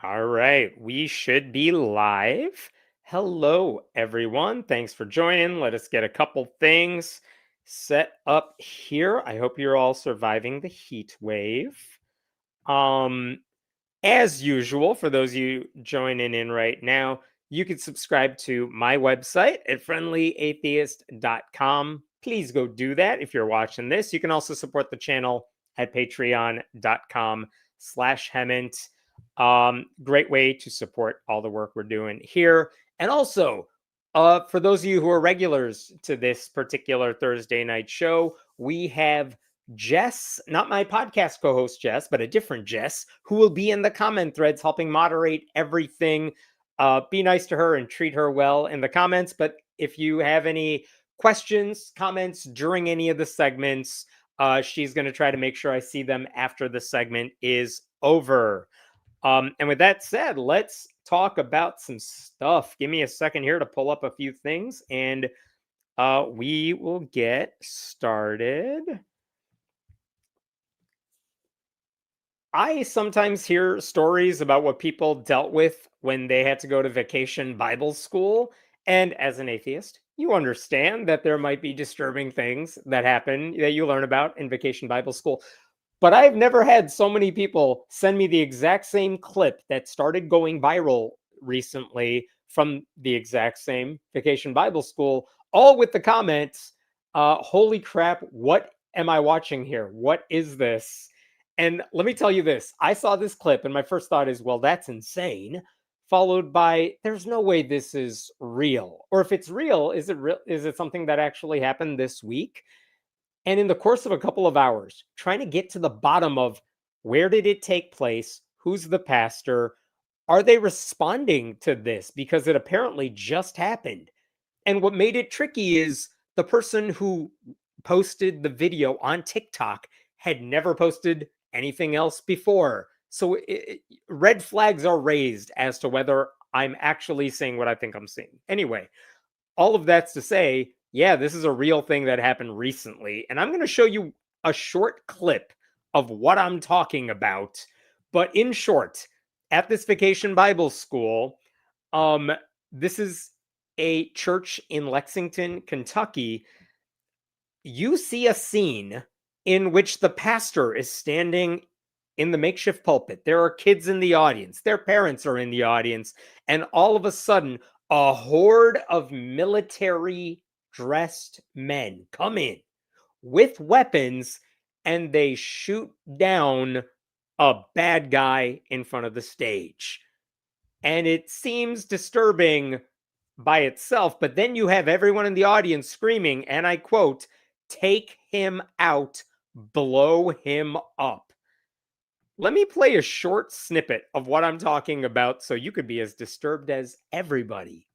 All right, we should be live. Hello, everyone. Thanks for joining. Let us get a couple things set up here. I hope you're all surviving the heat wave. Um, as usual, for those of you joining in right now, you can subscribe to my website at friendlyatheist.com. Please go do that if you're watching this. You can also support the channel at patreon.com/Hemant. Great way to support all the work we're doing here. And also, for those of you who are regulars to this particular Thursday night show, we have Jess, not my podcast co host Jess, but a different Jess, who will be in the comment threads helping moderate everything. Be nice to her and treat her well in the comments. But if you have any questions, comments during any of the segments, she's going to try to make sure I see them after the segment is over. And with that said, let's talk about some stuff. Give me a second here to pull up a few things and we will get started. I sometimes hear stories about what people dealt with when they had to go to vacation Bible school. And as an atheist, you understand that there might be disturbing things that happen that you learn about in vacation Bible school. But I've never had so many people send me the exact same clip that started going viral recently from the exact same vacation Bible school, all with the comments, holy crap, what am I watching here? What is this? And let me tell you this, I saw this clip and my first thought is, well, that's insane. Followed by, there's no way this is real. Or if it's real, is it real? Is it something that actually happened this week? And in the course of a couple of hours, trying to get to the bottom of where did it take place? Who's the pastor? Are they responding to this? Because it apparently just happened. And what made it tricky is the person who posted the video on TikTok had never posted anything else before. So red flags are raised as to whether I'm actually seeing what I think I'm seeing. Anyway, all of that's to say, yeah, this is a real thing that happened recently. And I'm going to show you a short clip of what I'm talking about. But in short, at this vacation Bible school, this is a church in Lexington, Kentucky. You see a scene in which the pastor is standing in the makeshift pulpit. There are kids in the audience, their parents are in the audience, and all of a sudden, a horde of military dressed men come in with weapons and they shoot down a bad guy in front of the stage. And it seems disturbing by itself, but then you have everyone in the audience screaming, and I quote, "Take him out, blow him up." Let me play a short snippet of what I'm talking about so you could be as disturbed as everybody.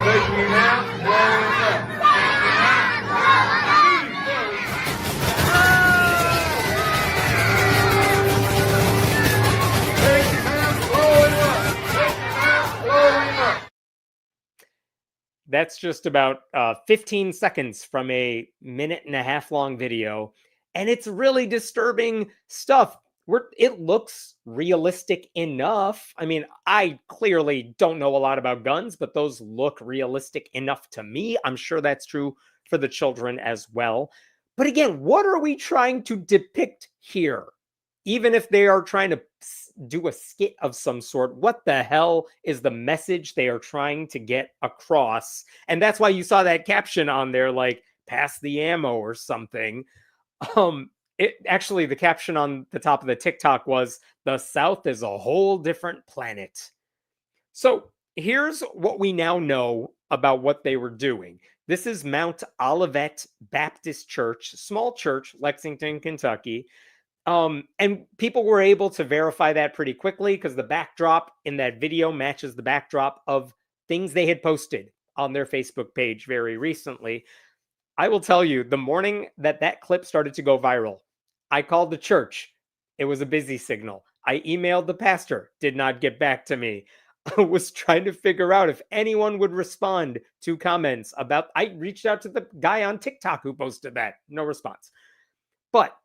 That's just about 15 seconds from a minute and a half long video. And it's really disturbing stuff. It looks realistic enough. I mean, I clearly don't know a lot about guns, but those look realistic enough to me. I'm sure that's true for the children as well. But again, what are we trying to depict here? Even if they are trying to do a skit of some sort, what the hell is the message they are trying to get across? And that's why you saw that caption on there, like, pass the ammo or something. It actually, the caption on the top of the TikTok was, "The South is a whole different planet." So here's what we now know about what they were doing. This is Mount Olivet Baptist Church, small church, Lexington, Kentucky. And people were able to verify that pretty quickly because the backdrop in that video matches the backdrop of things they had posted on their Facebook page very recently. I will tell you, the morning that that clip started to go viral, I called the church. It was a busy signal. I emailed the pastor, did not get back to me. I was trying to figure out if anyone would respond to comments about. I reached out to the guy on TikTok who posted that. No response. But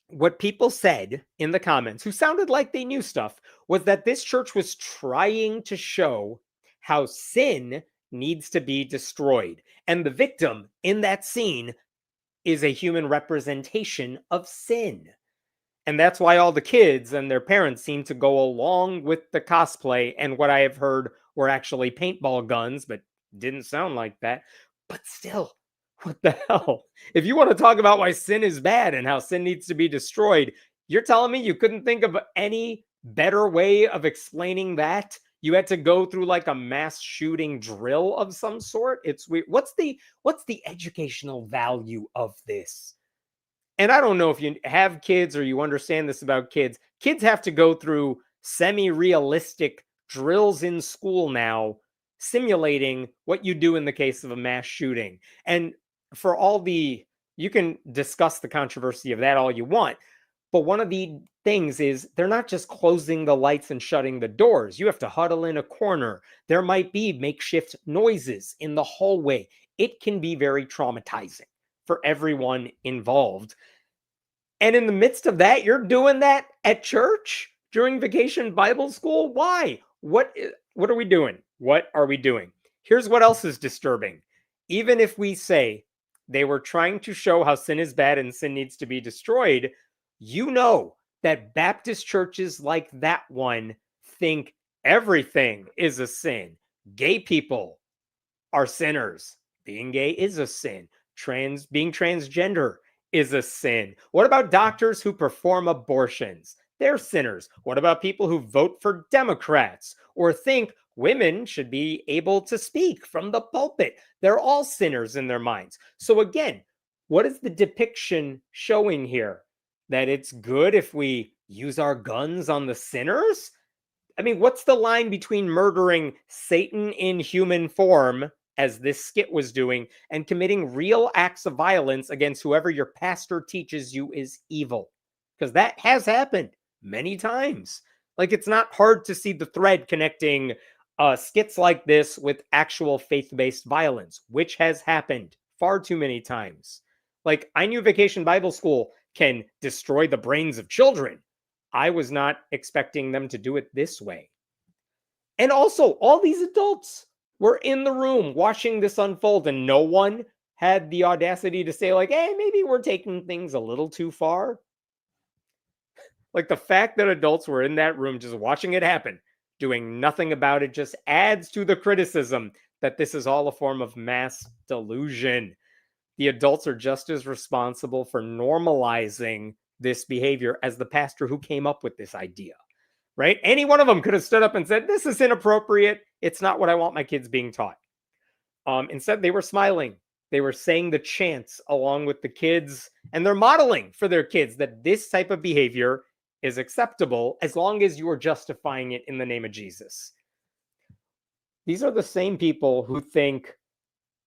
what people said in the comments, who sounded like they knew stuff, was that this church was trying to show how sin needs to be destroyed. And the victim in that scene is a human representation of sin. And that's why all the kids and their parents seem to go along with the cosplay. And what I have heard were actually paintball guns, but didn't sound like that. But still, what the hell? If you want to talk about why sin is bad and how sin needs to be destroyed, you're telling me you couldn't think of any better way of explaining that? You had to go through like a mass shooting drill of some sort. It's weird. What's the educational value of this? And I don't know if you have kids or you understand this about kids. Kids have to go through semi-realistic drills in school now, simulating what you do in the case of a mass shooting. And for all the, you can discuss the controversy of that all you want, but one of the things is they're not just closing the lights and shutting the doors. You have to huddle in a corner. There might be makeshift noises in the hallway. It can be very traumatizing for everyone involved. And in the midst of that, you're doing that at church during vacation Bible school? Why? What are we doing? What are we doing? Here's what else is disturbing. Even if we say they were trying to show how sin is bad and sin needs to be destroyed, you know that Baptist churches like that one think everything is a sin. Gay people are sinners. Being gay is a sin. Being transgender is a sin. What about doctors who perform abortions? They're sinners. What about people who vote for Democrats or think women should be able to speak from the pulpit? They're all sinners in their minds. So again, what is the depiction showing here? That it's good if we use our guns on the sinners? I mean, what's the line between murdering Satan in human form, as this skit was doing, and committing real acts of violence against whoever your pastor teaches you is evil? Because that has happened many times. Like, it's not hard to see the thread connecting skits like this with actual faith-based violence, which has happened far too many times. Like, I knew Vacation Bible School can destroy the brains of children. I was not expecting them to do it this way. And also, all these adults were in the room watching this unfold, and no one had the audacity to say, like, hey, maybe we're taking things a little too far. Like, the fact that adults were in that room just watching it happen, doing nothing about it, just adds to the criticism that this is all a form of mass delusion. The adults are just as responsible for normalizing this behavior as the pastor who came up with this idea, right? Any one of them could have stood up and said, this is inappropriate. It's not what I want my kids being taught. Instead, they were smiling. They were saying the chants along with the kids, and they're modeling for their kids that this type of behavior is acceptable as long as you are justifying it in the name of Jesus. These are the same people who think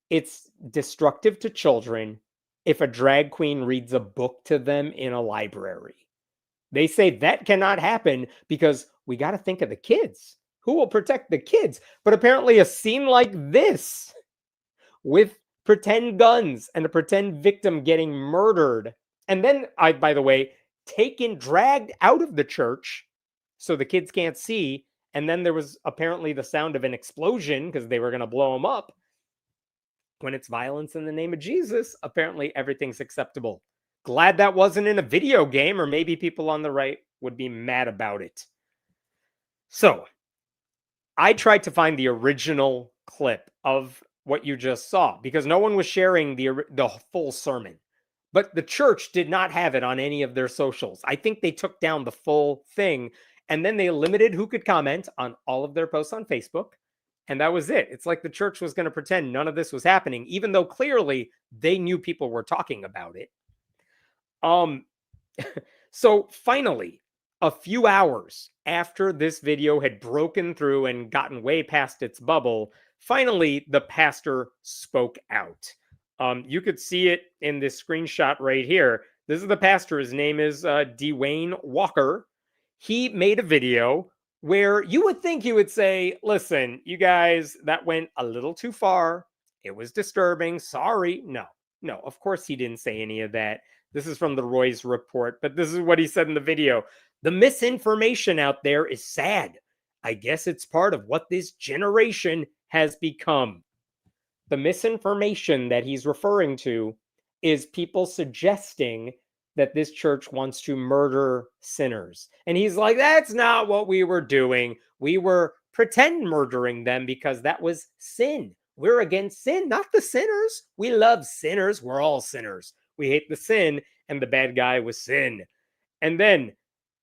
it's destructive to children if a drag queen reads a book to them in a library. They say that cannot happen because we got to think of the kids. Who will protect the kids? But apparently a scene like this with pretend guns and a pretend victim getting murdered, and then, by the way, dragged out of the church so the kids can't see, and then there was apparently the sound of an explosion because they were going to blow them up. When it's violence in the name of Jesus, apparently everything's acceptable. Glad that wasn't in a video game, or maybe people on the right would be mad about it. So, I tried to find the original clip of what you just saw because no one was sharing the full sermon. But the church did not have it on any of their socials. I think they took down the full thing, and then they limited who could comment on all of their posts on Facebook. And that was it. It's like the church was going to pretend none of this was happening, even though clearly they knew people were talking about it. So finally, a few hours after this video had broken through and gotten way past its bubble, finally the pastor spoke out. You could see it in this screenshot right here. This is the pastor. His name is Dwayne Walker. He made a video where you would think he would say, listen, you guys, that went a little too far. It was disturbing. Sorry. No, of course he didn't say any of that. This is from the Roy's report, but this is what he said in the video. The misinformation out there is sad. I guess it's part of what this generation has become. The misinformation that he's referring to is people suggesting that this church wants to murder sinners. And he's like, that's not what we were doing. We were pretend murdering them because that was sin. We're against sin, not the sinners. We love sinners. We're all sinners. We hate the sin, and the bad guy was sin. And then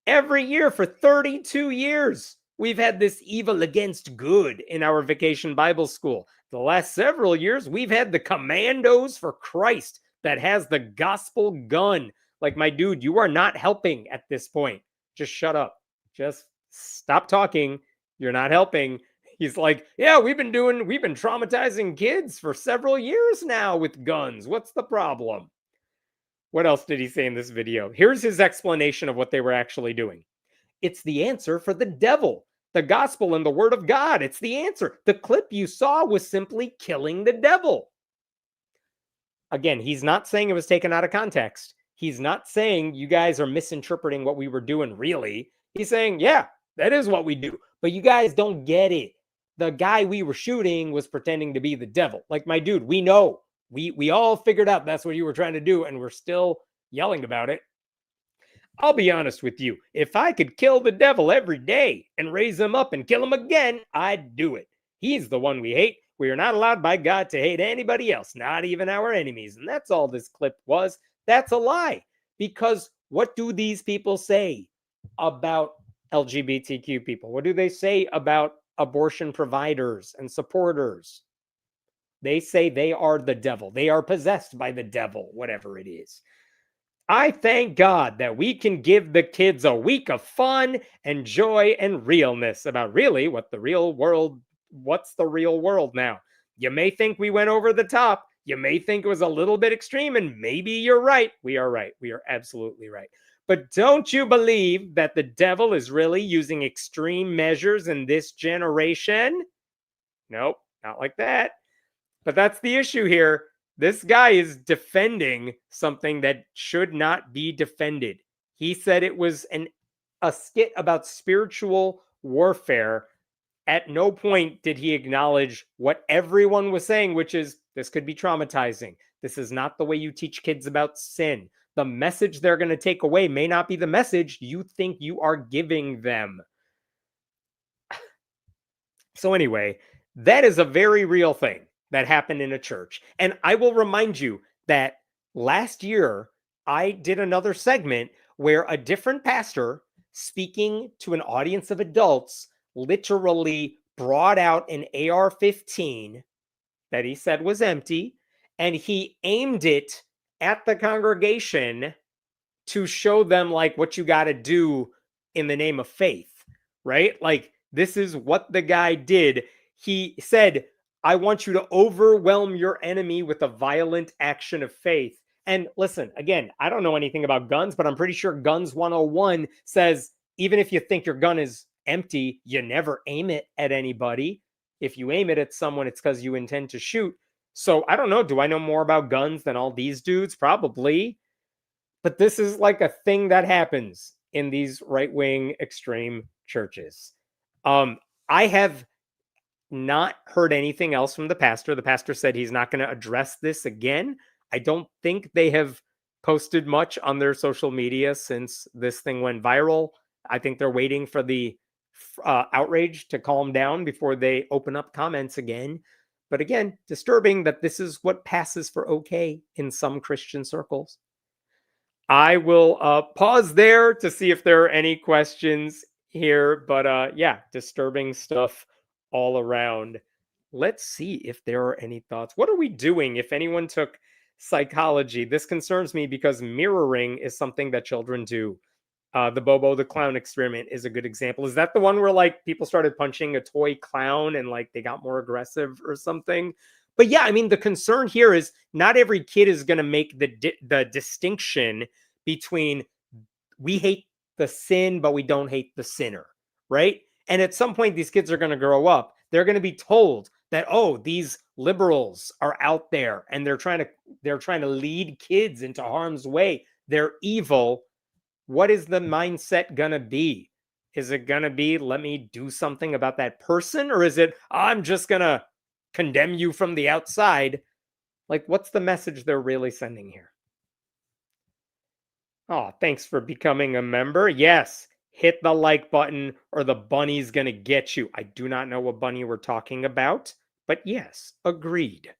every year for 32 years, we've had this evil against good in our vacation Bible school. The last several years, we've had the Commandos for Christ that has the gospel gun. Like, my dude, you are not helping at this point. Just shut up. Just stop talking. You're not helping. He's like, yeah, we've been traumatizing kids for several years now with guns. What's the problem? What else did he say in this video? Here's his explanation of what they were actually doing. It's the answer for the devil. The gospel and the word of God. It's the answer. The clip you saw was simply killing the devil. Again, he's not saying it was taken out of context. He's not saying you guys are misinterpreting what we were doing, really. He's saying, yeah, that is what we do. But you guys don't get it. The guy we were shooting was pretending to be the devil. Like, my dude, we know. We all figured out that's what you were trying to do, and we're still yelling about it. I'll be honest with you. If I could kill the devil every day and raise him up and kill him again, I'd do it. He's the one we hate. We are not allowed by God to hate anybody else, not even our enemies. And that's all this clip was. That's a lie. Because what do these people say about LGBTQ people? What do they say about abortion providers and supporters? They say they are the devil. They are possessed by the devil, whatever it is. I thank God that we can give the kids a week of fun and joy and realness about really what's the real world now. You may think we went over the top. You may think it was a little bit extreme, and maybe you're right. We are right. We are absolutely right. But don't you believe that the devil is really using extreme measures in this generation? Nope, not like that. But that's the issue here. This guy is defending something that should not be defended. He said it was a skit about spiritual warfare. At no point did he acknowledge what everyone was saying, which is this could be traumatizing. This is not the way you teach kids about sin. The message they're going to take away may not be the message you think you are giving them. So anyway, that is a very real thing that happened in a church. And I will remind you that last year, I did another segment where a different pastor speaking to an audience of adults literally brought out an AR-15 that he said was empty, and he aimed it at the congregation to show them like what you got to do in the name of faith, right? Like, this is what the guy did. He said, I want you to overwhelm your enemy with a violent action of faith. And listen, again, I don't know anything about guns, but I'm pretty sure Guns 101 says, even if you think your gun is empty, you never aim it at anybody. If you aim it at someone, it's because you intend to shoot. So I don't know. Do I know more about guns than all these dudes? Probably. But this is like a thing that happens in these right-wing extreme churches. I have not heard anything else from the pastor. The pastor said he's not going to address this again. I don't think they have posted much on their social media since this thing went viral. I think they're waiting for the outrage to calm down before they open up comments again. But again, disturbing that this is what passes for okay in some Christian circles. I will pause there to see if there are any questions here. But yeah, disturbing stuff all around. Let's see if there are any thoughts. What are we doing if anyone took psychology? This concerns me because mirroring is something that children do. The Bobo the Clown experiment is a good example. Is that the one where like people started punching a toy clown and like they got more aggressive or something? But yeah, I mean, the concern here is not every kid is going to make the distinction between we hate the sin, but we don't hate the sinner, right? And at some point, these kids are going to grow up. They're going to be told that, oh, these liberals are out there and they're trying to lead kids into harm's way. they're evil, what is the mindset gonna be? Is it gonna be, let me do something about that person? Or is it, I'm just gonna condemn you from the outside? Like, what's the message they're really sending here? Oh, thanks for becoming a member. Yes, hit the like button or the bunny's gonna get you. I do not know what bunny we're talking about, but yes, agreed.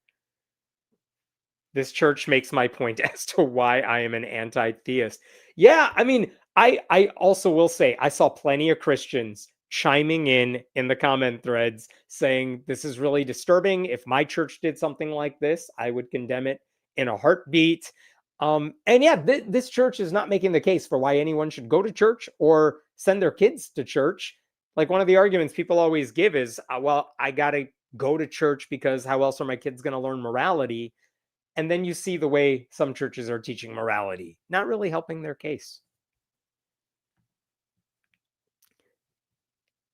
This church makes my point as to why I am an anti-theist. Yeah, I mean, I also will say I saw plenty of Christians chiming in the comment threads saying this is really disturbing. If my church did something like this, I would condemn it in a heartbeat. And yeah, this church is not making the case for why anyone should go to church or send their kids to church. Like one of the arguments people always give is, well, I got to go to church because how else are my kids going to learn morality? And then you see the way some churches are teaching morality, not really helping their case.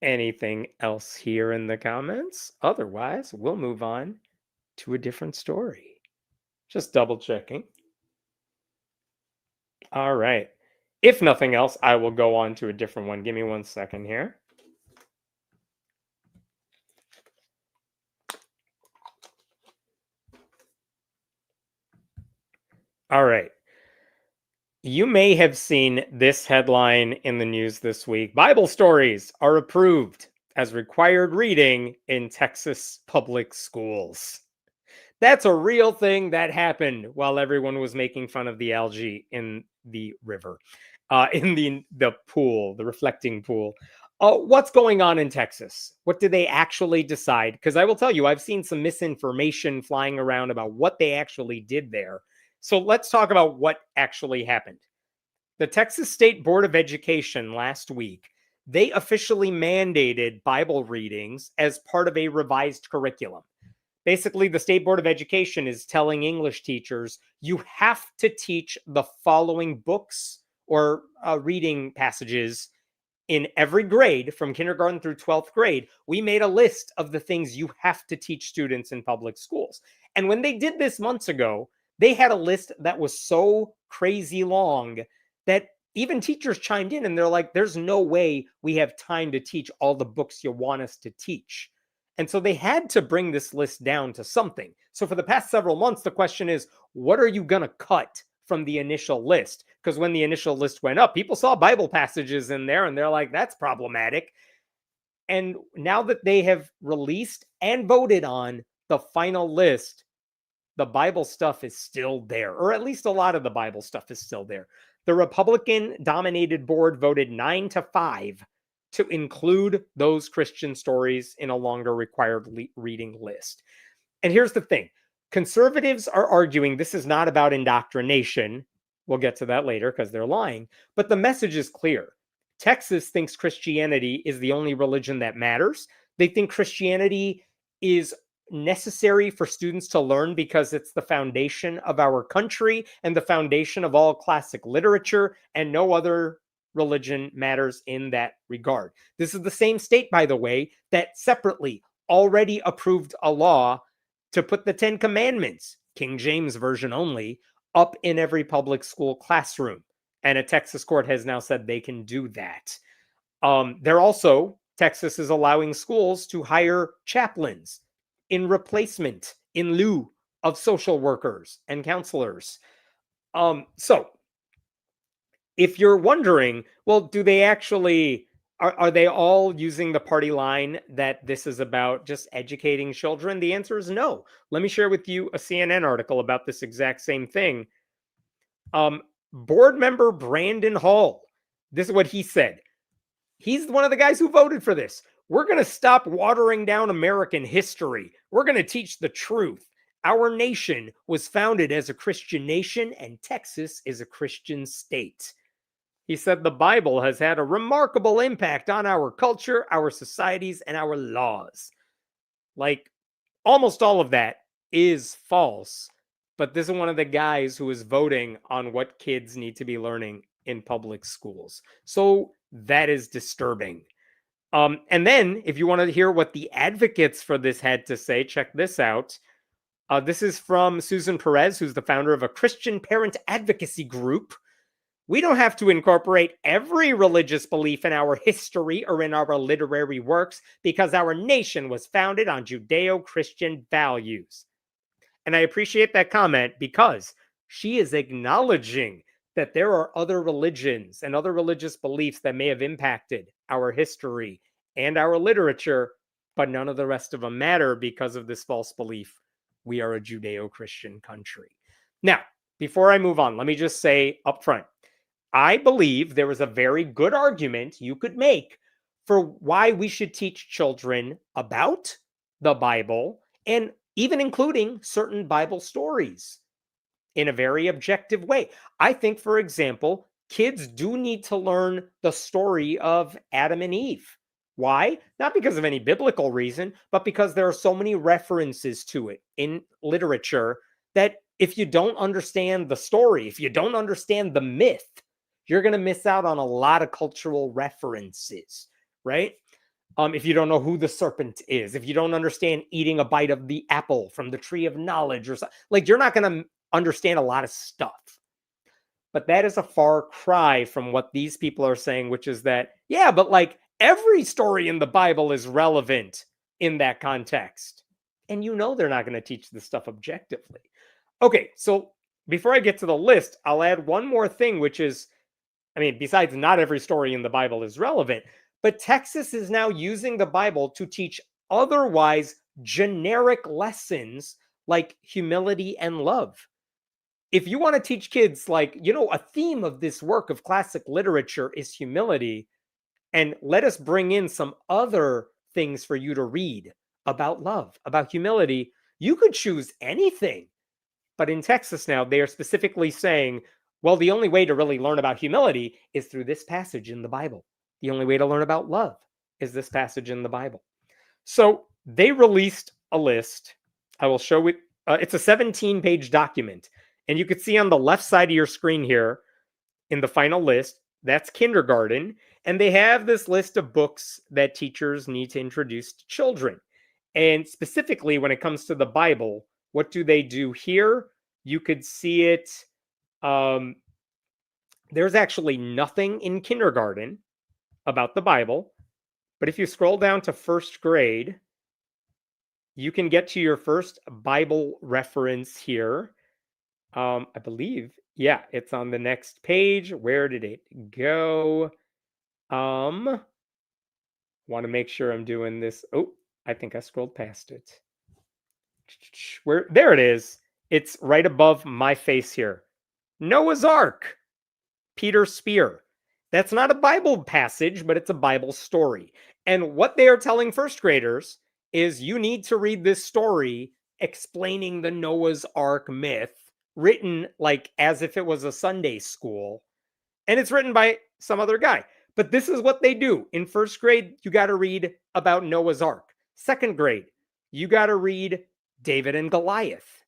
Anything else here in the comments? Otherwise, we'll move on to a different story. Just double checking. All right. If nothing else, I will go on to a different one. Give me 1 second here. All right. You may have seen this headline in the news this week. Bible stories are approved as required reading in Texas public schools. That's a real thing that happened while everyone was making fun of the algae in the river, in the pool, the reflecting pool. What's going on in Texas? What did they actually decide? Because I will tell you, I've seen some misinformation flying around about what they actually did there. So let's talk about what actually happened. The Texas State Board of Education last week, they officially mandated Bible readings as part of a revised curriculum. Basically, the State Board of Education is telling English teachers, you have to teach the following books or reading passages in every grade from kindergarten through 12th grade. We made a list of the things you have to teach students in public schools. And when they did this months ago, they had a list that was so crazy long that even teachers chimed in and they're like, there's no way we have time to teach all the books you want us to teach. And so they had to bring this list down to something. So for the past several months, the question is, what are you going to cut from the initial list? Because when the initial list went up, people saw Bible passages in there and they're like, that's problematic. And now that they have released and voted on the final list, the Bible stuff is still there, or at least a lot of the Bible stuff is still there. The Republican-dominated board voted 9-5 to include those Christian stories in a longer required reading list. And here's the thing. Conservatives are arguing this is not about indoctrination. We'll get to that later because they're lying. But the message is clear. Texas thinks Christianity is the only religion that matters. They think Christianity is necessary for students to learn because it's the foundation of our country and the foundation of all classic literature, and no other religion matters in that regard. This is the same state, by the way, that separately already approved a law to put the 10 Commandments, King James Version only, up in every public school classroom. And a Texas court has now said they can do that. Texas is allowing schools to hire chaplains in replacement, in lieu of social workers and counselors. So if you're wondering, well, do they actually, are they all using the party line that this is about just educating children? The answer is no. Let me share with you a CNN article about this exact same thing. Board member Brandon Hall, this is what he said. He's one of the guys who voted for this. We're going to stop watering down American history. We're going to teach the truth. Our nation was founded as a Christian nation, and Texas is a Christian state. He said the Bible has had a remarkable impact on our culture, our societies, and our laws. Like, almost all of that is false, but this is one of the guys who is voting on what kids need to be learning in public schools. So that is disturbing. And then, if you want to hear what the advocates for this had to say, check this out. This is from Susan Perez, who's the founder of a Christian parent advocacy group. We don't have to incorporate every religious belief in our history or in our literary works because our nation was founded on Judeo Christian values. And I appreciate that comment because she is acknowledging that there are other religions and other religious beliefs that may have impacted our history and our literature, but none of the rest of them matter because of this false belief. We are a Judeo Christian country. Now, before I move on, let me just say up front I believe there is a very good argument you could make for why we should teach children about the Bible and even including certain Bible stories in a very objective way. I think, for example, kids do need to learn the story of Adam and Eve. Why? Not because of any biblical reason, but because there are so many references to it in literature that if you don't understand the story, if you don't understand the myth, you're going to miss out on a lot of cultural references, right? If you don't know who the serpent is, if you don't understand eating a bite of the apple from the tree of knowledge or something, like you're not going to understand a lot of stuff. But that is a far cry from what these people are saying, which is that, yeah, but like every story in the Bible is relevant in that context. And you know they're not going to teach this stuff objectively. Okay, so before I get to the list, I'll add one more thing, which is, I mean, besides not every story in the Bible is relevant, but Texas is now using the Bible to teach otherwise generic lessons like humility and love. If you want to teach kids, like, a theme of this work of classic literature is humility, and let us bring in some other things for you to read about love, about humility, you could choose anything. But in Texas now, they are specifically saying, well, the only way to really learn about humility is through this passage in the Bible. The only way to learn about love is this passage in the Bible. So they released a list. I will show it. It's a 17-page document. And you can see on the left side of your screen here in the final list, that's kindergarten. And they have this list of books that teachers need to introduce to children. And specifically, when it comes to the Bible, what do they do here? You could see it. There's actually nothing in kindergarten about the Bible. But if you scroll down to first grade, you can get to your first Bible reference here. I believe, yeah, it's on the next page. Where did it go? Want to make sure I'm doing this. Oh, I think I scrolled past it. There it is. It's right above my face here. Noah's Ark, Peter Spear. That's not a Bible passage, but it's a Bible story. And what they are telling first graders is you need to read this story explaining the Noah's Ark myth, written like as if it was a Sunday school. And it's written by some other guy. But this is what they do. In first grade, you got to read about Noah's Ark. Second grade, you got to read David and Goliath.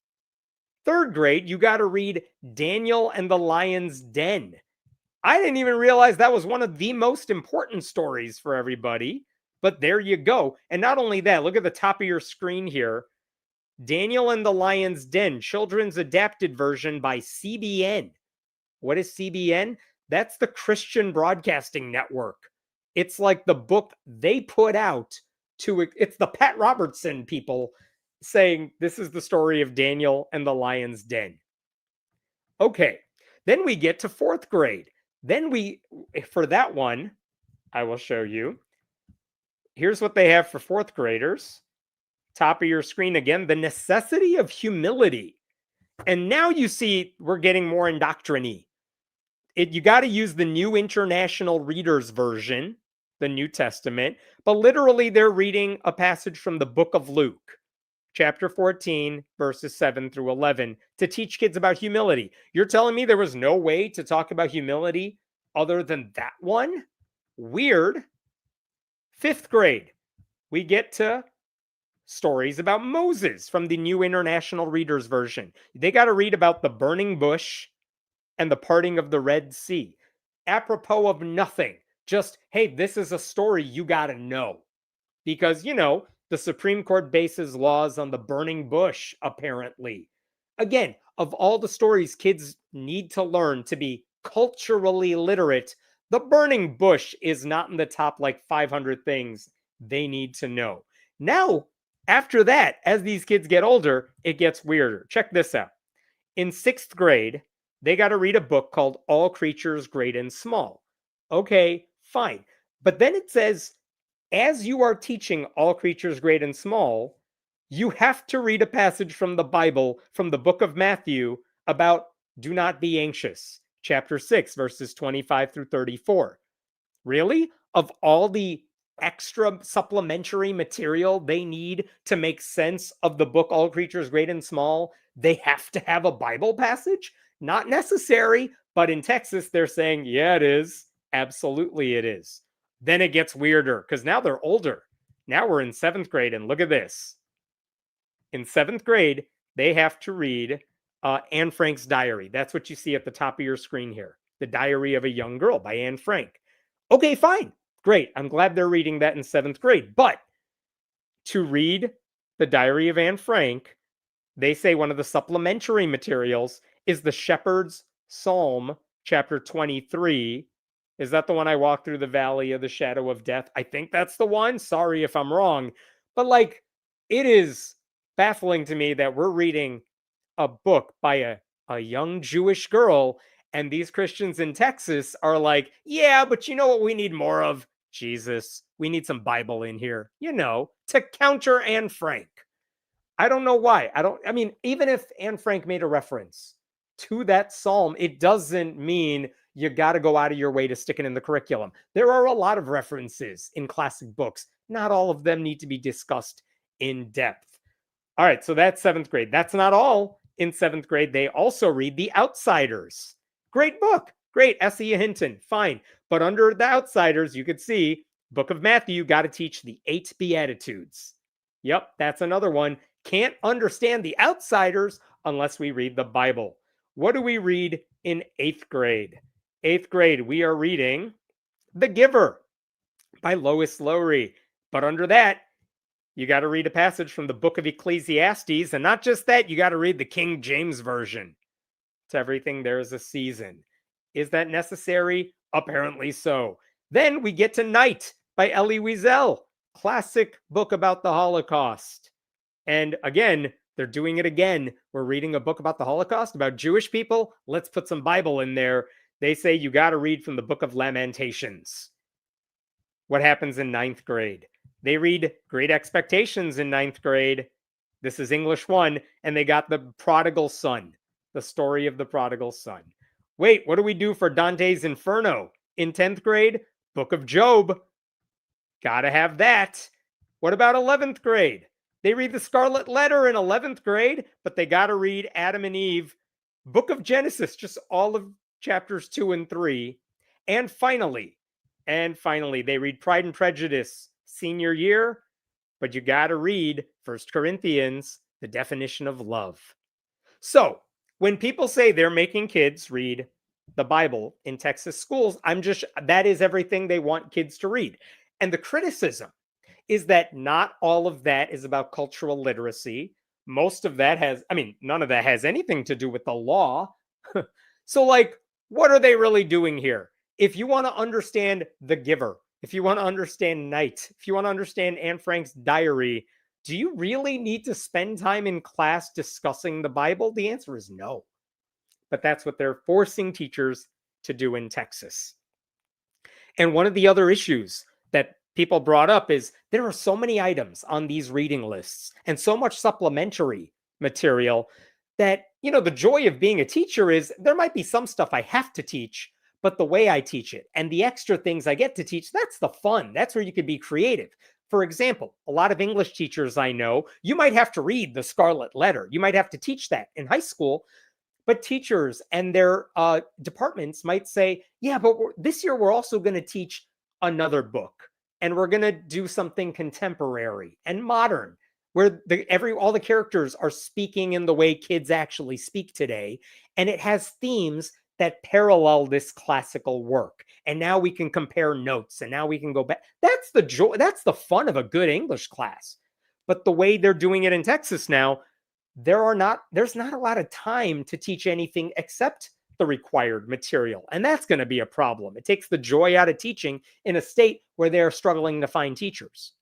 Third grade, you got to read Daniel and the Lion's Den. I didn't even realize that was one of the most important stories for everybody. But there you go. And not only that, look at the top of your screen here. Daniel and the Lion's Den, children's adapted version by CBN. What is CBN? That's the Christian Broadcasting Network. It's like the book they put out it's the Pat Robertson people saying this is the story of Daniel and the Lion's Den. Okay, then we get to fourth grade. Then for that one, I will show you. Here's what they have for fourth graders. Top of your screen again, the necessity of humility. And now you see we're getting more indoctrinate. You got to use the New International Reader's Version, the New Testament, but literally they're reading a passage from the book of Luke, chapter 14, verses 7 through 11, to teach kids about humility. You're telling me there was no way to talk about humility other than that one? Weird. Fifth grade, we get to stories about Moses from the New International Reader's Version. They got to read about the burning bush and the parting of the Red Sea. Apropos of nothing. Just, hey, this is a story you got to know. Because, the Supreme Court bases laws on the burning bush, apparently. Again, of all the stories kids need to learn to be culturally literate, the burning bush is not in the top like 500 things they need to know. Now, after that, as these kids get older, it gets weirder. Check this out. In 6th grade, they got to read a book called All Creatures Great and Small. Okay, fine. But then it says, as you are teaching All Creatures Great and Small, you have to read a passage from the Bible, from the book of Matthew, about do not be anxious, chapter 6, verses 25 through 34. Really? Of all the extra supplementary material they need to make sense of the book All Creatures Great and Small, they have to have a Bible passage? Not necessary, but in Texas, they're saying, yeah, it is. Absolutely, it is. Then it gets weirder because now they're older. Now we're in 7th grade, and look at this. In 7th grade, they have to read Anne Frank's diary. That's what you see at the top of your screen here. The Diary of a Young Girl by Anne Frank. Okay, fine. Great. I'm glad they're reading that in 7th grade. But to read the Diary of Anne Frank, they say one of the supplementary materials is the Shepherd's Psalm, chapter 23. Is that the one I walk through the valley of the shadow of death? I think that's the one. Sorry if I'm wrong. But like, it is baffling to me that we're reading a book by a young Jewish girl, and these Christians in Texas are like, yeah, but you know what we need more of? Jesus. We need some Bible in here, to counter Anne Frank. I don't know why. I mean, even if Anne Frank made a reference to that psalm, it doesn't mean you got to go out of your way to stick it in the curriculum. There are a lot of references in classic books. Not all of them need to be discussed in depth. All right, so that's 7th grade. That's not all. In 7th grade, they also read The Outsiders. Great book. Great. S.E. Hinton. Fine. But under The Outsiders, you could see Book of Matthew, got to teach the 8 Beatitudes. Yep, that's another one. Can't understand The Outsiders unless we read the Bible. What do we read in 8th grade? 8th grade, we are reading The Giver by Lois Lowry. But under that, you got to read a passage from the book of Ecclesiastes. And not just that, you got to read the King James Version. To everything, there is a season. Is that necessary? Apparently so. Then we get to Night by Elie Wiesel. Classic book about the Holocaust. And again, they're doing it again. We're reading a book about the Holocaust, about Jewish people. Let's put some Bible in there. They say you got to read from the book of Lamentations. What happens in 9th grade? They read Great Expectations in 9th grade. This is English 1, and they got the prodigal son, the story of the prodigal son. Wait, what do we do for Dante's Inferno? In 10th grade, Book of Job. Gotta have that. What about 11th grade? They read the Scarlet Letter in 11th grade, but they gotta read Adam and Eve, Book of Genesis, just all of chapters 2 and 3. And finally, they read Pride and Prejudice senior year, but you got to read 1 Corinthians, the definition of love. So when people say they're making kids read the Bible in Texas schools, that is everything they want kids to read. And the criticism is that not all of that is about cultural literacy. Most of that none of that has anything to do with the law. So like, what are they really doing here? If you want to understand The Giver, if you want to understand Night, if you want to understand Anne Frank's diary, do you really need to spend time in class discussing the Bible? The answer is no. But that's what they're forcing teachers to do in Texas. And one of the other issues that people brought up is there are so many items on these reading lists and so much supplementary material that, the joy of being a teacher is there might be some stuff I have to teach, but the way I teach it and the extra things I get to teach, that's the fun. That's where you can be creative. For example, a lot of English teachers I know, you might have to read the Scarlet Letter. You might have to teach that in high school, but teachers and their departments might say, yeah, but this year we're also going to teach another book, and we're going to do something contemporary and modern, where all the characters are speaking in the way kids actually speak today, and it has themes that parallel this classical work. And now we can compare notes, and now we can go back. That's the joy. That's the fun of a good English class. But the way they're doing it in Texas now, there's not a lot of time to teach anything except the required material. And that's going to be a problem. It takes the joy out of teaching in a state where they're struggling to find teachers.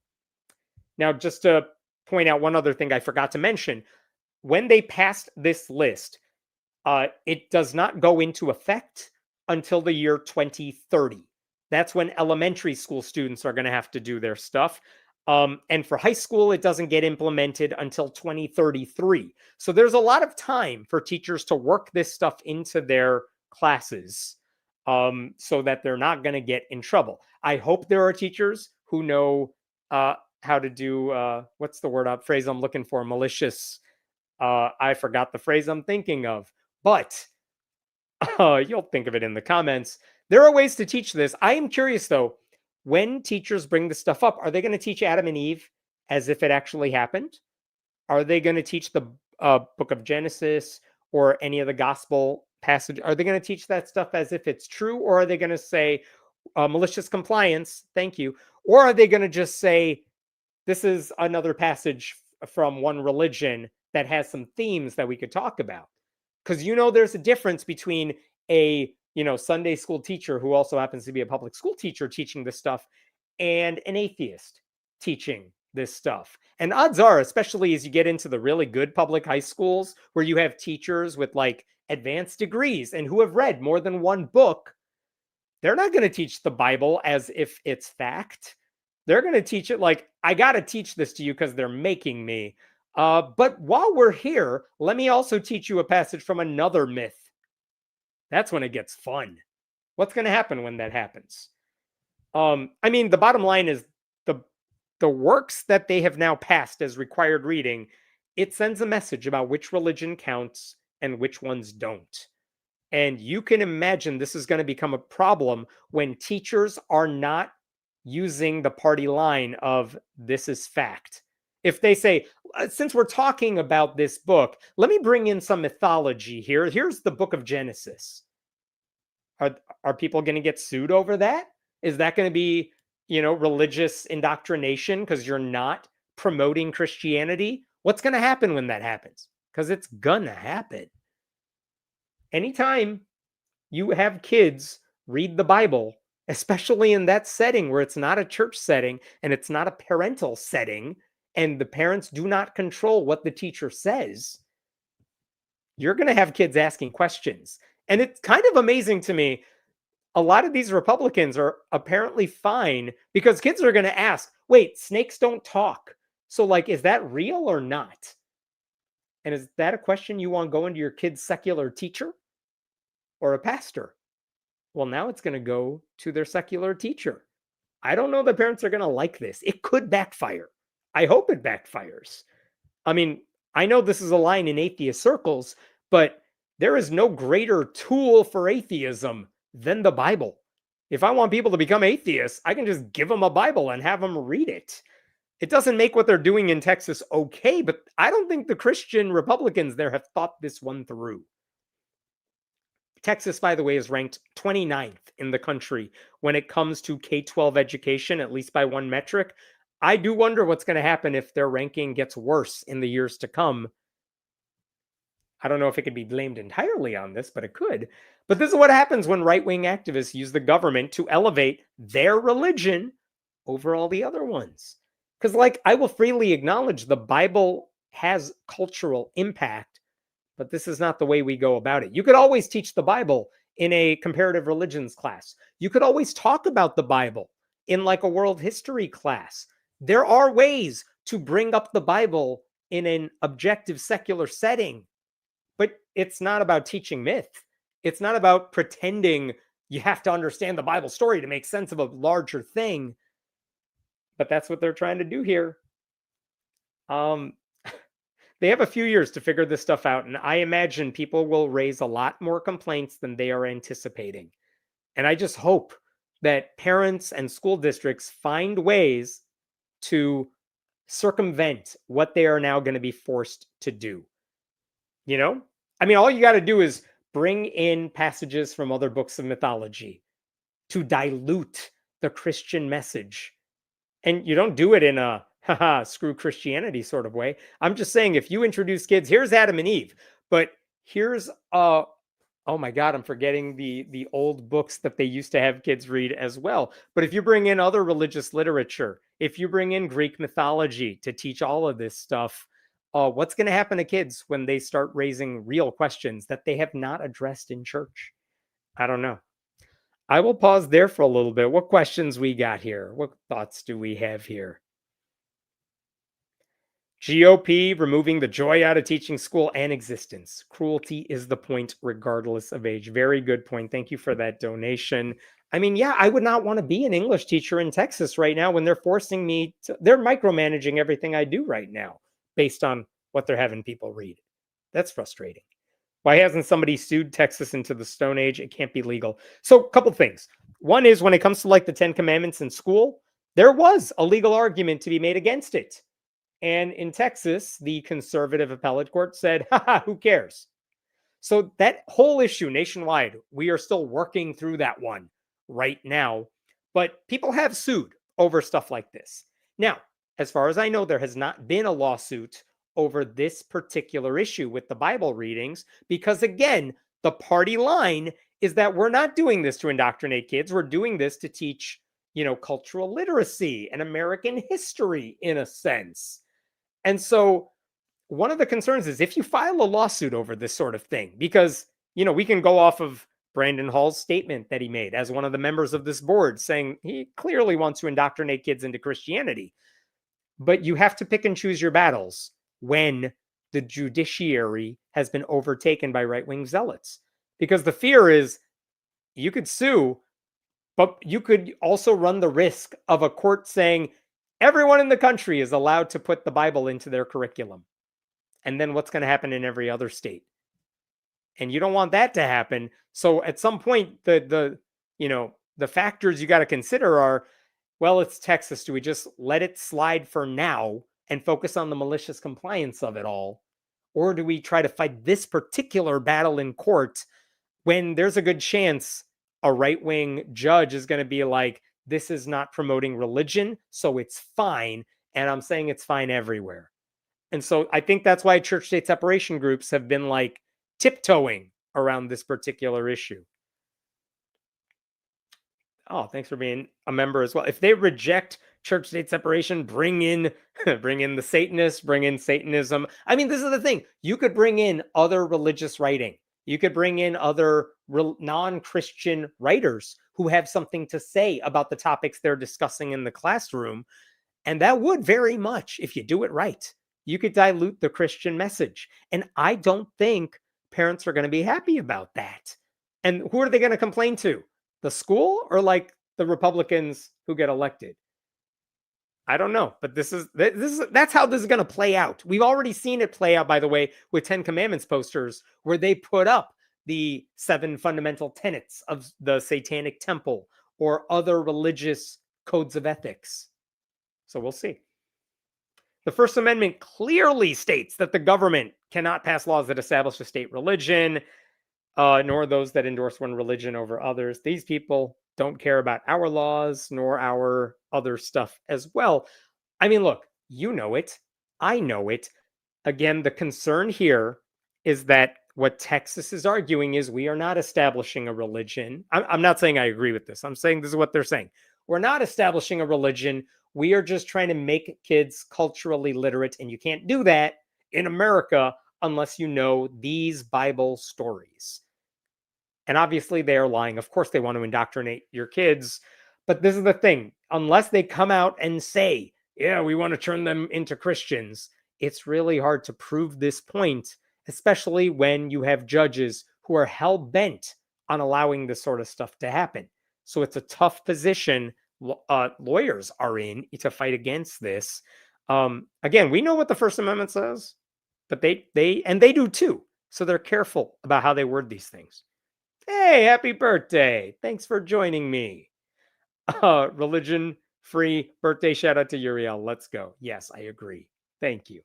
Now, just to point out one other thing I forgot to mention, when they passed this list, it does not go into effect until the year 2030. That's when elementary school students are going to have to do their stuff. And for high school, it doesn't get implemented until 2033. So there's a lot of time for teachers to work this stuff into their classes so that they're not going to get in trouble. I hope there are teachers who know how to do, what's the phrase I'm looking for? Malicious. I forgot the phrase I'm thinking of, but you'll think of it in the comments. There are ways to teach this. I am curious, though, when teachers bring this stuff up, are they going to teach Adam and Eve as if it actually happened? Are they going to teach the book of Genesis or any of the gospel passage? Are they going to teach that stuff as if it's true? Or are they going to say malicious compliance? Thank you. Or are they going to just say, this is another passage from one religion that has some themes that we could talk about? Because there's a difference between a Sunday school teacher who also happens to be a public school teacher teaching this stuff and an atheist teaching this stuff. And odds are, especially as you get into the really good public high schools where you have teachers with like advanced degrees and who have read more than one book, they're not going to teach the Bible as if it's fact. They're going to teach it like, I got to teach this to you because they're making me. But while we're here, let me also teach you a passage from another myth. That's when it gets fun. What's going to happen when that happens? The bottom line is the works that they have now passed as required reading, it sends a message about which religion counts and which ones don't. And you can imagine this is going to become a problem when teachers are not using the party line of this is fact. If they say, since we're talking about this book, let me bring in some mythology here. Here's the book of Genesis. Are people going to get sued over that? Is that going to be, religious indoctrination because you're not promoting Christianity? What's going to happen when that happens? Because it's going to happen. Anytime you have kids read the Bible, especially in that setting where it's not a church setting and it's not a parental setting, and the parents do not control what the teacher says, you're going to have kids asking questions. And it's kind of amazing to me. A lot of these Republicans are apparently fine because kids are going to ask, wait, snakes don't talk. So like, is that real or not? And is that a question you want going to your kid's secular teacher or a pastor? Well, now it's going to go to their secular teacher. I don't know that parents are going to like this. It could backfire. I hope it backfires. I know this is a line in atheist circles, but there is no greater tool for atheism than the Bible. If I want people to become atheists, I can just give them a Bible and have them read it. It doesn't make what they're doing in Texas okay, but I don't think the Christian Republicans there have thought this one through. Texas, by the way, is ranked 29th in the country when it comes to K-12 education, at least by one metric. I do wonder what's going to happen if their ranking gets worse in the years to come. I don't know if it could be blamed entirely on this, but it could. But this is what happens when right-wing activists use the government to elevate their religion over all the other ones. Because, I will freely acknowledge the Bible has cultural impact, but this is not the way we go about it. You could always teach the Bible in a comparative religions class. You could always talk about the Bible in a world history class. There are ways to bring up the Bible in an objective secular setting, but it's not about teaching myth. It's not about pretending you have to understand the Bible story to make sense of a larger thing. But that's what they're trying to do here. They have a few years to figure this stuff out, and I imagine people will raise a lot more complaints than they are anticipating. And I just hope that parents and school districts find ways to circumvent what they are now going to be forced to do. All you got to do is bring in passages from other books of mythology to dilute the Christian message. And you don't do it in a screw Christianity sort of way. I'm just saying, if you introduce kids, here's Adam and Eve, but here's a Oh my god, I'm forgetting the old books that they used to have kids read as well. But if you bring in other religious literature, if you bring in Greek mythology to teach all of this stuff, what's going to happen to kids when they start raising real questions that they have not addressed in church? I don't know. I will pause there for a little bit. What questions we got here? What thoughts do we have here? GOP removing the joy out of teaching school and existence. Cruelty is the point, regardless of age. Very good point. Thank you for that donation. I mean, yeah, I would not want to be an English teacher in Texas right now when they're forcing me to, they're micromanaging everything I do right now based on what they're having people read. That's frustrating. Why hasn't somebody sued Texas into the Stone Age? It can't be legal. So, a couple things. One is when it comes to like the 10 Commandments in school, there was a legal argument to be made against it. And in Texas, the conservative appellate court said, haha, who cares? So that whole issue nationwide, we are still working through that one right now. But people have sued over stuff like this. Now, as far as I know, there has not been a lawsuit over this particular issue with the Bible readings, because again, the party line is that we're not doing this to indoctrinate kids. We're doing this to teach, cultural literacy and American history in a sense. And so one of the concerns is if you file a lawsuit over this sort of thing, because, we can go off of Brandon Hall's statement that he made as one of the members of this board saying he clearly wants to indoctrinate kids into Christianity. But you have to pick and choose your battles when the judiciary has been overtaken by right-wing zealots. Because the fear is you could sue, but you could also run the risk of a court saying everyone in the country is allowed to put the Bible into their curriculum. And then what's going to happen in every other state? And you don't want that to happen. So at some point, the factors you got to consider are, well, it's Texas. Do we just let it slide for now and focus on the malicious compliance of it all? Or do we try to fight this particular battle in court when there's a good chance a right-wing judge is going to be like, this is not promoting religion, so it's fine. And I'm saying it's fine everywhere. And so I think that's why church-state separation groups have been like tiptoeing around this particular issue. Oh, thanks for being a member as well. If they reject church-state separation, bring in the Satanists, bring in Satanism. I mean, this is the thing. You could bring in other religious writing. You could bring in other non-Christian writers who have something to say about the topics they're discussing in the classroom. And that would very much, if you do it right, you could dilute the Christian message. And I don't think parents are going to be happy about that. And who are they going to complain to? The school or like the Republicans who get elected? I don't know, but that's how this is going to play out. We've already seen it play out, by the way, with 10 Commandments posters where they put up the 7 fundamental tenets of the Satanic Temple or other religious codes of ethics. So we'll see. The First Amendment clearly states that the government cannot pass laws that establish a state religion, nor those that endorse one religion over others. These people don't care about our laws nor our other stuff as well. I mean, look, you know it. I know it. Again, the concern here is that what Texas is arguing is we are not establishing a religion. I'm not saying I agree with this. I'm saying this is what they're saying. We're not establishing a religion. We are just trying to make kids culturally literate. And you can't do that in America unless you know these Bible stories. And obviously they are lying. Of course they want to indoctrinate your kids. But this is the thing. Unless they come out and say, yeah, we want to turn them into Christians, it's really hard to prove this point, especially when you have judges who are hell-bent on allowing this sort of stuff to happen. So it's a tough position lawyers are in to fight against this. Again, we know what the First Amendment says, but they do too. So they're careful about how they word these things. Hey, happy birthday. Thanks for joining me. Religion-free birthday shout out to Uriel. Let's go. Yes, I agree. Thank you.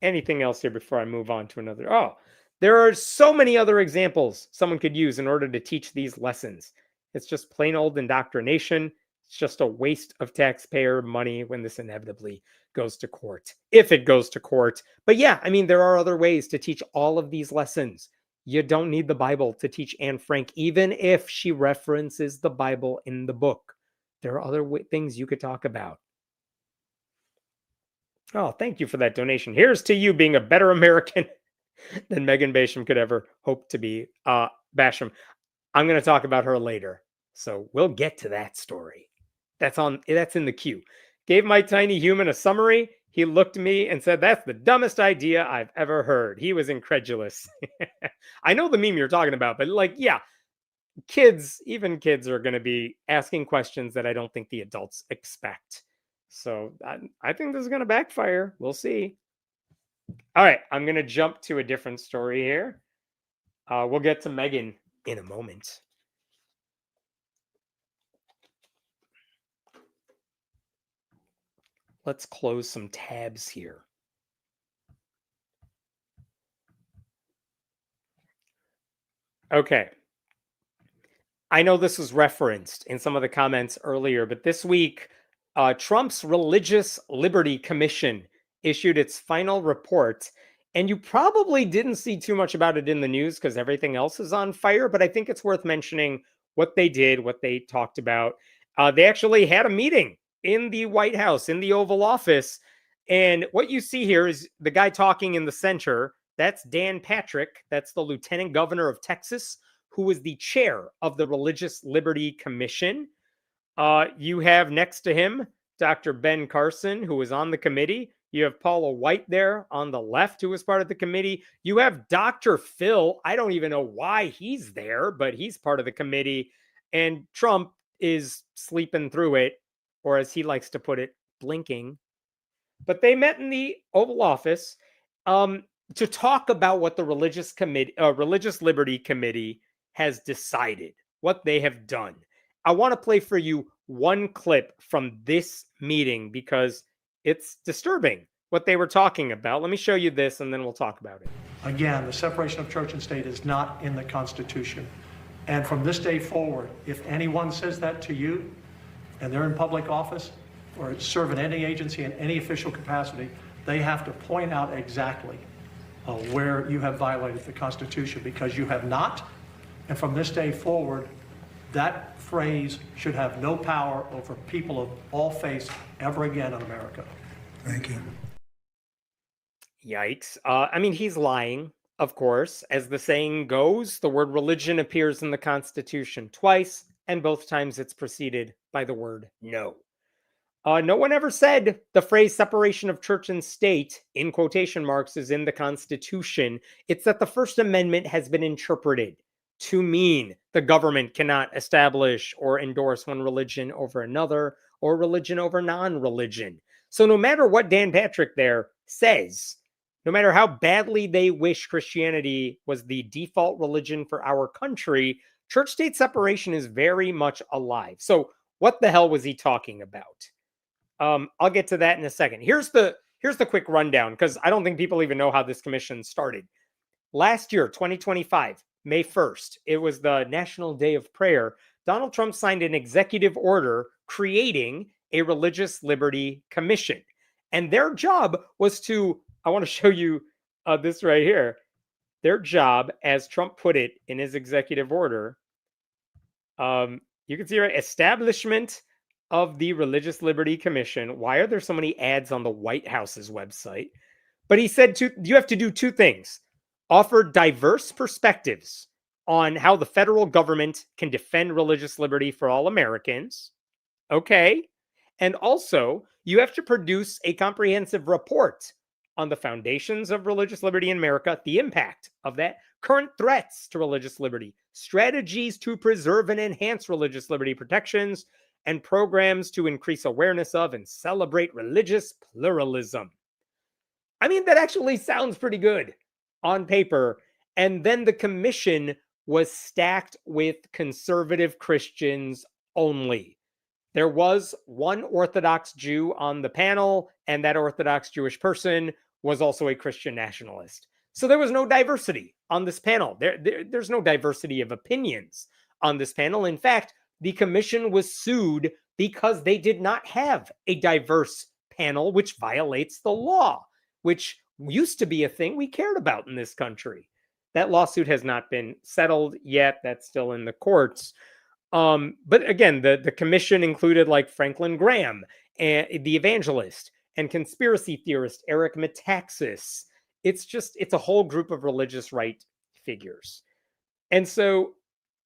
Anything else here before I move on to another? Oh, there are so many other examples someone could use in order to teach these lessons. It's just plain old indoctrination. It's just a waste of taxpayer money when this inevitably goes to court, if it goes to court. But yeah, I mean, there are other ways to teach all of these lessons. You don't need the Bible to teach Anne Frank, even if she references the Bible in the book. There are other things you could talk about. Oh, thank you for that donation. Here's to you being a better American than Megan Basham could ever hope to be. Basham, I'm going to talk about her later, so we'll get to that story. That's in the queue. Gave my tiny human a summary. He looked at me and said, "That's the dumbest idea I've ever heard." He was incredulous. I know the meme you're talking about, but like, yeah, even kids are going to be asking questions that I don't think the adults expect. So I think this is going to backfire. We'll see. All right, I'm going to jump to a different story here. We'll get to Megan in a moment. Let's close some tabs here. Okay. I know this was referenced in some of the comments earlier, but this week, Trump's Religious Liberty Commission issued its final report. And you probably didn't see too much about it in the news because everything else is on fire. But I think it's worth mentioning what they did, what they talked about. They actually had a meeting in the White House, in the Oval Office. And what you see here is the guy talking in the center. That's Dan Patrick. That's the Lieutenant Governor of Texas, who is the chair of the Religious Liberty Commission. You have next to him Dr. Ben Carson, who was on the committee. You have Paula White there on the left, who was part of the committee. You have Dr. Phil. I don't even know why he's there, but he's part of the committee. And Trump is sleeping through it, or as he likes to put it, blinking. But they met in the Oval Office to talk about what the Religious Liberty Committee has decided, what they have done. I want to play for you one clip from this meeting because it's disturbing what they were talking about. Let me show you this and then we'll talk about it. Again, the separation of church and state is not in the Constitution. And from this day forward, if anyone says that to you and they're in public office or serve in any agency in any official capacity, they have to point out exactly where you have violated the Constitution, because you have not. And from this day forward, that phrase should have no power over people of all faiths ever again in America. Thank you. Yikes. I mean, he's lying, of course. As the saying goes, the word religion appears in the Constitution twice, and both times it's preceded by the word no. No one ever said the phrase separation of church and state, in quotation marks, is in the Constitution. It's that the First Amendment has been interpreted to mean the government cannot establish or endorse one religion over another or religion over non-religion. So no matter what Dan Patrick there says, no matter how badly they wish Christianity was the default religion for our country, church-state separation is very much alive. So what the hell was he talking about? I'll get to that in a second. Here's the quick rundown, because I don't think people even know how this commission started. Last year, 2025, May 1st, it was the National Day of Prayer. Donald Trump signed an executive order creating a Religious Liberty Commission. And their job was to, I want to show you this right here. Their job, as Trump put it in his executive order, you can see, right, establishment of the Religious Liberty Commission. Why are there so many ads on the White House's website? But he said you have to do two things. Offer diverse perspectives on how the federal government can defend religious liberty for all Americans. Okay. And also, you have to produce a comprehensive report on the foundations of religious liberty in America, the impact of that, current threats to religious liberty, strategies to preserve and enhance religious liberty protections, and programs to increase awareness of and celebrate religious pluralism. I mean, that actually sounds pretty good on paper. And then the commission was stacked with conservative Christians only. There was one Orthodox Jew on the panel, and that Orthodox Jewish person was also a Christian nationalist. So there was no diversity on this panel. There's no diversity of opinions on this panel. In fact, the commission was sued because they did not have a diverse panel, which violates the law, which used to be a thing we cared about in this country. That lawsuit has not been settled yet. That's still in the courts. But again, the commission included like Franklin Graham and the evangelist and conspiracy theorist Eric Metaxas. It's a whole group of religious right figures. And so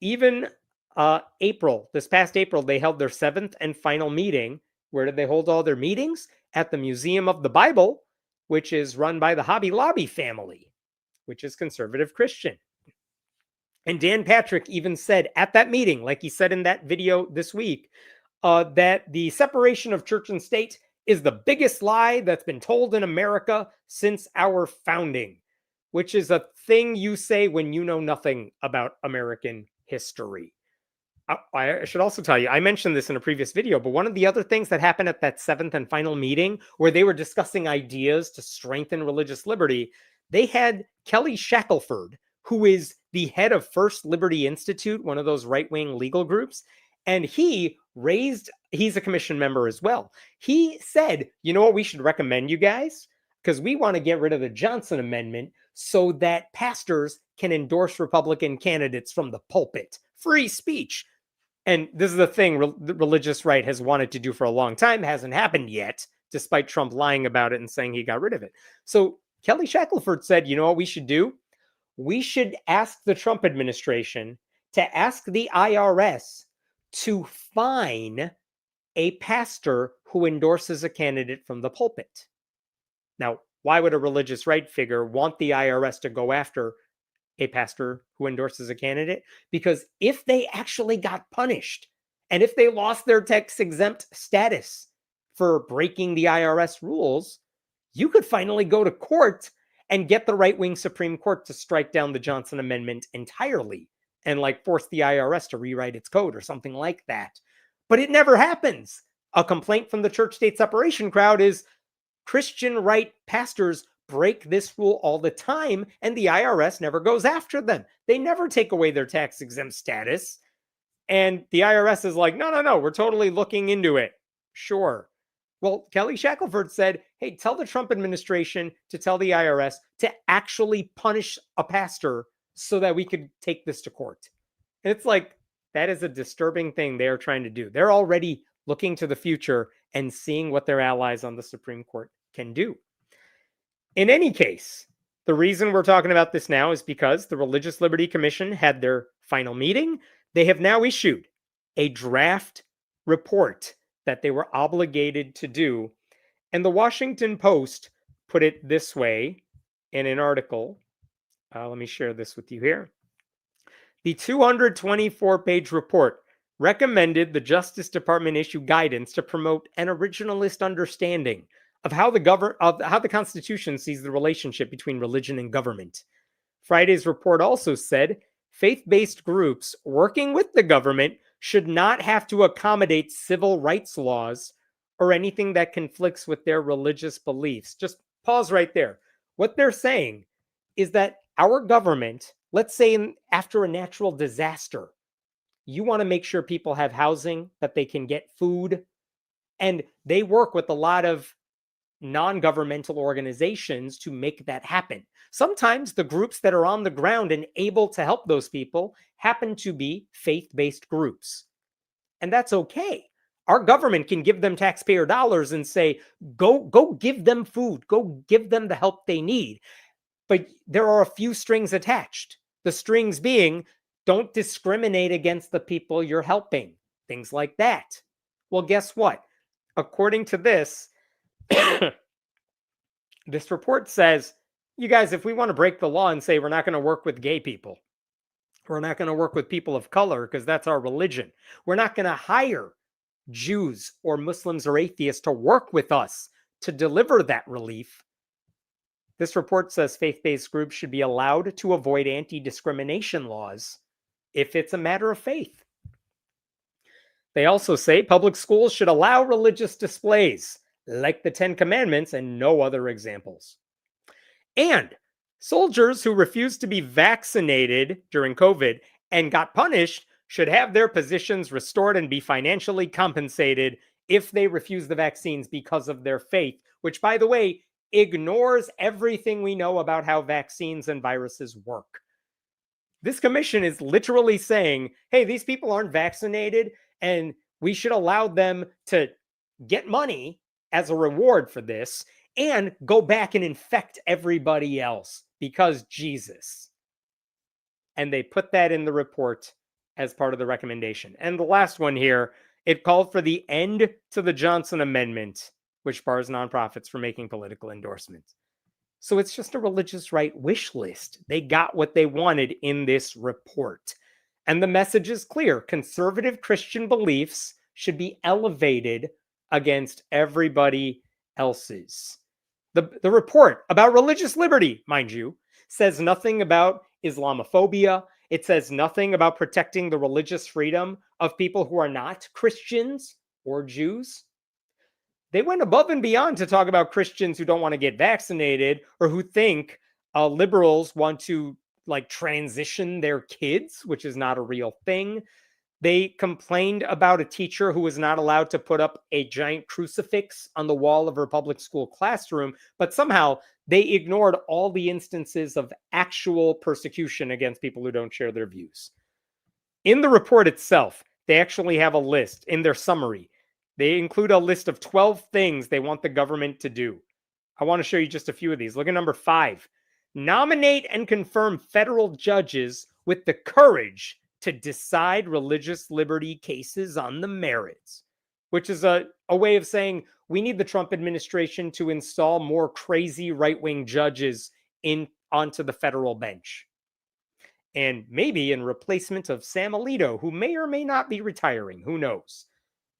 even this past April, they held their 7th and final meeting. Where did they hold all their meetings? At the Museum of the Bible, which is run by the Hobby Lobby family, which is conservative Christian. And Dan Patrick even said at that meeting, like he said in that video this week, that the separation of church and state is the biggest lie that's been told in America since our founding, which is a thing you say when you know nothing about American history. I should also tell you, I mentioned this in a previous video, but one of the other things that happened at that 7th and final meeting where they were discussing ideas to strengthen religious liberty, they had Kelly Shackelford, who is the head of First Liberty Institute, one of those right-wing legal groups, and he's a commission member as well. He said, you know what we should recommend you guys? Because we want to get rid of the Johnson Amendment so that pastors can endorse Republican candidates from the pulpit. Free speech. And this is the thing the religious right has wanted to do for a long time. Hasn't happened yet, despite Trump lying about it and saying he got rid of it. So Kelly Shackelford said, you know what we should do? We should ask the Trump administration to ask the IRS to fine a pastor who endorses a candidate from the pulpit. Now, why would a religious right figure want the IRS to go after a pastor who endorses a candidate? Because if they actually got punished and if they lost their tax exempt status for breaking the IRS rules, you could finally go to court and get the right-wing Supreme Court to strike down the Johnson Amendment entirely and like force the IRS to rewrite its code or something like that. But it never happens. A complaint from the church-state separation crowd is Christian right pastors break this rule all the time, and the IRS never goes after them. They never take away their tax-exempt status. And the IRS is like, no, we're totally looking into it. Sure. Well, Kelly Shackelford said, hey, tell the Trump administration to tell the IRS to actually punish a pastor so that we could take this to court. And it's like, that is a disturbing thing they are trying to do. They're already looking to the future and seeing what their allies on the Supreme Court can do. In any case, the reason we're talking about this now is because the Religious Liberty Commission had their final meeting. They have now issued a draft report that they were obligated to do. And the Washington Post put it this way in an article. Let me share this with you here. The 224-page report recommended the Justice Department issue guidance to promote an originalist understanding of how the Constitution sees the relationship between religion and government. Friday's report also said faith-based groups working with the government should not have to accommodate civil rights laws or anything that conflicts with their religious beliefs. Just pause right there. What they're saying is that our government, let's say after a natural disaster, you want to make sure people have housing, that they can get food, and they work with a lot of non-governmental organizations to make that happen. Sometimes the groups that are on the ground and able to help those people happen to be faith-based groups. And that's okay. Our government can give them taxpayer dollars and say, go give them food, go give them the help they need. But there are a few strings attached. The strings being, don't discriminate against the people you're helping. Things like that. Well, guess what? According to this, this report says, you guys, if we want to break the law and say we're not going to work with gay people, we're not going to work with people of color because that's our religion, we're not going to hire Jews or Muslims or atheists to work with us to deliver that relief. This report says faith-based groups should be allowed to avoid anti-discrimination laws if it's a matter of faith. They also say public schools should allow religious displays like the Ten Commandments and no other examples. And soldiers who refused to be vaccinated during COVID and got punished should have their positions restored and be financially compensated if they refuse the vaccines because of their faith, which, by the way, ignores everything we know about how vaccines and viruses work. This commission is literally saying, hey, these people aren't vaccinated and we should allow them to get money as a reward for this and go back and infect everybody else because Jesus. And they put that in the report as part of the recommendation. And the last one here, it called for the end to the Johnson Amendment, which bars nonprofits from making political endorsements. So it's just a religious right wish list. They got what they wanted in this report. And the message is clear. Conservative Christian beliefs should be elevated against everybody else's. The report about religious liberty, mind you, says nothing about Islamophobia. It says nothing about protecting the religious freedom of people who are not Christians or Jews. They went above and beyond to talk about Christians who don't want to get vaccinated or who think liberals want to transition their kids, which is not a real thing. They complained about a teacher who was not allowed to put up a giant crucifix on the wall of her public school classroom, but somehow they ignored all the instances of actual persecution against people who don't share their views. In the report itself, they actually have a list in their summary. They include a list of 12 things they want the government to do. I want to show you just a few of these. Look at number 5. Nominate and confirm federal judges with the courage to decide religious liberty cases on the merits, which is a way of saying we need the Trump administration to install more crazy right-wing judges onto the federal bench. And maybe in replacement of Sam Alito, who may or may not be retiring. Who knows?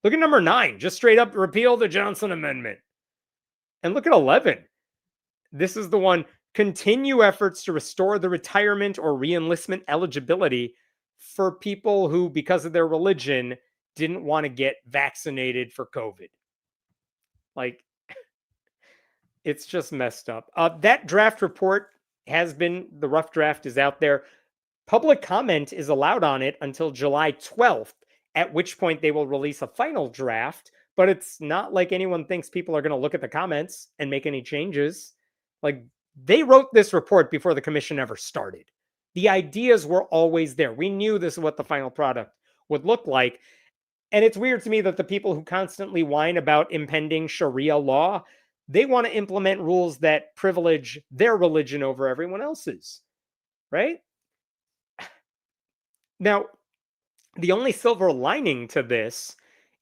Look at number 9. Just straight up repeal the Johnson Amendment. And look at 11. This is the one. Continue efforts to restore the retirement or reenlistment eligibility for people who, because of their religion, didn't want to get vaccinated for COVID. It's just messed up. That draft report the rough draft is out there. Public comment is allowed on it until July 12th, at which point they will release a final draft. But it's not like anyone thinks people are going to look at the comments and make any changes. They wrote this report before the commission ever started. The ideas were always there. We knew this is what the final product would look like. And it's weird to me that the people who constantly whine about impending Sharia law, they want to implement rules that privilege their religion over everyone else's, right? Now, the only silver lining to this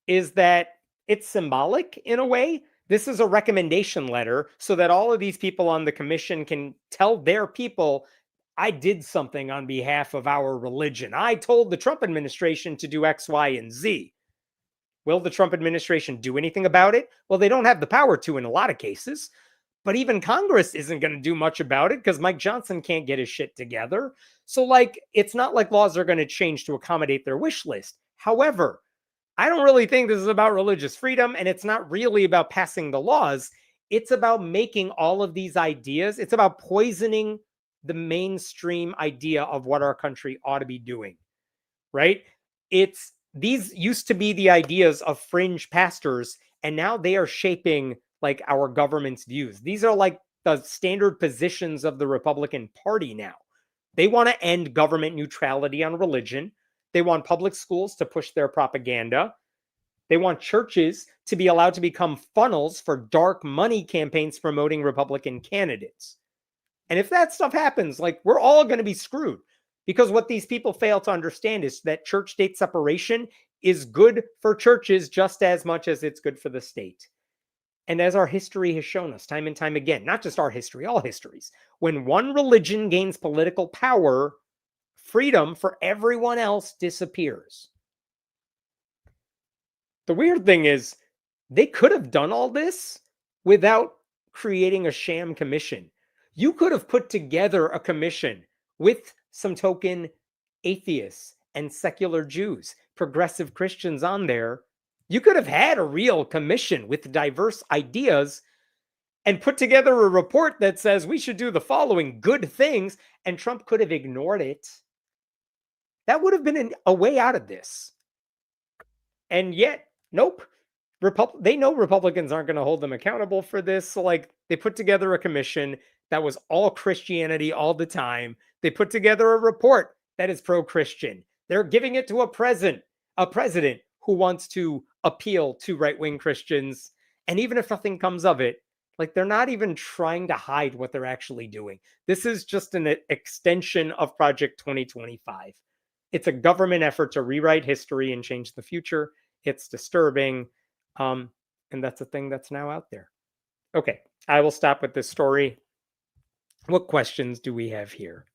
is that it's symbolic in a way. This is a recommendation letter so that all of these people on the commission can tell their people, I did something on behalf of our religion. I told the Trump administration to do X, Y, and Z. Will the Trump administration do anything about it? Well, they don't have the power to in a lot of cases, but even Congress isn't going to do much about it because Mike Johnson can't get his shit together. So, it's not like laws are going to change to accommodate their wish list. However, I don't really think this is about religious freedom, and it's not really about passing the laws. It's about making all of these ideas. It's about poisoning the mainstream idea of what our country ought to be doing, right? These used to be the ideas of fringe pastors, and now they are shaping our government's views. These are the standard positions of the Republican Party now. They want to end government neutrality on religion. They want public schools to push their propaganda. They want churches to be allowed to become funnels for dark money campaigns promoting Republican candidates. And if that stuff happens, we're all going to be screwed. Because what these people fail to understand is that church-state separation is good for churches just as much as it's good for the state. And as our history has shown us time and time again, not just our history, all histories, when one religion gains political power, freedom for everyone else disappears. The weird thing is, they could have done all this without creating a sham commission. You could have put together a commission with some token atheists and secular Jews, progressive Christians on there. You could have had a real commission with diverse ideas and put together a report that says we should do the following good things, and Trump could have ignored it. That would have been a way out of this. And yet, nope. They know Republicans aren't going to hold them accountable for this. So, like, they put together a commission that was all Christianity all the time. They put together a report that is pro-Christian. They're giving it to a president who wants to appeal to right-wing Christians. And even if nothing comes of it, like, they're not even trying to hide what they're actually doing. This is just an extension of Project 2025. It's a government effort to rewrite history and change the future. It's disturbing. And that's a thing that's now out there. Okay, I will stop with this story. What questions do we have here?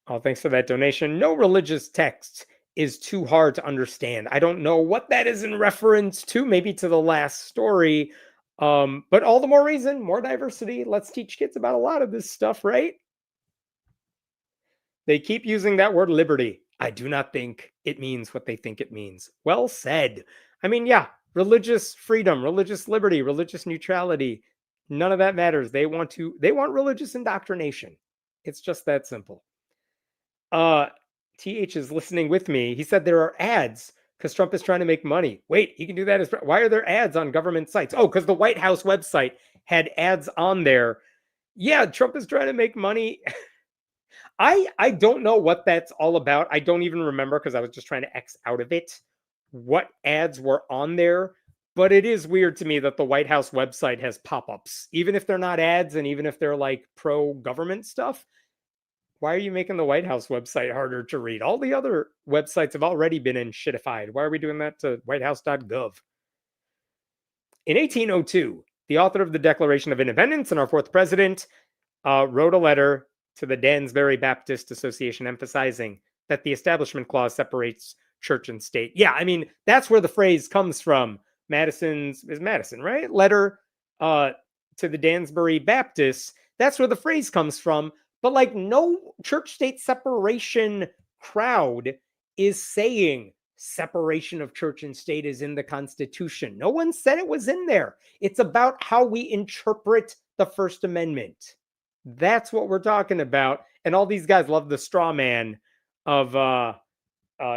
Oh, thanks for that donation. No religious text is too hard to understand. I don't know what that is in reference to, maybe to the last story. But all the more reason, more diversity. Let's teach kids about a lot of this stuff, right? They keep using that word liberty. I do not think it means what they think it means. Well said. I mean, yeah, religious freedom, religious liberty, religious neutrality, none of that matters. They want religious indoctrination. It's just that simple. TH is listening with me. He said there are ads because Trump is trying to make money. Wait, he can do that why are there ads on government sites? Oh, because the White House website had ads on there. Yeah, Trump is trying to make money. I don't know what that's all about. I don't even remember because I was just trying to X out of it what ads were on there. But it is weird to me that the White House website has pop-ups, even if they're not ads and even if they're like pro-government stuff. Why are you making the White House website harder to read? All the other websites have already been shitified. Why are we doing that to whitehouse.gov? In 1802, the author of the Declaration of Independence and our fourth president wrote a letter to the Dansbury Baptist Association emphasizing that the Establishment Clause separates church and state. Yeah, I mean, that's where the phrase comes from. Madison, right? Letter to the Dansbury Baptists. That's where the phrase comes from. But like, no church-state separation crowd is saying separation of church and state is in the Constitution. No one said it was in there. It's about how we interpret the First Amendment. That's what we're talking about. And all these guys love the straw man of,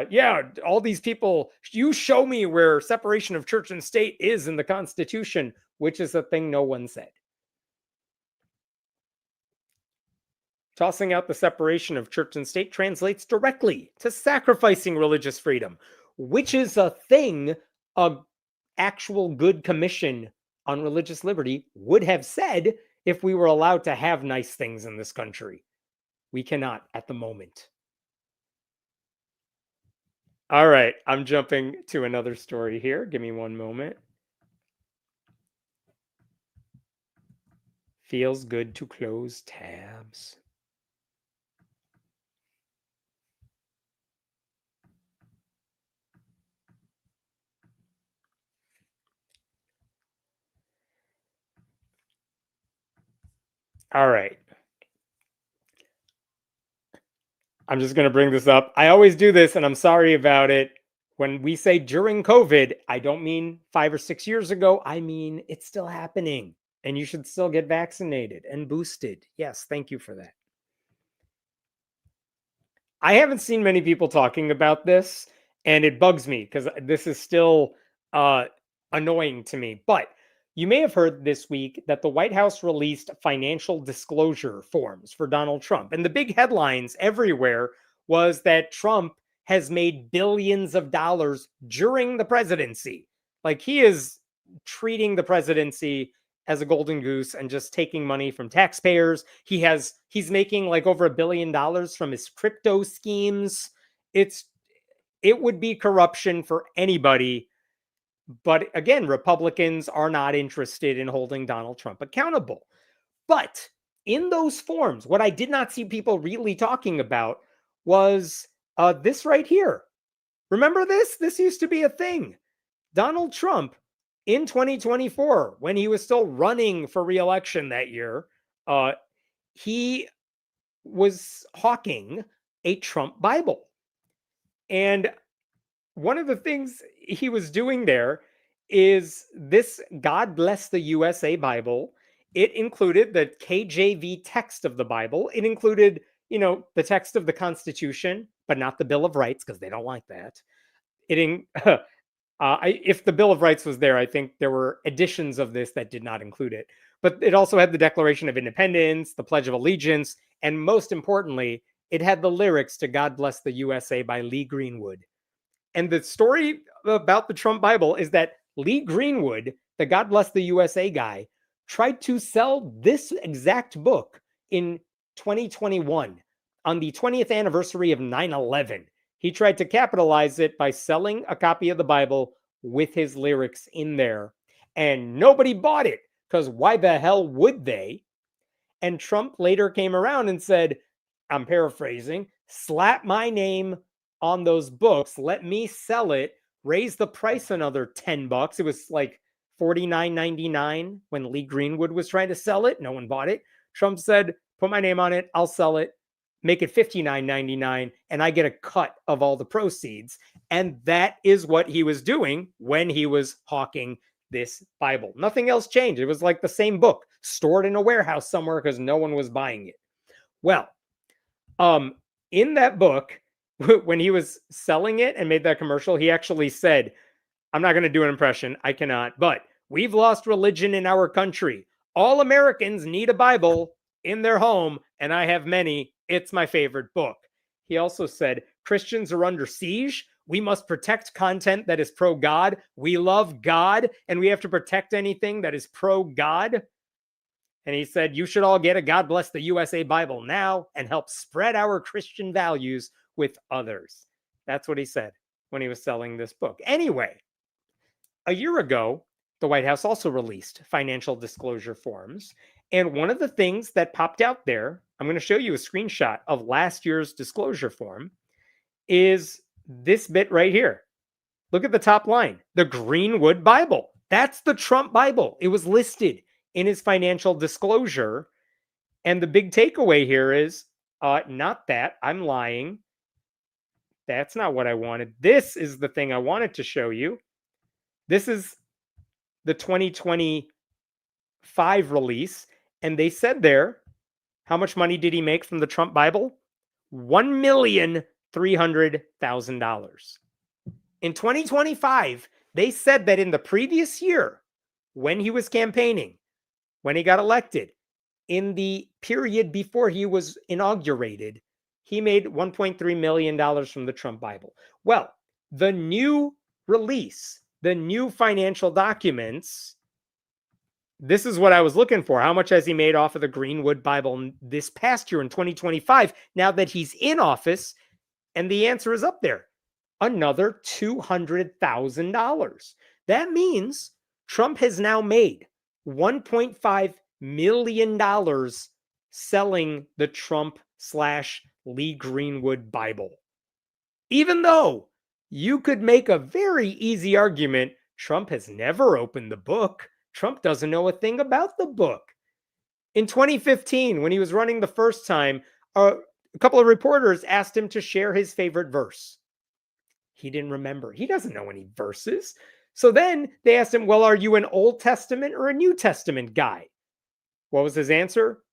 yeah, all these people, you show me where separation of church and state is in the Constitution, which is a thing no one said. Tossing out the separation of church and state translates directly to sacrificing religious freedom, which is a thing an actual good commission on religious liberty would have said if we were allowed to have nice things in this country. We cannot at the moment. All right, I'm jumping to another story here. Give me one moment. Feels good to close tabs. All right. I'm just going to bring this up. I always do this, and I'm sorry about it. When we say during COVID, I don't mean 5 or 6 years ago. I mean, it's still happening, and you should still get vaccinated and boosted. Yes, thank you for that. I haven't seen many people talking about this, and it bugs me because this is still annoying to me. But you may have heard this week that the White House released financial disclosure forms for Donald Trump. And the big headlines everywhere was that Trump has made billions of dollars during the presidency. Like, he is treating the presidency as a golden goose and just taking money from taxpayers. He's making like over $1 billion from his crypto schemes. It would be corruption for anybody. But again, Republicans are not interested in holding Donald Trump accountable. But in those forms, what I did not see people really talking about was this right here. Remember this? This used to be a thing. Donald Trump in 2024, when he was still running for re-election that year, he was hawking a Trump Bible. And one of the things he was doing there is this God Bless the USA Bible. It included the KJV text of the Bible. It included, the text of the Constitution, but not the Bill of Rights because they don't like that. If the Bill of Rights was there, I think there were editions of this that did not include it. But it also had the Declaration of Independence, the Pledge of Allegiance, and most importantly, it had the lyrics to God Bless the USA by Lee Greenwood. And the story about the Trump Bible is that Lee Greenwood, the God Bless the USA guy, tried to sell this exact book in 2021 on the 20th anniversary of 9/11. He tried to capitalize it by selling a copy of the Bible with his lyrics in there. And nobody bought it because why the hell would they? And Trump later came around and said, I'm paraphrasing, slap my name on those books, let me sell it, raise the price another $10. It was like $49.99 when Lee Greenwood was trying to sell it. No one bought it. Trump said, put my name on it, I'll sell it, make it $59.99, and I get a cut of all the proceeds. And that is what he was doing when he was hawking this Bible. Nothing else changed. It was like the same book stored in a warehouse somewhere because no one was buying it. Well, in that book, when he was selling it and made that commercial, he actually said, I'm not going to do an impression. I cannot. But we've lost religion in our country. All Americans need a Bible in their home, and I have many. It's my favorite book. He also said, Christians are under siege. We must protect content that is pro-God. We love God, and we have to protect anything that is pro-God. And he said, you should all get a God Bless the USA Bible now and help spread our Christian values with others. That's what he said when he was selling this book. Anyway, a year ago, the White House also released financial disclosure forms. And one of the things that popped out there, I'm going to show you a screenshot of last year's disclosure form, is this bit right here. Look at the top line, the Greenwood Bible. That's the Trump Bible. It was listed in his financial disclosure. And the big takeaway here is, not that, I'm lying. That's not what I wanted. This is the thing I wanted to show you. This is the 2025 release. And they said there, how much money did he make from the Trump Bible? $1,300,000. In 2025, they said that in the previous year, when he was campaigning, when he got elected, in the period before he was inaugurated, he made $1.3 million from the Trump Bible. Well, the new release, the new financial documents, this is what I was looking for. How much has he made off of the Greenwood Bible this past year in 2025, now that he's in office? And the answer is up there. Another $200,000. That means Trump has now made $1.5 million selling the Trump/Lee Greenwood Bible. Even though you could make a very easy argument, Trump has never opened the book. Trump doesn't know a thing about the book. In 2015, when he was running the first time, a couple of reporters asked him to share his favorite verse. He didn't remember. He doesn't know any verses. So then they asked him, well, are you an Old Testament or a New Testament guy? What was his answer?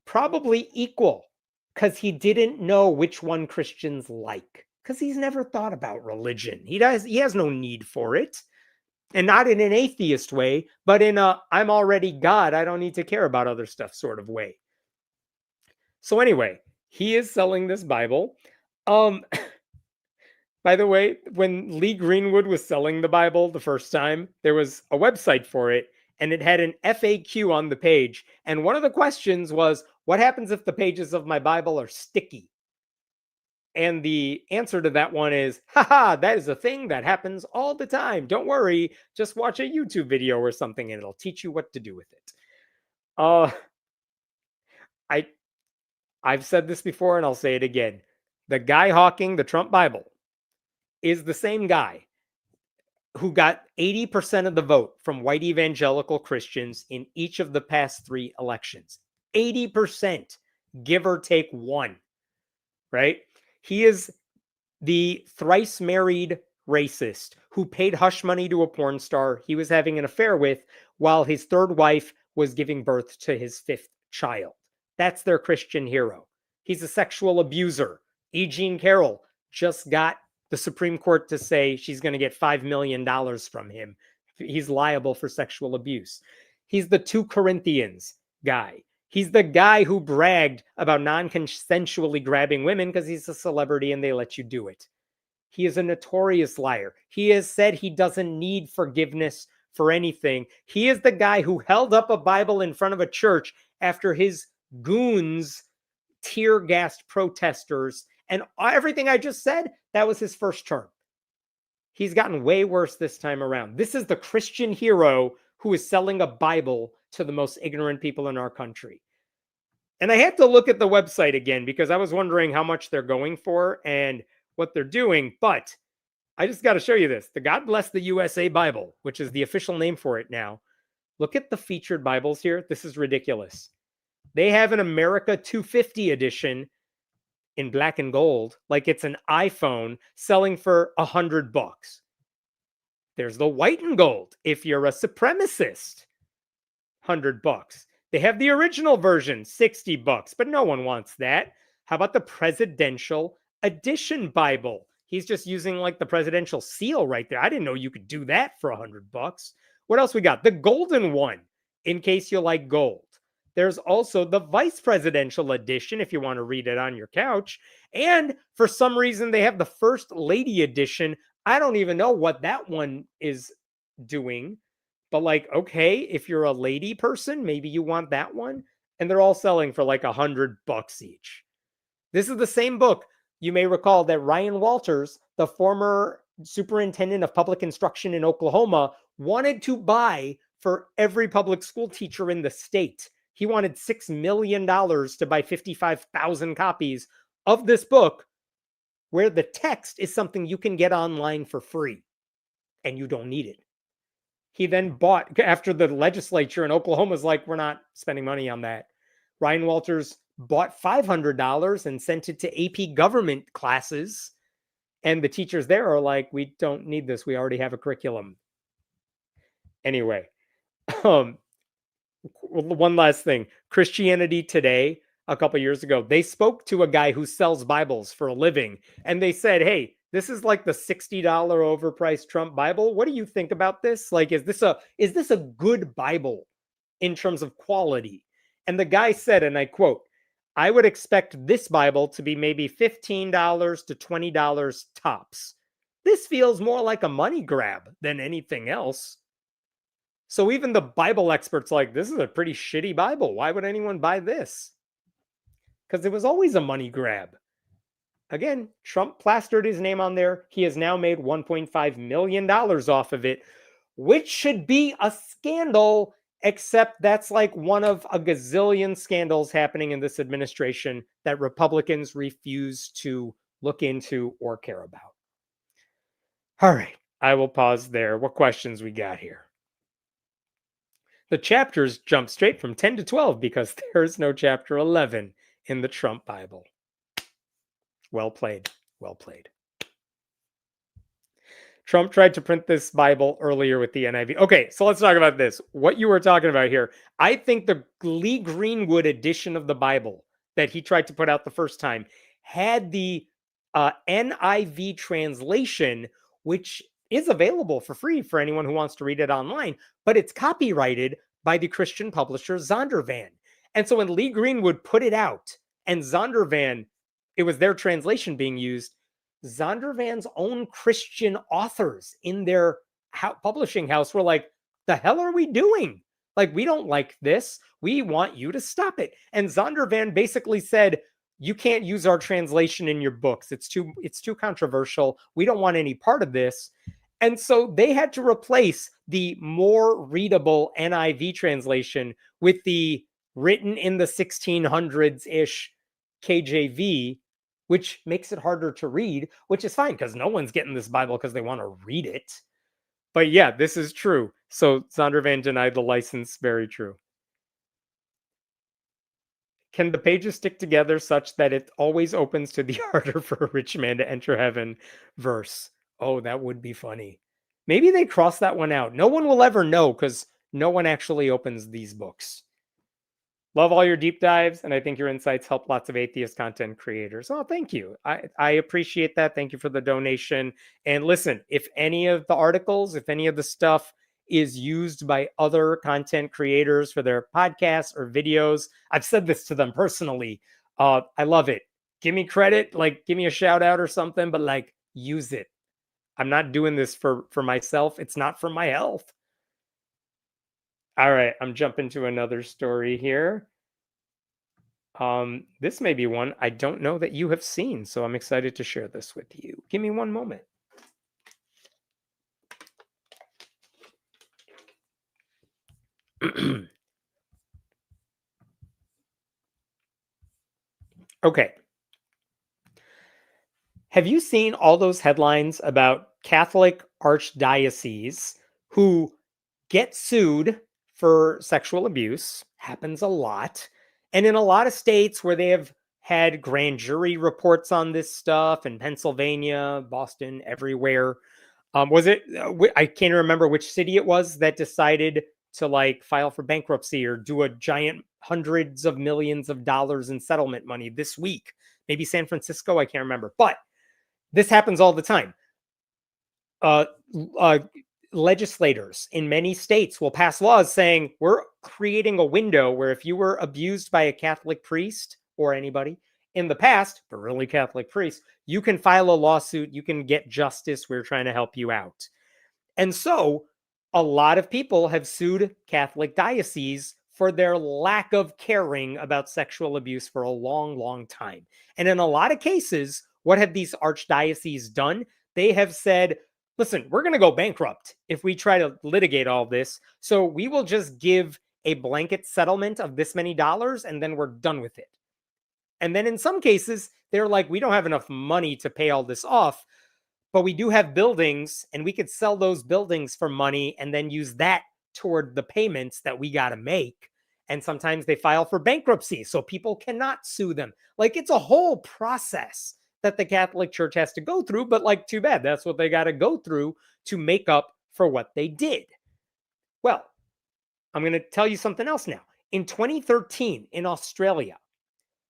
Probably equal, because he didn't know which one Christians like, because he's never thought about religion. He has no need for it. And not in an atheist way, but in a I'm already God, I don't need to care about other stuff sort of way. So anyway, he is selling this Bible. By the way, when Lee Greenwood was selling the Bible the first time, there was a website for it, and it had an FAQ on the page. And one of the questions was, what happens if the pages of my Bible are sticky? And the answer to that one is, haha, that is a thing that happens all the time. Don't worry, just watch a YouTube video or something and it'll teach you what to do with it. I've said this before and I'll say it again. The guy hawking the Trump Bible is the same guy who got 80% of the vote from white evangelical Christians in each of the past 3 elections. 80%, give or take 1, right? He is the thrice married racist who paid hush money to a porn star he was having an affair with while his 3rd wife was giving birth to his 5th child. That's their Christian hero. He's a sexual abuser E. Jean Carroll just got the Supreme Court to say she's going to get $5 million from him. He's liable for sexual abuse. He's the 2 Corinthians guy. He's the guy who bragged about non-consensually grabbing women because he's a celebrity and they let you do it. He is a notorious liar. He has said he doesn't need forgiveness for anything. He is the guy who held up a Bible in front of a church after his goons tear gassed protesters. And everything I just said, that was his first term. He's gotten way worse this time around. This is the Christian hero who is selling a Bible to the most ignorant people in our country. And I had to look at the website again because I was wondering how much they're going for and what they're doing. But I just got to show you this. The God Bless the USA Bible, which is the official name for it now. Look at the featured Bibles here. This is ridiculous. They have an America 250 edition in black and gold, like it's an iPhone, selling for $100. There's the white and gold. If you're a supremacist, $100. They have the original version, $60, but no one wants that. How about the presidential edition Bible? He's just using like the presidential seal right there. I didn't know you could do that for $100. What else we got? The golden one, in case you like gold. There's also the vice presidential edition if you want to read it on your couch. And for some reason, they have the first lady edition. I don't even know what that one is doing. But like, okay, if you're a lady person, maybe you want that one. And they're all selling for like $100 each. This is the same book. You may recall that Ryan Walters, the former superintendent of public instruction in Oklahoma, wanted to buy for every public school teacher in the state. He wanted $6 million to buy 55,000 copies of this book, where the text is something you can get online for free, and you don't need it. He then bought, after the legislature in Oklahoma was like, we're not spending money on that. Ryan Walters bought $500 and sent it to AP government classes. And the teachers there are like, we don't need this. We already have a curriculum. Anyway, one last thing. Christianity Today, a couple years ago, they spoke to a guy who sells Bibles for a living. And they said, hey, this is like the $60 overpriced Trump Bible. What do you think about this? Like, is this a good Bible in terms of quality? And the guy said, and I quote, I would expect this Bible to be maybe $15 to $20 tops. This feels more like a money grab than anything else. So even the Bible experts like, this is a pretty shitty Bible. Why would anyone buy this? Because it was always a money grab. Again, Trump plastered his name on there. He has now made $1.5 million off of it, which should be a scandal, except that's like one of a gazillion scandals happening in this administration that Republicans refuse to look into or care about. All right, I will pause there. What questions we got here? The chapters jump straight from 10 to 12 because there's no chapter 11 in the Trump Bible. Well played. Well played. Trump tried to print this Bible earlier with the NIV. Okay, so let's talk about this. What you were talking about here. I think the Lee Greenwood edition of the Bible that he tried to put out the first time had the NIV translation, which is available for free for anyone who wants to read it online, but it's copyrighted by the Christian publisher Zondervan. And so when Lee Greenwood put it out and Zondervan, it was their translation being used, Zondervan's own Christian authors in their publishing house were like, the hell are we doing? Like, we don't like this. We want you to stop it. And Zondervan basically said, you can't use our translation in your books. It's too controversial. We don't want any part of this. And so they had to replace the more readable NIV translation with the written in the 1600s-ish KJV, which makes it harder to read, which is fine because no one's getting this Bible because they want to read it. But yeah, this is true. So Zondervan denied the license. Very true. Can the pages stick together such that it always opens to the harder for a rich man to enter heaven verse? Oh, that would be funny. Maybe they cross that one out. No one will ever know because no one actually opens these books. Love all your deep dives, and I think your insights help lots of atheist content creators. Oh, thank you. I appreciate that. Thank you for the donation. And listen, if any of the articles, if any of the stuff is used by other content creators for their podcasts or videos, I've said this to them personally. I love it. Give me credit, like give me a shout out or something, but like use it. I'm not doing this for myself. It's not for my health. All right, I'm jumping to another story here. This may be one I don't know that you have seen, so I'm excited to share this with you. Give me one moment. Okay. Have you seen all those headlines about Catholic archdioceses who get sued for sexual abuse? Happens a lot. And in a lot of states where they have had grand jury reports on this stuff, in Pennsylvania, Boston, everywhere. Was it? I can't remember which city it was that decided to like file for bankruptcy or do a giant hundreds of millions of dollars in settlement money this week. Maybe San Francisco. I can't remember, but this happens all the time. Uh, uh, Legislators in many states will pass laws saying we're creating a window where if you were abused by a Catholic priest or anybody in the past, but really Catholic priest, you can file a lawsuit, you can get justice. We're trying to help you out. And so a lot of people have sued Catholic dioceses for their lack of caring about sexual abuse for a long, long time. And in a lot of cases, what have these archdioceses done? They have said, listen, we're going to go bankrupt if we try to litigate all this. So we will just give a blanket settlement of this many dollars and then we're done with it. And then in some cases, they're like, we don't have enough money to pay all this off, but we do have buildings and we could sell those buildings for money and then use that toward the payments that we got to make. And sometimes they file for bankruptcy so people cannot sue them. Like it's a whole process that the Catholic Church has to go through, but like too bad, that's what they got to go through to make up for what they did. Well, I'm going to tell you something else now. In 2013 in Australia,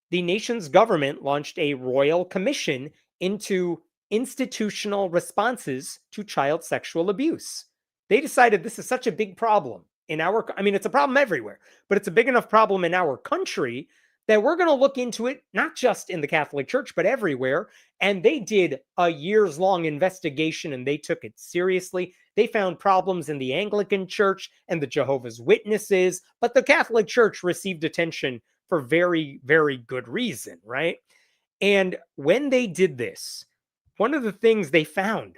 the nation's government launched a royal commission into institutional responses to child sexual abuse. They decided this is such a big problem in it's a problem everywhere, but it's a big enough problem in our country that we're going to look into it, not just in the Catholic Church, but everywhere. And they did a years long investigation and they took it seriously. They found problems in the Anglican Church and the Jehovah's Witnesses, but the Catholic Church received attention for very, very good reason, right? And when they did this, one of the things they found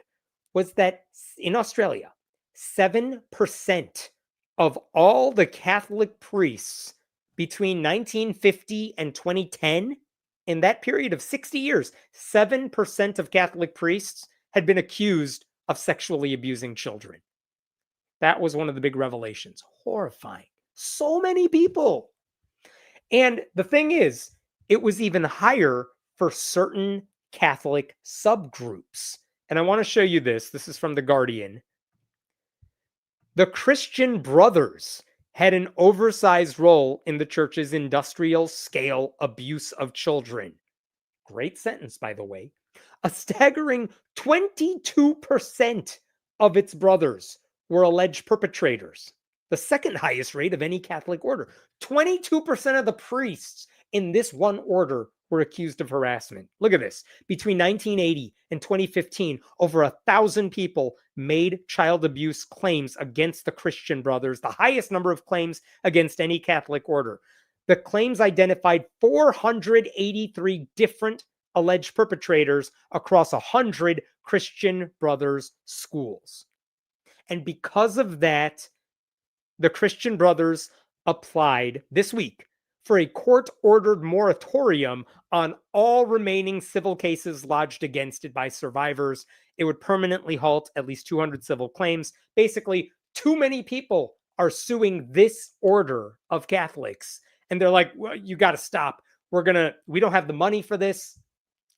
was that in Australia, 7% of all the Catholic priests between 1950 and 2010, in that period of 60 years, 7% of Catholic priests had been accused of sexually abusing children. That was one of the big revelations. Horrifying. So many people. And the thing is, it was even higher for certain Catholic subgroups. And I want to show you this. This is from The Guardian. The Christian Brothers had an oversized role in the church's industrial scale abuse of children. Great sentence, by the way. A staggering 22% of its brothers were alleged perpetrators, the second highest rate of any Catholic order. 22% of the priests in this one order were accused of harassment. Look at this. Between 1980 and 2015, over 1,000 people made child abuse claims against the Christian Brothers, the highest number of claims against any Catholic order. The claims identified 483 different alleged perpetrators across 100 Christian Brothers schools. And because of that, the Christian Brothers applied this week for a court-ordered moratorium on all remaining civil cases lodged against it by survivors. It would permanently halt at least 200 civil claims. Basically, too many people are suing this order of Catholics. And they're like, well, you got to stop. We don't have the money for this.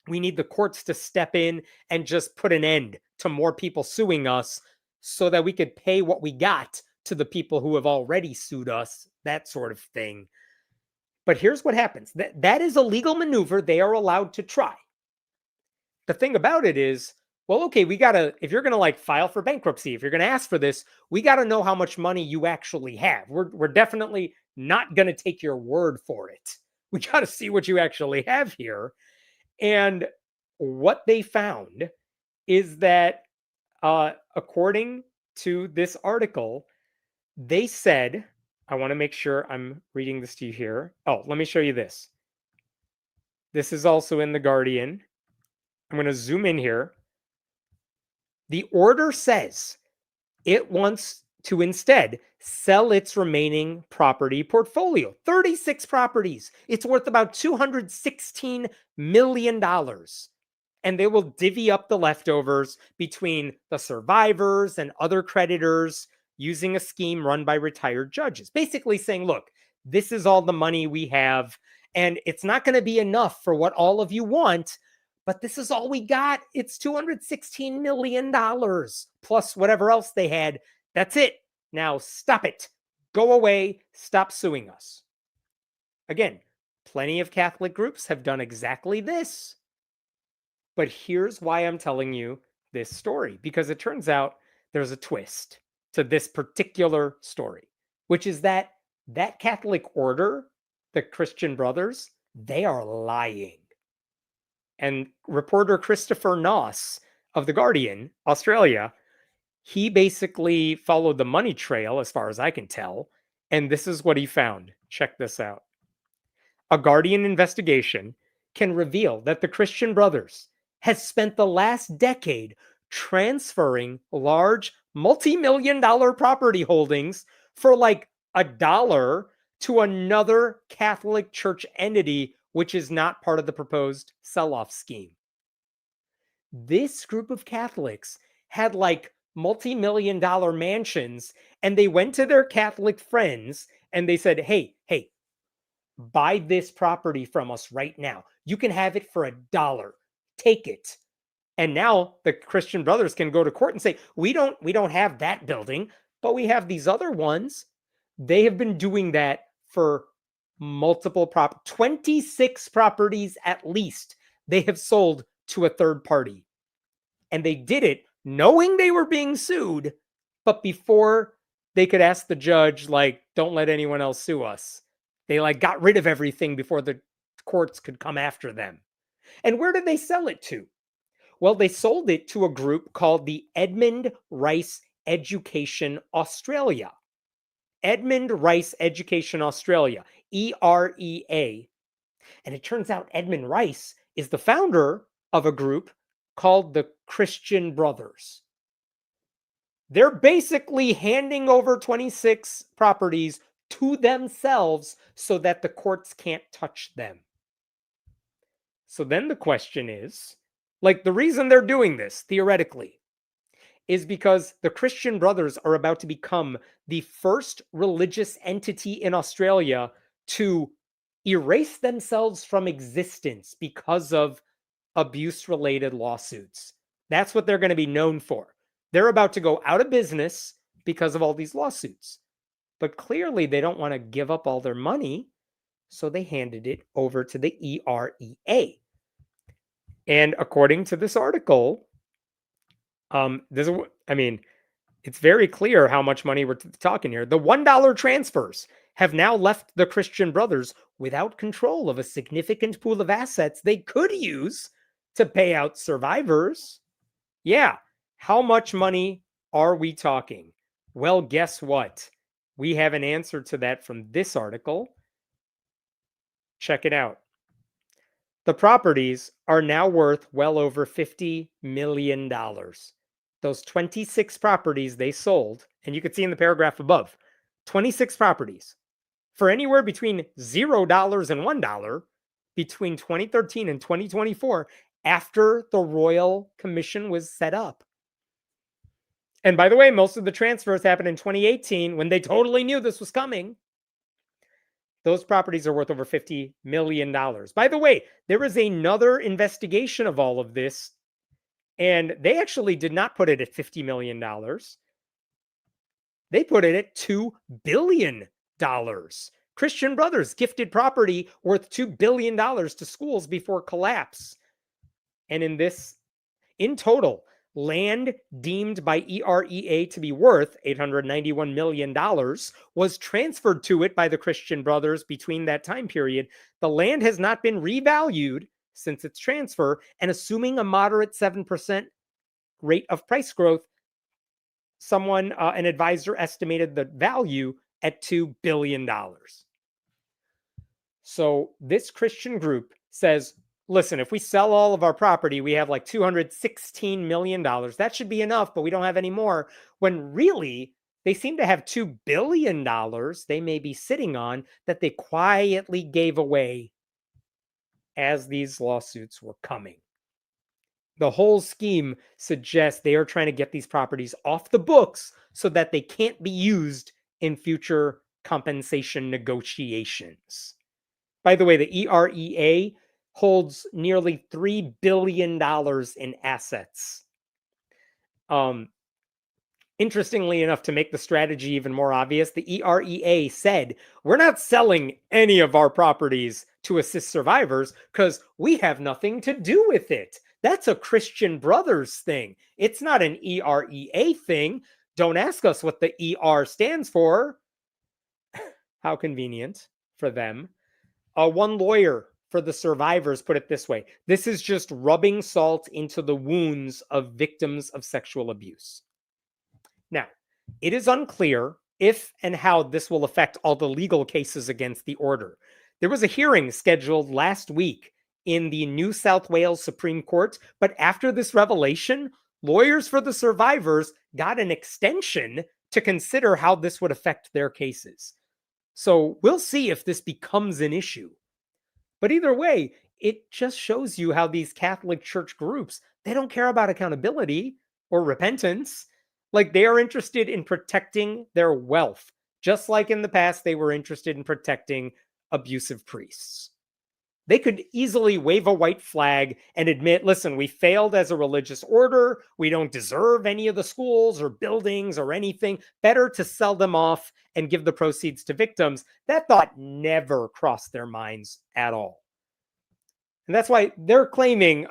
We need the courts to step in and just put an end to more people suing us so that we could pay what we got to the people who have already sued us, that sort of thing. But here's what happens. That is a legal maneuver they are allowed to try. The thing about it is, well, okay, if you're gonna like file for bankruptcy, if you're gonna ask for this, we gotta know how much money you actually have. We're definitely not gonna take your word for it. We gotta see what you actually have here. And what they found is that, according to this article, they said, I want to make sure I'm reading this to you here. Oh, let me show you this. This is also in The Guardian. I'm going to zoom in here. The order says it wants to instead sell its remaining property portfolio, 36 properties. It's worth about $216 million. And they will divvy up the leftovers between the survivors and other creditors using a scheme run by retired judges. Basically saying, look, this is all the money we have, and it's not going to be enough for what all of you want, but this is all we got. It's $216 million plus whatever else they had. That's it. Now stop it. Go away. Stop suing us. Again, plenty of Catholic groups have done exactly this. But here's why I'm telling you this story, because it turns out there's a twist to this particular story, which is that Catholic order, the Christian Brothers, they are lying. And reporter Christopher Noss of The Guardian, Australia, he basically followed the money trail, as far as I can tell, and this is what he found. Check this out. A Guardian investigation can reveal that the Christian Brothers has spent the last decade transferring large multi-million-dollar property holdings for like $1 to another Catholic church entity, which is not part of the proposed sell-off scheme. This group of Catholics had like multi-million-dollar mansions, and they went to their Catholic friends and they said, hey, buy this property from us right now. You can have it for $1. Take it. And now the Christian Brothers can go to court and say, we don't have that building, but we have these other ones. They have been doing that for multiple 26 properties at least. They have sold to a third party. And they did it knowing they were being sued, but before they could ask the judge, like, don't let anyone else sue us. They like got rid of everything before the courts could come after them. And where did they sell it to? Well, they sold it to a group called the Edmund Rice Education Australia. Edmund Rice Education Australia, EREA. And it turns out Edmund Rice is the founder of a group called the Christian Brothers. They're basically handing over 26 properties to themselves so that the courts can't touch them. So then the question is, like, the reason they're doing this, theoretically, is because the Christian Brothers are about to become the first religious entity in Australia to erase themselves from existence because of abuse-related lawsuits. That's what they're going to be known for. They're about to go out of business because of all these lawsuits. But clearly they don't want to give up all their money, so they handed it over to the EREA. And according to this article, it's very clear how much money we're talking here. The $1 transfers have now left the Christian Brothers without control of a significant pool of assets they could use to pay out survivors. Yeah, how much money are we talking? Well, guess what? We have an answer to that from this article. Check it out. The properties are now worth well over $50 million. Those 26 properties they sold, and you can see in the paragraph above, 26 properties for anywhere between $0 and $1 between 2013 and 2024 after the Royal Commission was set up. And by the way, most of the transfers happened in 2018 when they totally knew this was coming. Those properties are worth over $50 million. By the way, there is another investigation of all of this, and they actually did not put it at $50 million. They put it at $2 billion. Christian Brothers gifted property worth $2 billion to schools before collapse. And in total, land deemed by EREA to be worth $891 million was transferred to it by the Christian Brothers between that time period. The land has not been revalued since its transfer, and assuming a moderate 7% rate of price growth, an advisor estimated the value at $2 billion. So this Christian group says, listen, if we sell all of our property, we have like $216 million. That should be enough, but we don't have any more. When really, they seem to have $2 billion they may be sitting on that they quietly gave away as these lawsuits were coming. The whole scheme suggests they are trying to get these properties off the books so that they can't be used in future compensation negotiations. By the way, the EREA holds nearly $3 billion in assets. Interestingly enough, to make the strategy even more obvious, the EREA said, we're not selling any of our properties to assist survivors because we have nothing to do with it. That's a Christian Brothers thing. It's not an EREA thing. Don't ask us what the ER stands for. How convenient for them. One lawyer for the survivors put it this way: this is just rubbing salt into the wounds of victims of sexual abuse. Now, it is unclear if and how this will affect all the legal cases against the order. There was a hearing scheduled last week in the New South Wales Supreme Court, but after this revelation, lawyers for the survivors got an extension to consider how this would affect their cases. So we'll see if this becomes an issue. But either way, it just shows you how these Catholic Church groups, they don't care about accountability or repentance. Like, they are interested in protecting their wealth, just like in the past they were interested in protecting abusive priests. They could easily wave a white flag and admit, listen, we failed as a religious order. We don't deserve any of the schools or buildings or anything. Better to sell them off and give the proceeds to victims. That thought never crossed their minds at all. And that's why they're claiming,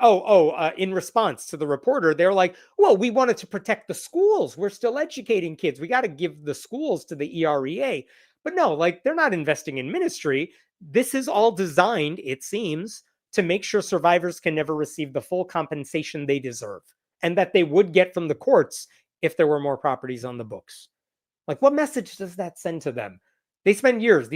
in response to the reporter, they're like, well, we wanted to protect the schools. We're still educating kids. We got to give the schools to the EREA. But no, like, they're not investing in ministry. This is all designed, it seems, to make sure survivors can never receive the full compensation they deserve and that they would get from the courts if there were more properties on the books. Like, what message does that send to them? These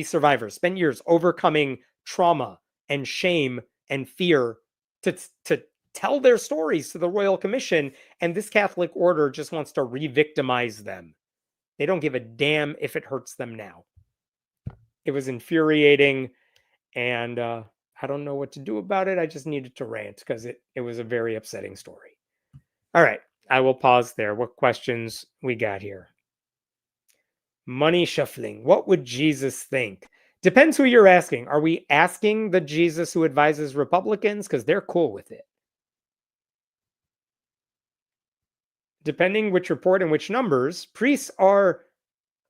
survivors spend years overcoming trauma and shame and fear to tell their stories to the Royal Commission, and this Catholic order just wants to re-victimize them. They don't give a damn if it hurts them now. It was infuriating, and I don't know what to do about it. I just needed to rant because it was a very upsetting story. All right, I will pause there. What questions we got here? Money shuffling. What would Jesus think? Depends who you're asking. Are we asking the Jesus who advises Republicans? Because they're cool with it. Depending which report and which numbers, priests are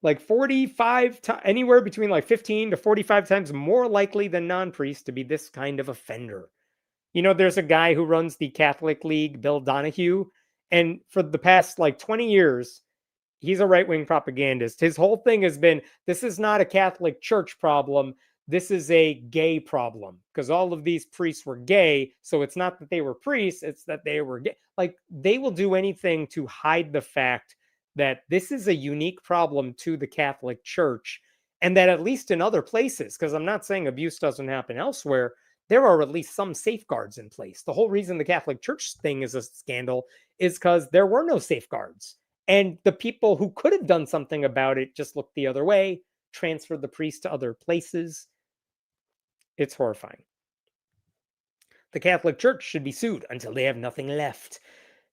like 45 anywhere between like 15 to 45 times more likely than non-priests to be this kind of offender. You know, there's a guy who runs the Catholic League, Bill Donahue, and for the past like 20 years, he's a right-wing propagandist. His whole thing has been, this is not a Catholic Church problem. This is a gay problem because all of these priests were gay. So it's not that they were priests, it's that they were gay. Like, they will do anything to hide the fact that this is a unique problem to the Catholic Church, and that at least in other places, because I'm not saying abuse doesn't happen elsewhere, there are at least some safeguards in place. The whole reason the Catholic Church thing is a scandal is because there were no safeguards. And the people who could have done something about it just looked the other way, transferred the priest to other places. It's horrifying. The Catholic Church should be sued until they have nothing left.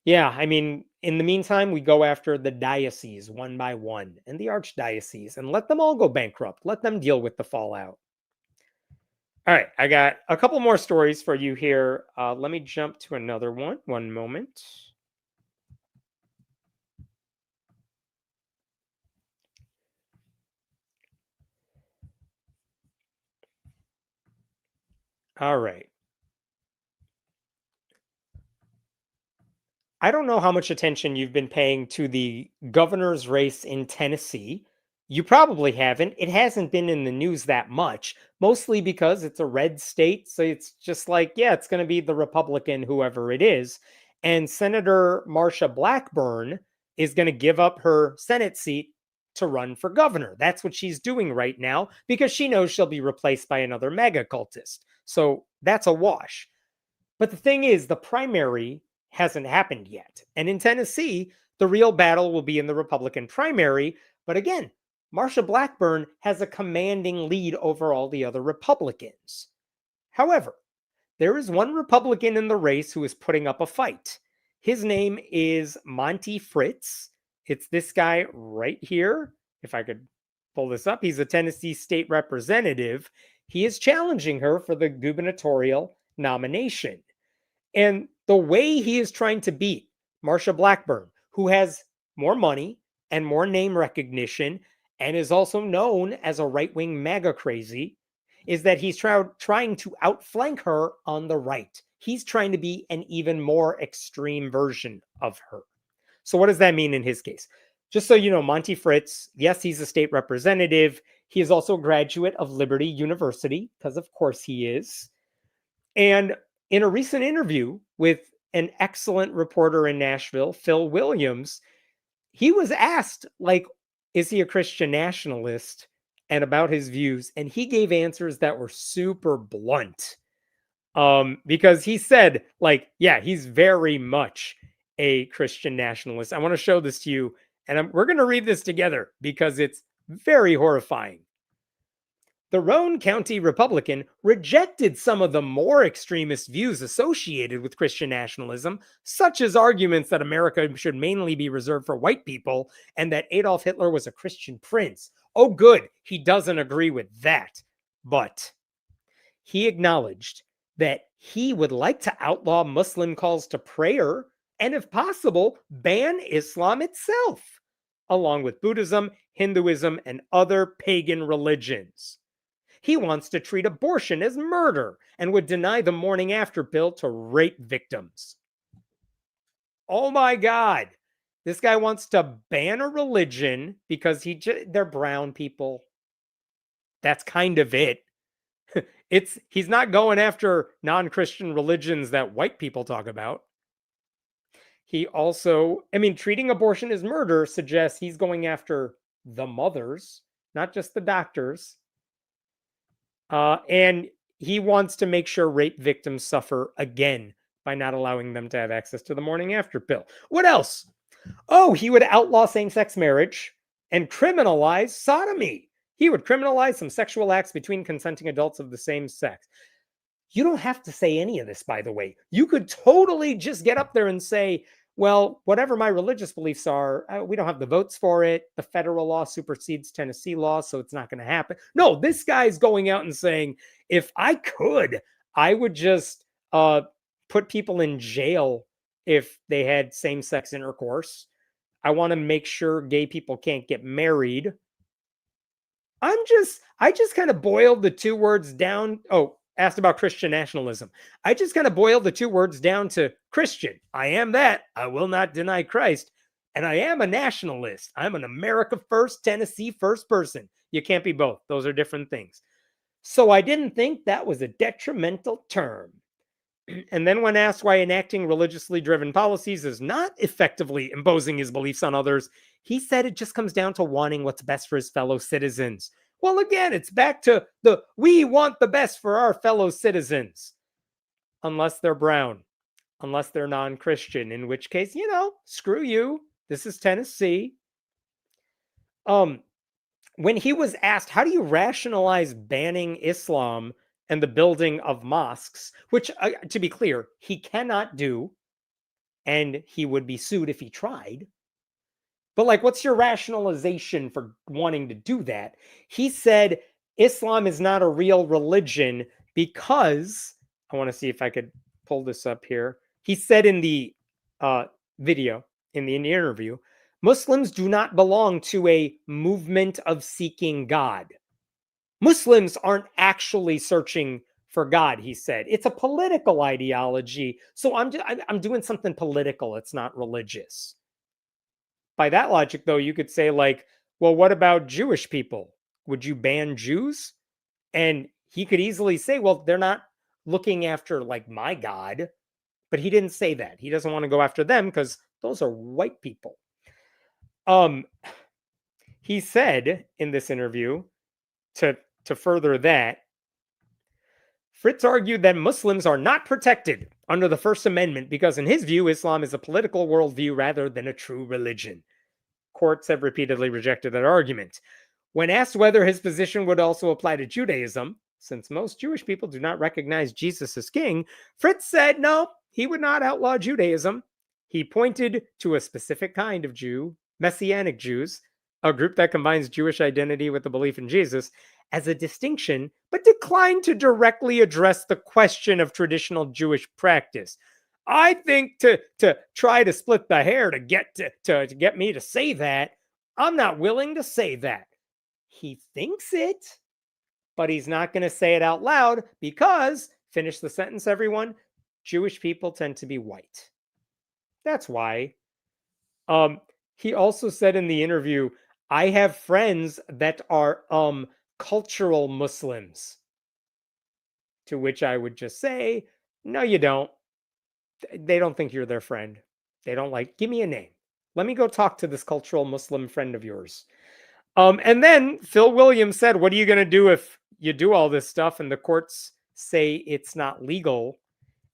Yeah, I mean, in the meantime, we go after the diocese one by one and the archdiocese and let them all go bankrupt. Let them deal with the fallout. All right, I got a couple more stories for you here. Let me jump to another one. One moment. All right. I don't know how much attention you've been paying to the governor's race in Tennessee. You probably haven't. It hasn't been in the news that much, mostly because it's a red state. So it's just like, yeah, it's going to be the Republican, whoever it is. And Senator Marsha Blackburn is going to give up her Senate seat to run for governor. That's what she's doing right now because she knows she'll be replaced by another mega cultist. So that's a wash. But the thing is, the primary hasn't happened yet. And in Tennessee, the real battle will be in the Republican primary. But again, Marsha Blackburn has a commanding lead over all the other Republicans. However, there is one Republican in the race who is putting up a fight. His name is Monty Fritz. It's this guy right here. If I could pull this up, he's a Tennessee state representative. He is challenging her for the gubernatorial nomination. And the way he is trying to beat Marsha Blackburn, who has more money and more name recognition and is also known as a right-wing MAGA crazy, is that he's trying to outflank her on the right. He's trying to be an even more extreme version of her. So what does that mean in his case? Just so you know, Monty Fritz, yes, he's a state representative. He is also a graduate of Liberty University, because of course he is. And in a recent interview with an excellent reporter in Nashville, Phil Williams, he was asked, like, is he a Christian nationalist and about his views? And he gave answers that were super blunt. Because he said, like, yeah, he's very much a Christian nationalist. I want to show this to you, and we're going to read this together because it's very horrifying. The Roane County Republican rejected some of the more extremist views associated with Christian nationalism, such as arguments that America should mainly be reserved for white people and that Adolf Hitler was a Christian prince. Oh, good, he doesn't agree with that. But he acknowledged that he would like to outlaw Muslim calls to prayer and, if possible, ban Islam itself, along with Buddhism, Hinduism, and other pagan religions. He wants to treat abortion as murder and would deny the morning after pill to rape victims. Oh my God. This guy wants to ban a religion because they're brown people. That's kind of it. He's not going after non-Christian religions that white people talk about. He also, treating abortion as murder suggests he's going after the mothers, not just the doctors. And he wants to make sure rape victims suffer again by not allowing them to have access to the morning after pill. What else? Oh, he would outlaw same-sex marriage and criminalize sodomy. He would criminalize some sexual acts between consenting adults of the same sex. You don't have to say any of this, by the way. You could totally just get up there and say, well, whatever my religious beliefs are, we don't have the votes for it. The federal law supersedes Tennessee law, so it's not going to happen. No, this guy's going out and saying, if I could, I would just put people in jail if they had same-sex intercourse. I want to make sure gay people can't get married. I just kind of boiled the two words down. Oh, asked about Christian nationalism. I just kind of boiled the two words down to Christian. I am that. I will not deny Christ. And I am a nationalist. I'm an America first, Tennessee first person. You can't be both. Those are different things. So I didn't think that was a detrimental term. And then when asked why enacting religiously driven policies is not effectively imposing his beliefs on others, he said it just comes down to wanting what's best for his fellow citizens. Well, again, it's back to we want the best for our fellow citizens. Unless they're brown, unless they're non-Christian, in which case, screw you. This is Tennessee. When he was asked, how do you rationalize banning Islam and the building of mosques, which, to be clear, he cannot do, and he would be sued if he tried. But what's your rationalization for wanting to do that? He said Islam is not a real religion because, I want to see if I could pull this up here. He said in the video, in the interview, Muslims do not belong to a movement of seeking God. Muslims aren't actually searching for God, he said. It's a political ideology. So I'm doing something political. It's not religious. By that logic, though, you could say, like, well, what about Jewish people? Would you ban Jews? And he could easily say, well, they're not looking after like my God. But he didn't say that. He doesn't want to go after them because those are white people. Um, he said in this interview to further that, Fritz argued that Muslims are not protected under the First Amendment because, in his view, Islam is a political worldview rather than a true religion. Courts have repeatedly rejected that argument. When asked whether his position would also apply to Judaism, since most Jewish people do not recognize Jesus as king, Fritz said no, he would not outlaw Judaism. He pointed to a specific kind of Jew, Messianic Jews, a group that combines Jewish identity with the belief in Jesus, as a distinction, but declined to directly address the question of traditional Jewish practice. I think to try to split the hair to get me to say that, I'm not willing to say that. He thinks it, but he's not going to say it out loud because, finish the sentence, everyone, Jewish people tend to be white. That's why. He also said in the interview, I have friends that are cultural Muslims. To which I would just say, no, you don't. They don't think you're their friend. They don't like, give me a name. Let me go talk to this cultural Muslim friend of yours. And then Phil Williams said, what are you going to do if you do all this stuff and the courts say it's not legal?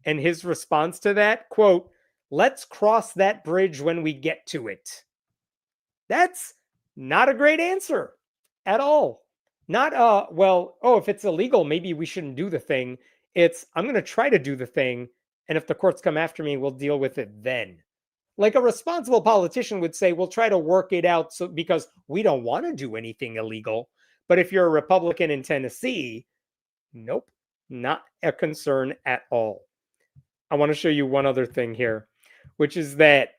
And his response to that, quote, let's cross that bridge when we get to it. That's not a great answer at all. Not, if it's illegal, maybe we shouldn't do the thing. It's, I'm going to try to do the thing. And if the courts come after me, we'll deal with it then. Like a responsible politician would say, we'll try to work it out because we don't want to do anything illegal. But if you're a Republican in Tennessee, nope, not a concern at all. I want to show you one other thing here, which is that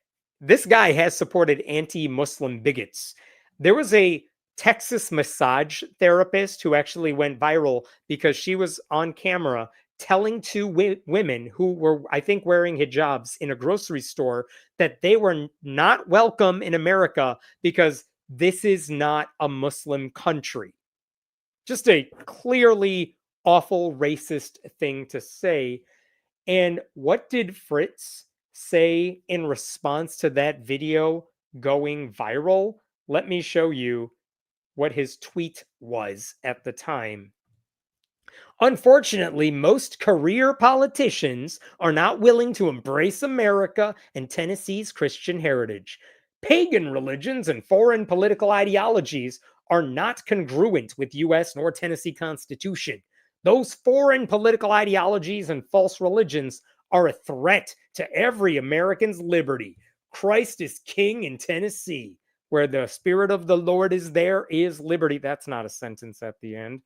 this guy has supported anti-Muslim bigots. There was a Texas massage therapist who actually went viral because she was on camera telling two women who were, I think, wearing hijabs in a grocery store that they were not welcome in America because this is not a Muslim country. Just a clearly awful racist thing to say. And what did Fritz say in response to that video going viral? Let me show you what his tweet was at the time. Unfortunately, most career politicians are not willing to embrace America and Tennessee's Christian heritage. Pagan religions and foreign political ideologies are not congruent with U.S. nor Tennessee Constitution. Those foreign political ideologies and false religions are a threat to every American's liberty. Christ is king in Tennessee. Where the Spirit of the Lord is, there is liberty. That's not a sentence at the end.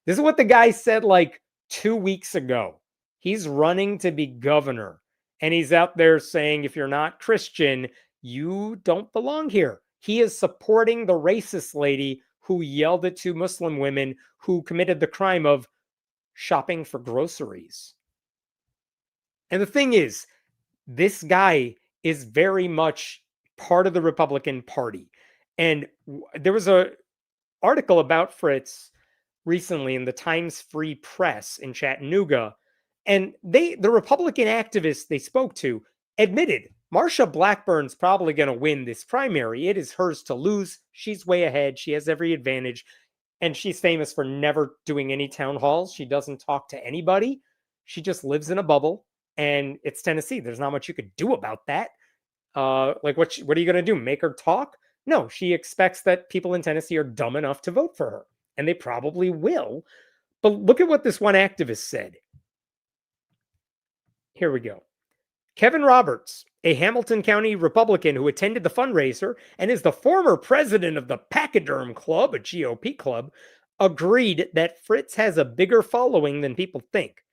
This is what the guy said like 2 weeks ago. He's running to be governor. And he's out there saying, if you're not Christian, you don't belong here. He is supporting the racist lady who yelled at two Muslim women who committed the crime of shopping for groceries. And the thing is, this guy is very much part of the Republican Party. And there was an article about Fritz recently in the Times Free Press in Chattanooga. And the Republican activists they spoke to admitted Marsha Blackburn's probably going to win this primary. It is hers to lose. She's way ahead. She has every advantage. And she's famous for never doing any town halls. She doesn't talk to anybody. She just lives in a bubble. And it's Tennessee. There's not much you could do about that. What are you going to do? Make her talk? No, she expects that people in Tennessee are dumb enough to vote for her. And they probably will. But look at what this one activist said. Here we go. Kevin Roberts, a Hamilton County Republican who attended the fundraiser and is the former president of the Pachyderm Club, a GOP club, agreed that Fritz has a bigger following than people think.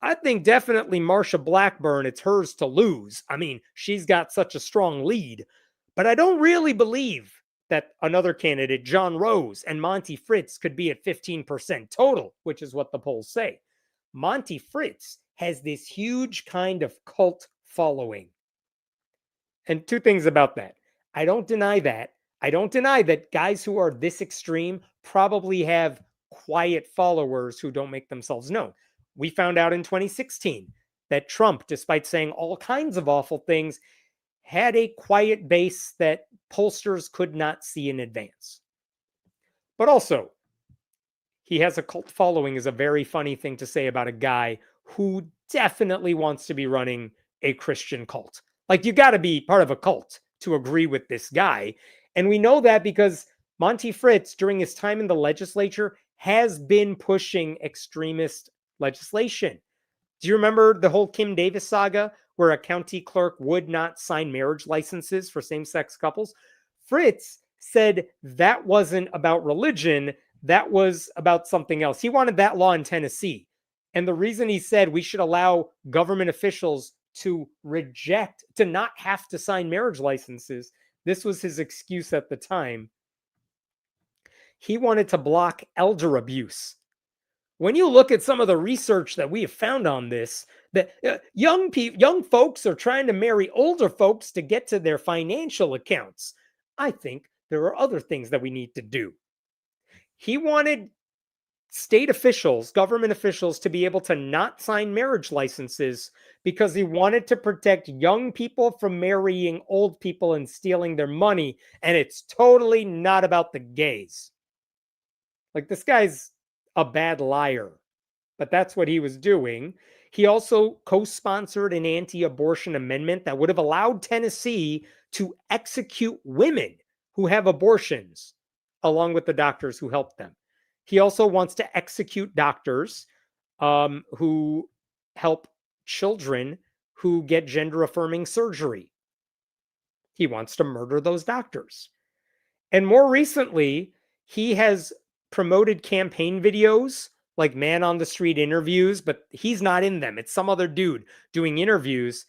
I think definitely Marsha Blackburn, it's hers to lose. I mean, she's got such a strong lead. But I don't really believe that another candidate, John Rose and Monty Fritz, could be at 15% total, which is what the polls say. Monty Fritz has this huge kind of cult following. And two things about that. I don't deny that. I don't deny that guys who are this extreme probably have quiet followers who don't make themselves known. We found out in 2016 that Trump, despite saying all kinds of awful things, had a quiet base that pollsters could not see in advance. But also, he has a cult following is a very funny thing to say about a guy who definitely wants to be running a Christian cult. Like, you got to be part of a cult to agree with this guy. And we know that because Monty Fritz, during his time in the legislature, has been pushing extremist legislation. Do you remember the whole Kim Davis saga where a county clerk would not sign marriage licenses for same sex couples? Fritz said that wasn't about religion, that was about something else. He wanted that law in Tennessee. And the reason he said we should allow government officials to reject, to not have to sign marriage licenses, this was his excuse at the time. He wanted to block elder abuse. When you look at some of the research that we have found on this, that young folks are trying to marry older folks to get to their financial accounts. I think there are other things that we need to do. He wanted state officials, government officials, to be able to not sign marriage licenses because he wanted to protect young people from marrying old people and stealing their money. And it's totally not about the gays. Like, this guy's a bad liar, but that's what he was doing. He also co-sponsored an anti-abortion amendment that would have allowed Tennessee to execute women who have abortions, along with the doctors who help them. He also wants to execute doctors who help children who get gender-affirming surgery. He wants to murder those doctors. And more recently, he has promoted campaign videos like man on the street interviews, but he's not in them. It's some other dude doing interviews.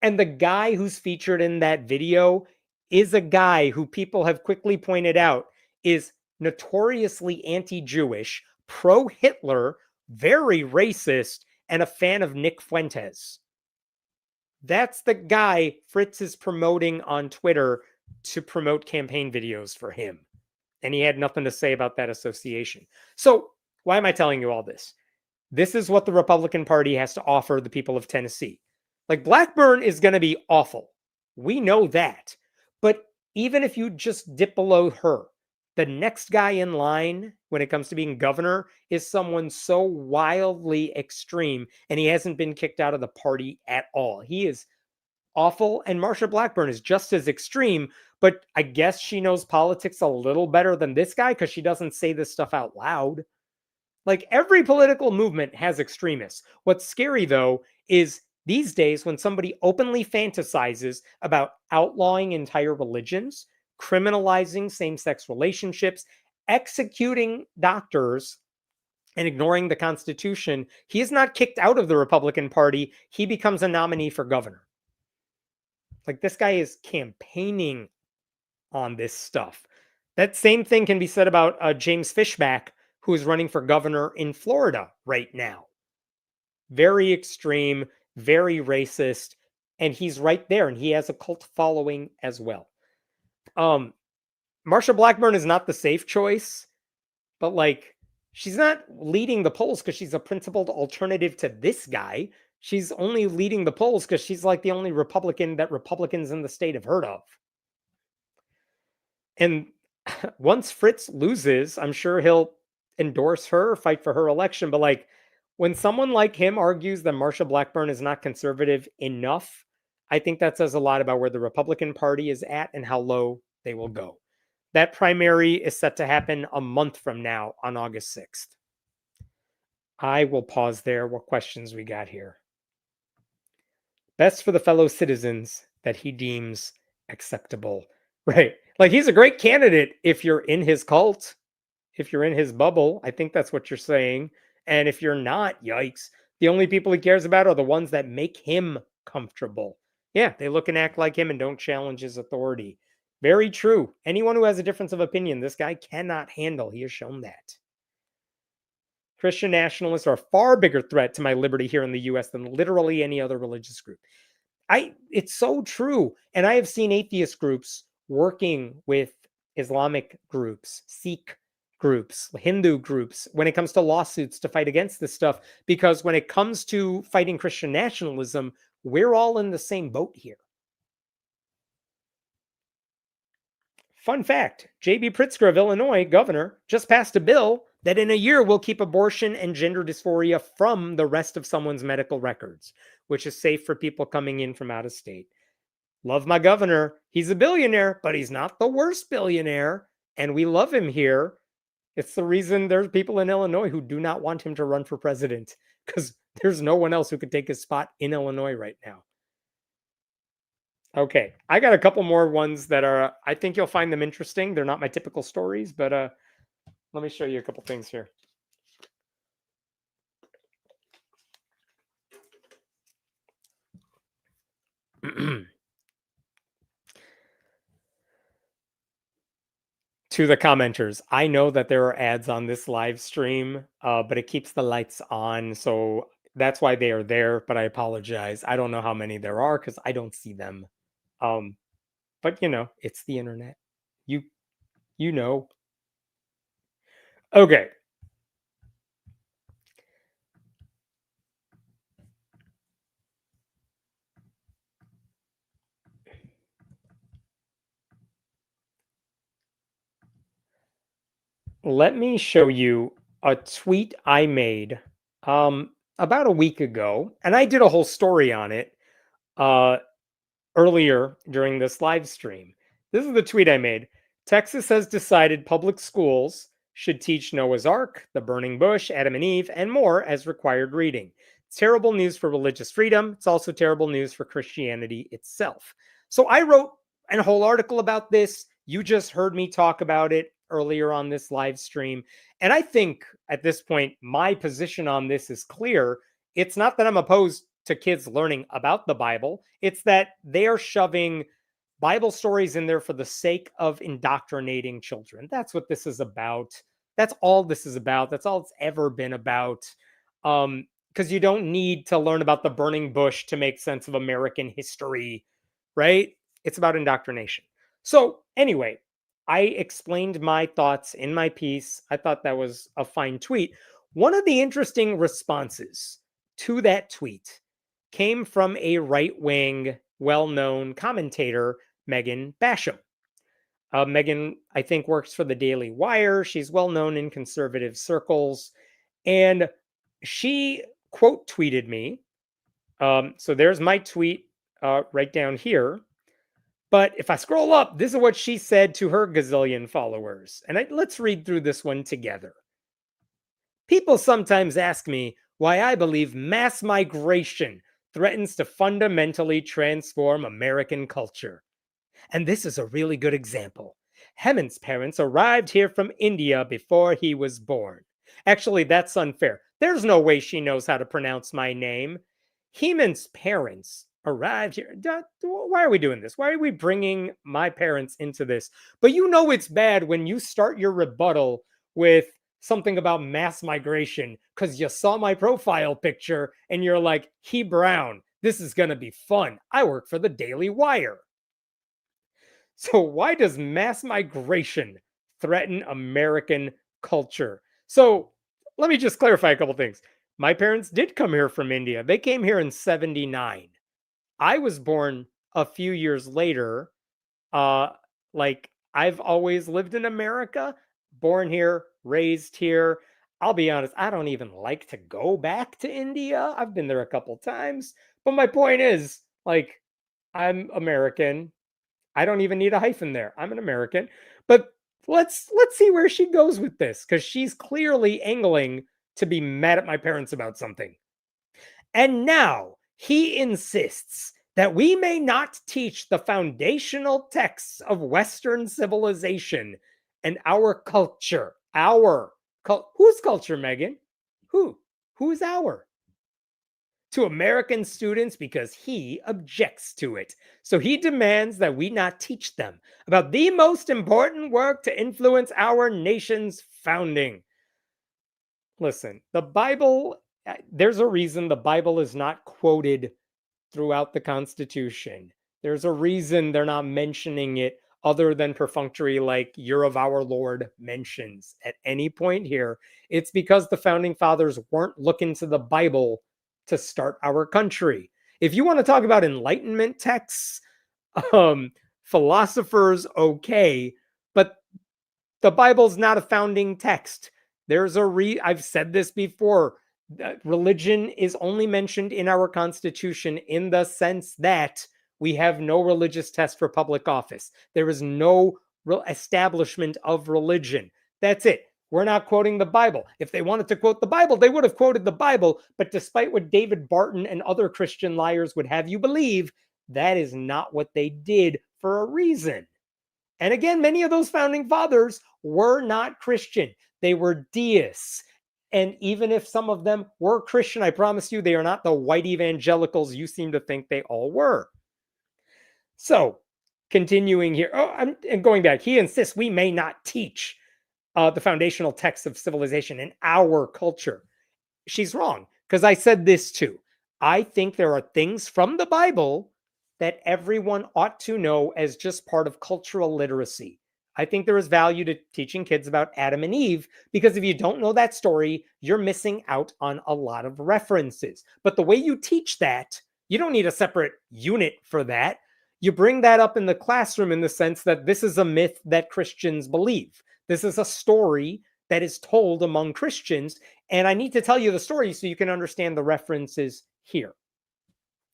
And the guy who's featured in that video is a guy who people have quickly pointed out is notoriously anti-Jewish, pro-Hitler, very racist, and a fan of Nick Fuentes. That's the guy Fritz is promoting on Twitter to promote campaign videos for him. And he had nothing to say about that association. So why am I telling you all this? This is what the Republican Party has to offer the people of Tennessee. Like, Blackburn is going to be awful. We know that. But even if you just dip below her, the next guy in line when it comes to being governor is someone so wildly extreme, and he hasn't been kicked out of the party at all. He is awful, and Marsha Blackburn is just as extreme, but I guess she knows politics a little better than this guy because she doesn't say this stuff out loud. Like, every political movement has extremists. What's scary, though, is these days when somebody openly fantasizes about outlawing entire religions, criminalizing same-sex relationships, executing doctors, and ignoring the Constitution, he is not kicked out of the Republican Party. He becomes a nominee for governor. Like, this guy is campaigning on this stuff. That same thing can be said about James Fishback, who is running for governor in Florida right now. Very extreme, very racist, and he's right there, and he has a cult following as well. Marsha Blackburn is not the safe choice, but like, she's not leading the polls because she's a principled alternative to this guy. She's only leading the polls because she's like the only Republican that Republicans in the state have heard of. And once Fritz loses, I'm sure he'll endorse her, fight for her election. But like, when someone like him argues that Marsha Blackburn is not conservative enough, I think that says a lot about where the Republican Party is at and how low they will go. That primary is set to happen a month from now on August 6th. I will pause there. What questions we got here? Best for the fellow citizens that he deems acceptable. Right. Like, he's a great candidate if you're in his cult, if you're in his bubble. I think that's what you're saying. And if you're not, yikes. The only people he cares about are the ones that make him comfortable. Yeah, they look and act like him and don't challenge his authority. Very true. Anyone who has a difference of opinion, this guy cannot handle. He has shown that. Christian nationalists are a far bigger threat to my liberty here in the US than literally any other religious group. It's so true. And I have seen atheist groups working with Islamic groups, Sikh groups, Hindu groups when it comes to lawsuits to fight against this stuff, because when it comes to fighting Christian nationalism, we're all in the same boat here. Fun fact, J.B. Pritzker of Illinois, governor, just passed a bill that in a year will keep abortion and gender dysphoria from the rest of someone's medical records, which is safe for people coming in from out of state. Love my governor. He's a billionaire, but he's not the worst billionaire. And we love him here. It's the reason there's people in Illinois who do not want him to run for president, because there's no one else who could take his spot in Illinois right now. Okay, I got a couple more ones that are, I think you'll find them interesting. They're not my typical stories, but let me show you a couple things here. To the commenters, I know that there are ads on this live stream, but it keeps the lights on, so that's why they are there, but I apologize. I don't know how many there are because I don't see them. But you know, it's the internet. You know. Okay. Let me show you a tweet I made about a week ago, and I did a whole story on it uh, earlier during this live stream. This is the tweet I made. Texas has decided public schools should teach Noah's Ark, the burning bush, Adam and Eve, and more as required reading. It's terrible news for religious freedom. It's also terrible news for Christianity itself. So I wrote a whole article about this. You just heard me talk about it earlier on this live stream. And I think at this point, my position on this is clear. It's not that I'm opposed to kids learning about the Bible. It's that they are shoving Bible stories in there for the sake of indoctrinating children. That's what this is about. That's all this is about. That's all it's ever been about. Because you don't need to learn about the burning bush to make sense of American history, right? It's about indoctrination. So anyway, I explained my thoughts in my piece. I thought that was a fine tweet. One of the interesting responses to that tweet came from a right-wing, well-known commentator, Megan Basham. Megan, I think, works for the Daily Wire. She's well-known in conservative circles. And she quote tweeted me. So there's my tweet right down here. But if I scroll up, this is what she said to her gazillion followers. And let's read through this one together. People sometimes ask me why I believe mass migration threatens to fundamentally transform American culture. And this is a really good example. Hemant's parents arrived here from India before he was born. Actually, that's unfair. There's no way she knows how to pronounce my name. Hemant's parents arrived here. Why are we doing this? Why are we bringing my parents into this? But you know it's bad when you start your rebuttal with something about mass migration because you saw my profile picture and you're like, He Brown, this is going to be fun. I work for the Daily Wire. So why does mass migration threaten American culture? So let me just clarify a couple things. My parents did come here from India. They came here in 79. I was born a few years later. I've always lived in America, born here, raised here. I'll be honest, I don't even like to go back to India. I've been there a couple times. But my point is, I'm American. I don't even need a hyphen there. I'm an American. But let's see where she goes with this, because she's clearly angling to be mad at my parents about something. And now he insists that we may not teach the foundational texts of Western civilization and our culture. Whose culture, Megan? Who's our? To American students because he objects to it. So he demands that we not teach them about the most important work to influence our nation's founding. Listen, the Bible, there's a reason the Bible is not quoted throughout the Constitution. There's a reason they're not mentioning it other than perfunctory, like "Year of Our Lord" mentions at any point here. It's because the founding fathers weren't looking to the Bible to start our country. If you want to talk about Enlightenment texts, um, philosophers, okay, but the Bible's not a founding text. I've said this before. Religion is only mentioned in our Constitution in the sense that we have no religious test for public office. There is no establishment of religion. That's it. We're not quoting the Bible. If they wanted to quote the Bible, they would have quoted the Bible. But despite what David Barton and other Christian liars would have you believe, that is not what they did for a reason. And again, many of those founding fathers were not Christian. They were deists. And even if some of them were Christian, I promise you, they are not the white evangelicals you seem to think they all were. So, continuing here, and going back, he insists we may not teach the foundational texts of civilization in our culture. She's wrong, because I said this too. I think there are things from the Bible that everyone ought to know as just part of cultural literacy. I think there is value to teaching kids about Adam and Eve, because if you don't know that story, you're missing out on a lot of references. But the way you teach that, you don't need a separate unit for that. You bring that up in the classroom in the sense that this is a myth that Christians believe. This is a story that is told among Christians, and I need to tell you the story so you can understand the references here.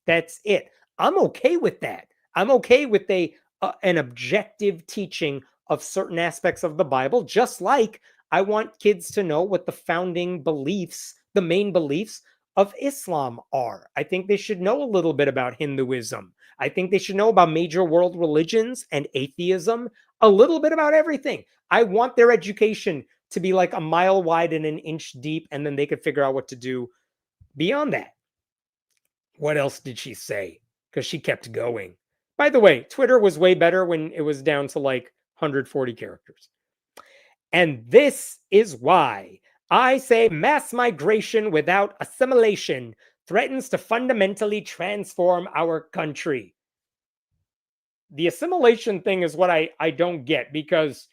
That's it. I'm okay with that. I'm okay with an objective teaching of certain aspects of the Bible, just like I want kids to know what the founding beliefs, the main beliefs of Islam are. I think they should know a little bit about Hinduism. I think they should know about major world religions and atheism, a little bit about everything. I want their education to be like a mile wide and an inch deep, and then they could figure out what to do beyond that. What else did she say? Because she kept going. By the way, Twitter was way better when it was down to like 140 characters. And this is why I say mass migration without assimilation threatens to fundamentally transform our country. The assimilation thing is what I don't get, because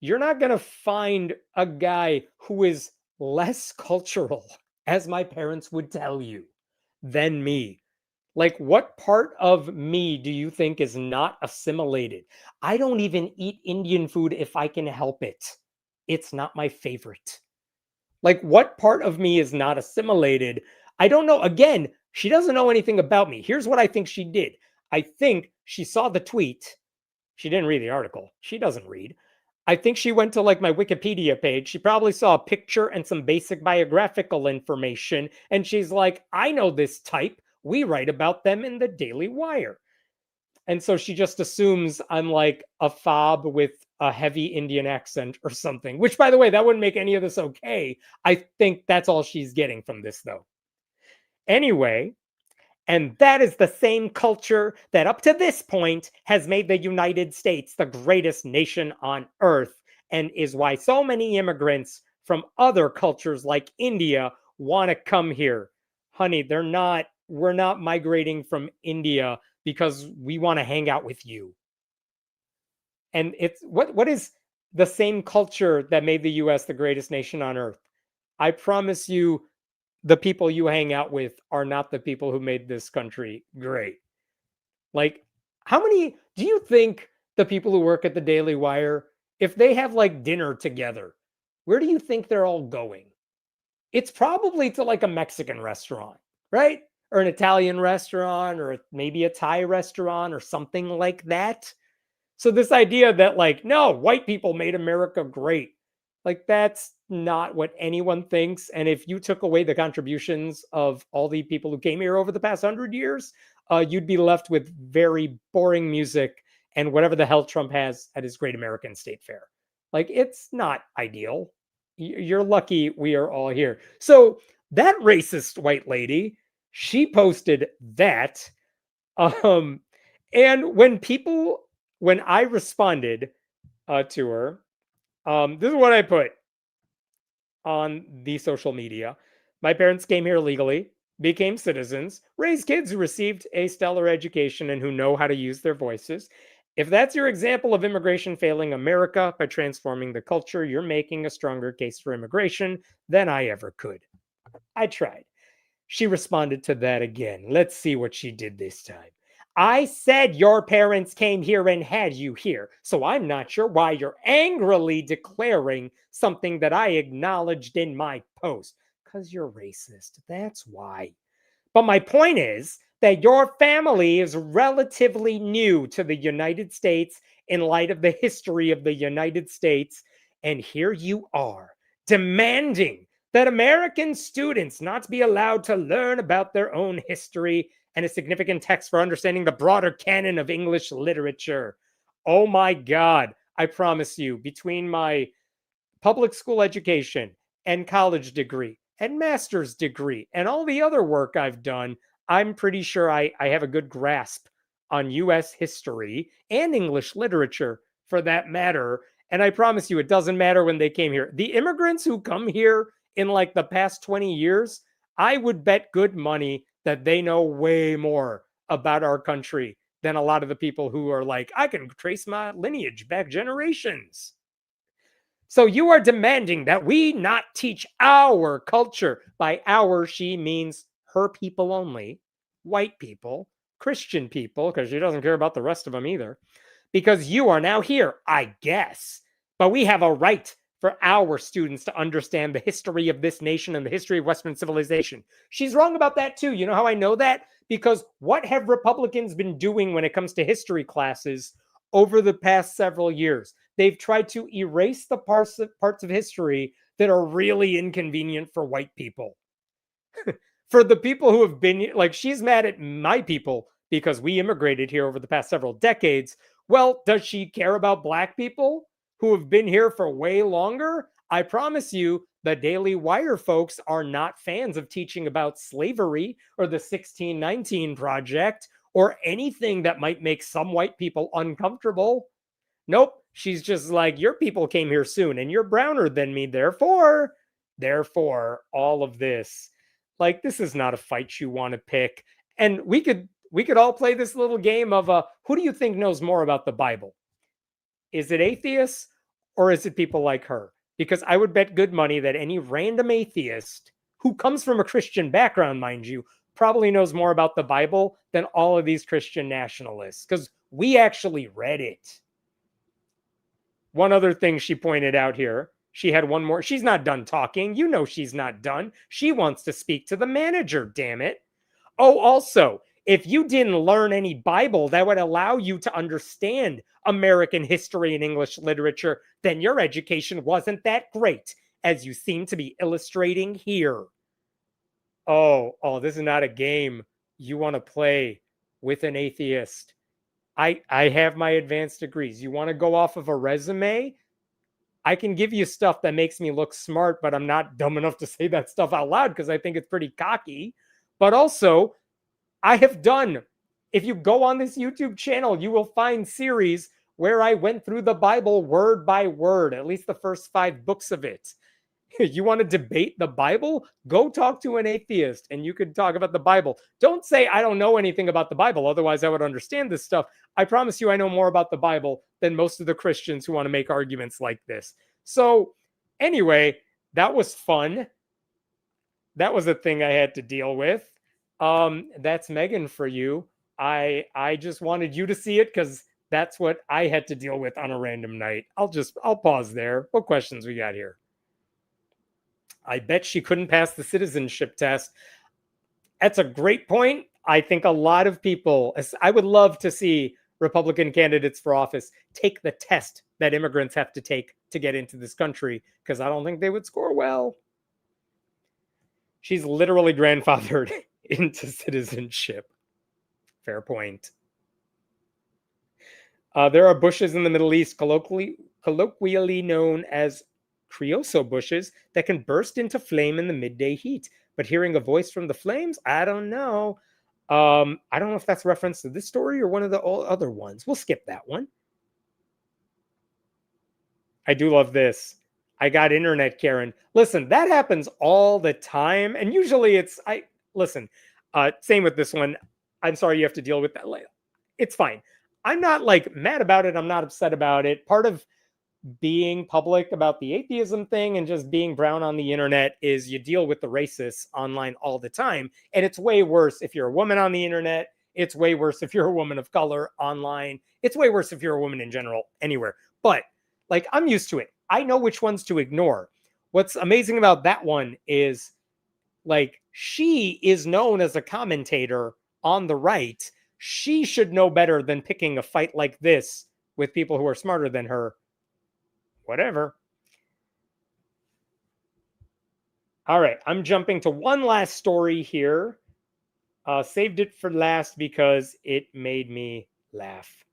you're not going to find a guy who is less cultural, as my parents would tell you, than me. Like, what part of me do you think is not assimilated? I don't even eat Indian food if I can help it. It's not my favorite. Like, what part of me is not assimilated? I don't know. Again, she doesn't know anything about me. Here's what I think she did. I think she saw the tweet. She didn't read the article. She doesn't read. I think she went to like my Wikipedia page. She probably saw a picture and some basic biographical information. And she's like, I know this type. We write about them in the Daily Wire. And so she just assumes I'm like a fob with a heavy Indian accent or something, which, by the way, that wouldn't make any of this okay. I think that's all she's getting from this, though. Anyway, and that is the same culture that up to this point has made the United States the greatest nation on earth, and is why so many immigrants from other cultures like India want to come here. Honey, we're not migrating from India because we want to hang out with you. And it's what is the same culture that made the US the greatest nation on earth? I promise you, the people you hang out with are not the people who made this country great. Like, how many do you think the people who work at the Daily Wire, if they have like dinner together, where do you think they're all going? It's probably to like a Mexican restaurant, right? Or an Italian restaurant, or maybe a Thai restaurant or something like that. So this idea that like, no, white people made America great, like that's not what anyone thinks. And if you took away the contributions of all the people who came here over the past 100 years, you'd be left with very boring music and whatever the hell Trump has at his Great American State Fair. Like, it's not ideal. You're lucky we are all here. So that racist white lady, she posted that. Um, and when I responded to her, this is what I put. on the social media. My parents came here legally, became citizens, raised kids who received a stellar education and who know how to use their voices. If that's your example of immigration failing America by transforming the culture, you're making a stronger case for immigration than I ever could. I tried. She responded to that again. Let's see what she did this time. I said your parents came here and had you here, so I'm not sure why you're angrily declaring something that I acknowledged in my post. Because you're racist. That's why. But my point is that your family is relatively new to the United States in light of the history of the United States. And here you are demanding that American students not be allowed to learn about their own history and a significant text for understanding the broader canon of English literature. Oh my God. I promise you, between my public school education and college degree and master's degree and all the other work I've done, I'm pretty sure I have a good grasp on US history and English literature for that matter. And I promise you, it doesn't matter when they came here. The immigrants who come here in like the past 20 years, I would bet good money that they know way more about our country than a lot of the people who are like, I can trace my lineage back generations. So you are demanding that we not teach our culture. By our, she means her people only, white people, Christian people, because she doesn't care about the rest of them either, because you are now here, I guess. But we have a right for our students to understand the history of this nation and the history of Western civilization. She's wrong about that too. You know how I know that? Because what have Republicans been doing when it comes to history classes over the past several years? They've tried to erase the parts of history that are really inconvenient for white people. For the people who have been like, she's mad at my people because we immigrated here over the past several decades. Well, does she care about black people who have been here for way longer? I promise you, the Daily Wire folks are not fans of teaching about slavery or the 1619 Project or anything that might make some white people uncomfortable. Nope. She's just like, your people came here soon and you're browner than me. Therefore, all of this. Like, this is not a fight you want to pick. And we could all play this little game of who do you think knows more about the Bible? Is it atheists or is it people like her? Because I would bet good money that any random atheist who comes from a Christian background, mind you, probably knows more about the Bible than all of these Christian nationalists because we actually read it. One other thing she pointed out here, she had one more. She's not done talking. You know she's not done. She wants to speak to the manager, damn it. Oh, also, if you didn't learn any Bible that would allow you to understand American history and English literature, then your education wasn't that great, as you seem to be illustrating here. Oh, this is not a game you want to play with an atheist. I have my advanced degrees. You want to go off of a resume? I can give you stuff that makes me look smart, but I'm not dumb enough to say that stuff out loud because I think it's pretty cocky. But also, I have done, if you go on this YouTube channel, you will find series where I went through the Bible word by word, at least the first 5 books of it. You want to debate the Bible? Go talk to an atheist and you could talk about the Bible. Don't say, I don't know anything about the Bible. Otherwise, I would understand this stuff. I promise you, I know more about the Bible than most of the Christians who want to make arguments like this. So, anyway, that was fun. That was a thing I had to deal with. That's Megan for you. I just wanted you to see it because that's what I had to deal with on a random night. I'll pause there. What questions we got here? I bet she couldn't pass the citizenship test. That's a great point. I think a lot of people, I would love to see Republican candidates for office take the test that immigrants have to take to get into this country, because I don't think they would score well. She's literally grandfathered into citizenship. Fair point. There are bushes in the Middle East, colloquially known as creosote bushes, that can burst into flame in the midday heat. But hearing a voice from the flames, I don't know. I don't know if that's a reference to this story or one of the other ones. We'll skip that one. I do love this. I got internet, Karen. Listen, that happens all the time. And usually listen, same with this one. I'm sorry you have to deal with that later. It's fine. I'm not like mad about it. I'm not upset about it. Part of being public about the atheism thing and just being brown on the internet is you deal with the racists online all the time. And it's way worse if you're a woman on the internet. It's way worse if you're a woman of color online. It's way worse if you're a woman in general, anywhere. But like, I'm used to it. I know which ones to ignore. What's amazing about that one is like, she is known as a commentator on the right. She should know better than picking a fight like this with people who are smarter than her. Whatever. All right, I'm jumping to one last story here. Saved it for last because it made me laugh.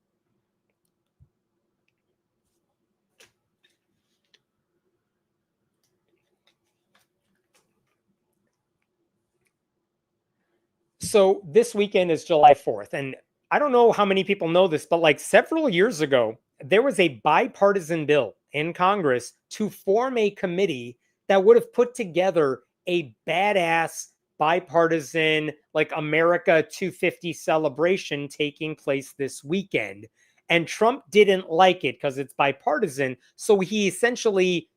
So this weekend is July 4th, and I don't know how many people know this, but like several years ago, there was a bipartisan bill in Congress to form a committee that would have put together a badass bipartisan like America 250 celebration taking place this weekend. And Trump didn't like it because it's bipartisan. So he essentially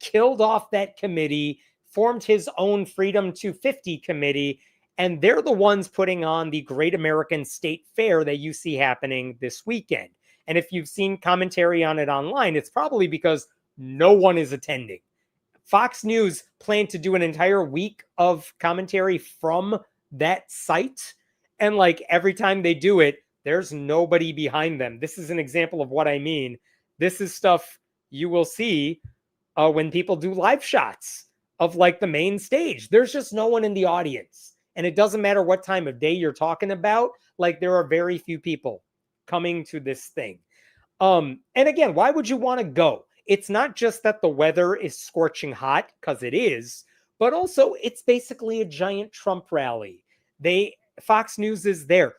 killed off that committee, formed his own Freedom 250 committee, and they're the ones putting on the Great American State Fair that you see happening this weekend. And if you've seen commentary on it online, it's probably because no one is attending. Fox News planned to do an entire week of commentary from that site. And like every time they do it, there's nobody behind them. This is an example of what I mean. This is stuff you will see when people do live shots of like the main stage. There's just no one in the audience. And it doesn't matter what time of day you're talking about. Like there are very few people coming to this thing. And again, why would you want to go? It's not just that the weather is scorching hot, because it is, but also it's basically a giant Trump rally. Fox News is there.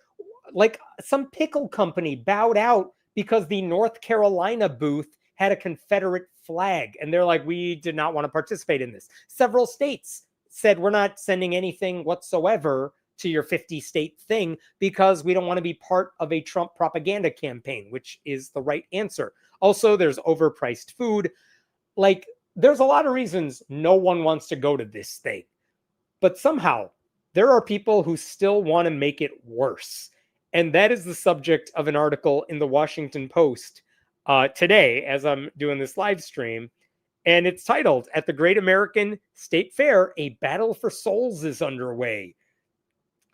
Like some pickle company bowed out because the North Carolina booth had a Confederate flag. And they're like, we did not want to participate in this. Several states said, we're not sending anything whatsoever to your 50 state thing because we don't want to be part of a Trump propaganda campaign, which is the right answer. Also, there's overpriced food. Like, there's a lot of reasons no one wants to go to this thing. But somehow, there are people who still want to make it worse. And that is the subject of an article in the Washington Post today, as I'm doing this live stream. And it's titled, "At the Great American State Fair, a Battle for Souls is Underway."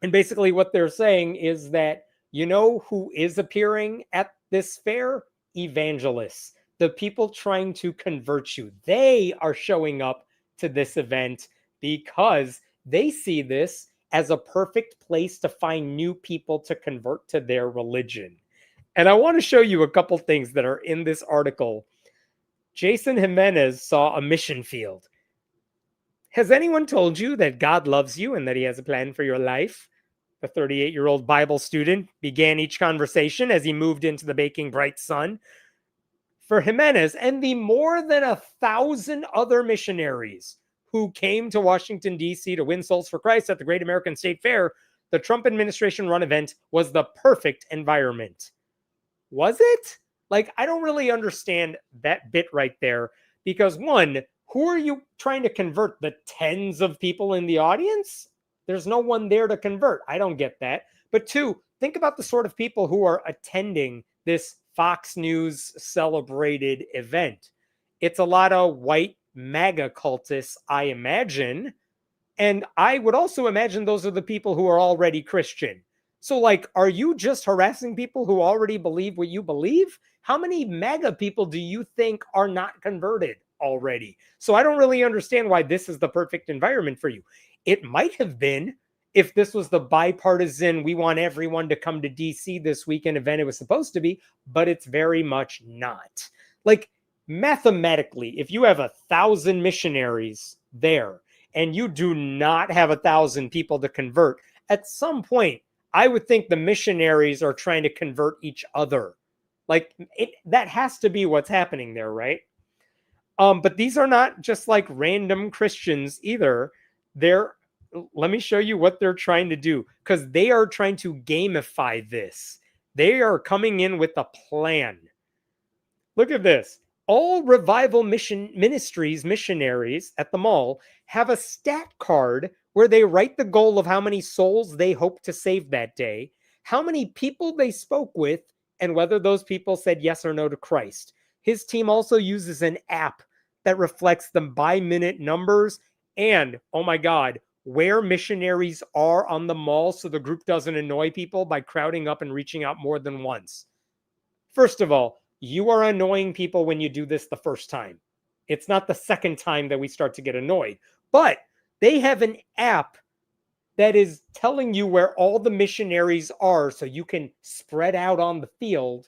And basically what they're saying is that, you know who is appearing at this fair? Evangelists, the people trying to convert you. They are showing up to this event because they see this as a perfect place to find new people to convert to their religion. And I want to show you a couple things that are in this article. Jason Jimenez saw a mission field. Has anyone told you that God loves you and that he has a plan for your life? The 38-year-old Bible student began each conversation as he moved into the baking bright sun. For Jimenez and the more than 1,000 other missionaries who came to Washington, D.C. to win souls for Christ at the Great American State Fair, the Trump administration-run event was the perfect environment. Was it? Like, I don't really understand that bit right there because, one, who are you trying to convert? The tens of people in the audience? There's no one there to convert. I don't get that. But two, think about the sort of people who are attending this Fox News celebrated event. It's a lot of white MAGA cultists, I imagine. And I would also imagine those are the people who are already Christian. So, like, are you just harassing people who already believe what you believe? How many MAGA people do you think are not converted already? So I don't really understand why this is the perfect environment for you. It might have been if this was the bipartisan, we want everyone to come to DC this weekend event it was supposed to be, but it's very much not. Like, mathematically, if you have 1,000 missionaries there and you do not have 1,000 people to convert, at some point, I would think the missionaries are trying to convert each other. Like, that has to be what's happening there, right? But these are not just like random Christians either. They're Let me show you what they're trying to do, because they are trying to gamify this. They are coming in with a plan. Look at this. All revival mission ministries, missionaries at the mall have a stat card where they write the goal of how many souls they hope to save that day, how many people they spoke with, and whether those people said yes or no to Christ. His team also uses an app that reflects the by minute numbers and, oh my God, where missionaries are on the mall so the group doesn't annoy people by crowding up and reaching out more than once. First of all, you are annoying people when you do this the first time. It's not the second time that we start to get annoyed. But they have an app that is telling you where all the missionaries are so you can spread out on the field,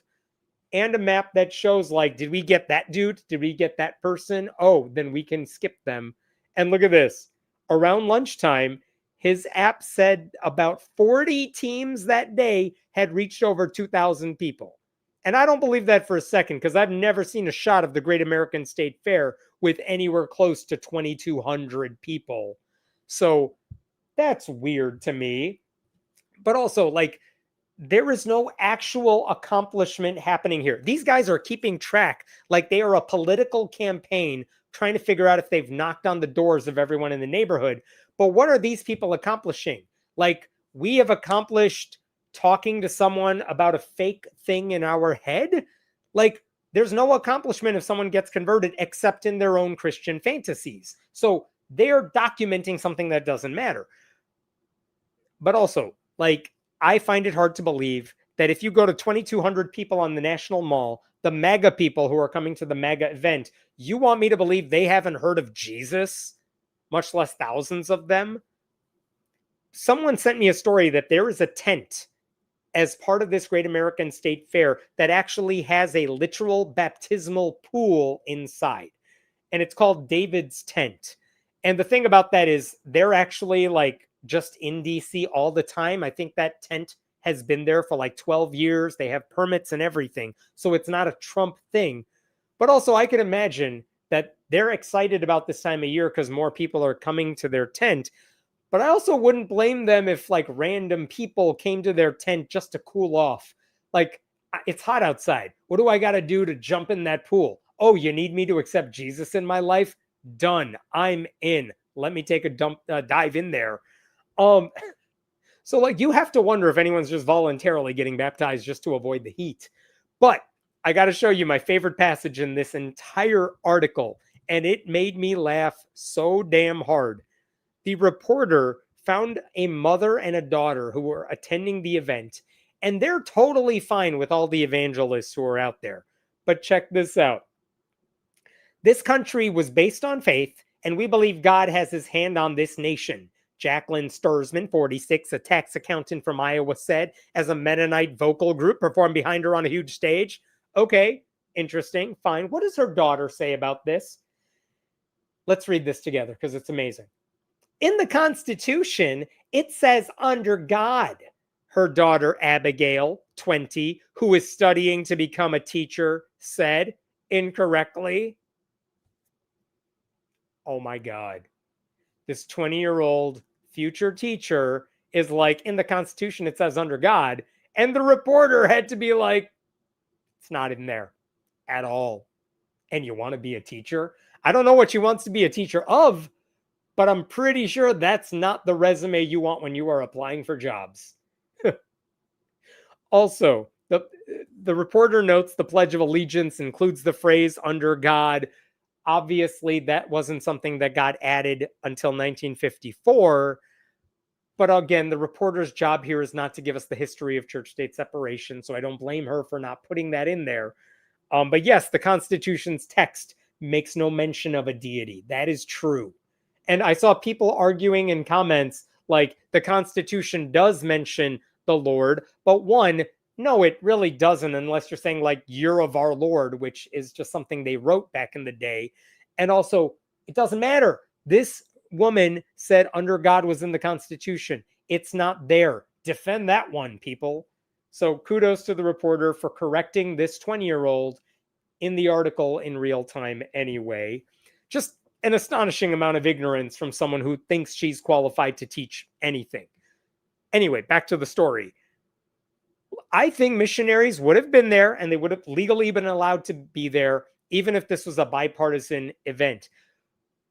and a map that shows, like, did we get that dude? Did we get that person? Oh, then we can skip them. And look at this. Around lunchtime, his app said about 40 teams that day had reached over 2,000 people. And I don't believe that for a second, because I've never seen a shot of the Great American State Fair with anywhere close to 2,200 people. So that's weird to me. But also, like, there is no actual accomplishment happening here. These guys are keeping track like they are a political campaign trying to figure out if they've knocked on the doors of everyone in the neighborhood. But what are these people accomplishing? Like, we have accomplished talking to someone about a fake thing in our head. Like, there's no accomplishment if someone gets converted except in their own Christian fantasies. So they're documenting something that doesn't matter. But also, like, I find it hard to believe that if you go to 2,200 people on the National Mall, the MAGA people who are coming to the MAGA event, you want me to believe they haven't heard of Jesus, much less thousands of them? Someone sent me a story that there is a tent as part of this Great American State Fair that actually has a literal baptismal pool inside. And it's called David's Tent. And the thing about that is they're actually like just in DC all the time. I think that tent has been there for like 12 years. They have permits and everything. So it's not a Trump thing. But also I can imagine that they're excited about this time of year because more people are coming to their tent. But I also wouldn't blame them if like random people came to their tent just to cool off. Like, it's hot outside. What do I got to do to jump in that pool? Oh, you need me to accept Jesus in my life? Done. I'm in. Let me take a dive in there. So like, you have to wonder if anyone's just voluntarily getting baptized just to avoid the heat. But I got to show you my favorite passage in this entire article, and it made me laugh so damn hard. The reporter found a mother and a daughter who were attending the event, and they're totally fine with all the evangelists who are out there. But check this out. This country was based on faith, and we believe God has his hand on this nation. Jacqueline Sturzman, 46, a tax accountant from Iowa, said as a Mennonite vocal group performed behind her on a huge stage. Okay, interesting, fine. What does her daughter say about this? Let's read this together because it's amazing. In the Constitution, it says under God. Her daughter Abigail, 20, who is studying to become a teacher, said incorrectly. Oh my God. This 20-year-old future teacher is like, in the Constitution, it says under God. And the reporter had to be like, it's not in there at all. And you want to be a teacher? I don't know what she wants to be a teacher of, but I'm pretty sure that's not the resume you want when you are applying for jobs. Also, the reporter notes the Pledge of Allegiance includes the phrase under God. Obviously, that wasn't something that got added until 1954. But again, the reporter's job here is not to give us the history of church-state separation, so I don't blame her for not putting that in there. But yes, the Constitution's text makes no mention of a deity. That is true. And I saw people arguing in comments like the Constitution does mention the Lord, but one, no, it really doesn't, unless you're saying like year of our Lord, which is just something they wrote back in the day. And also, it doesn't matter. This woman said under God was in the Constitution. It's not there. Defend that one, people. So kudos to the reporter for correcting this 20-year-old in the article in real time anyway. Just an astonishing amount of ignorance from someone who thinks she's qualified to teach anything. Anyway, back to the story. I think missionaries would have been there and they would have legally been allowed to be there, even if this was a bipartisan event.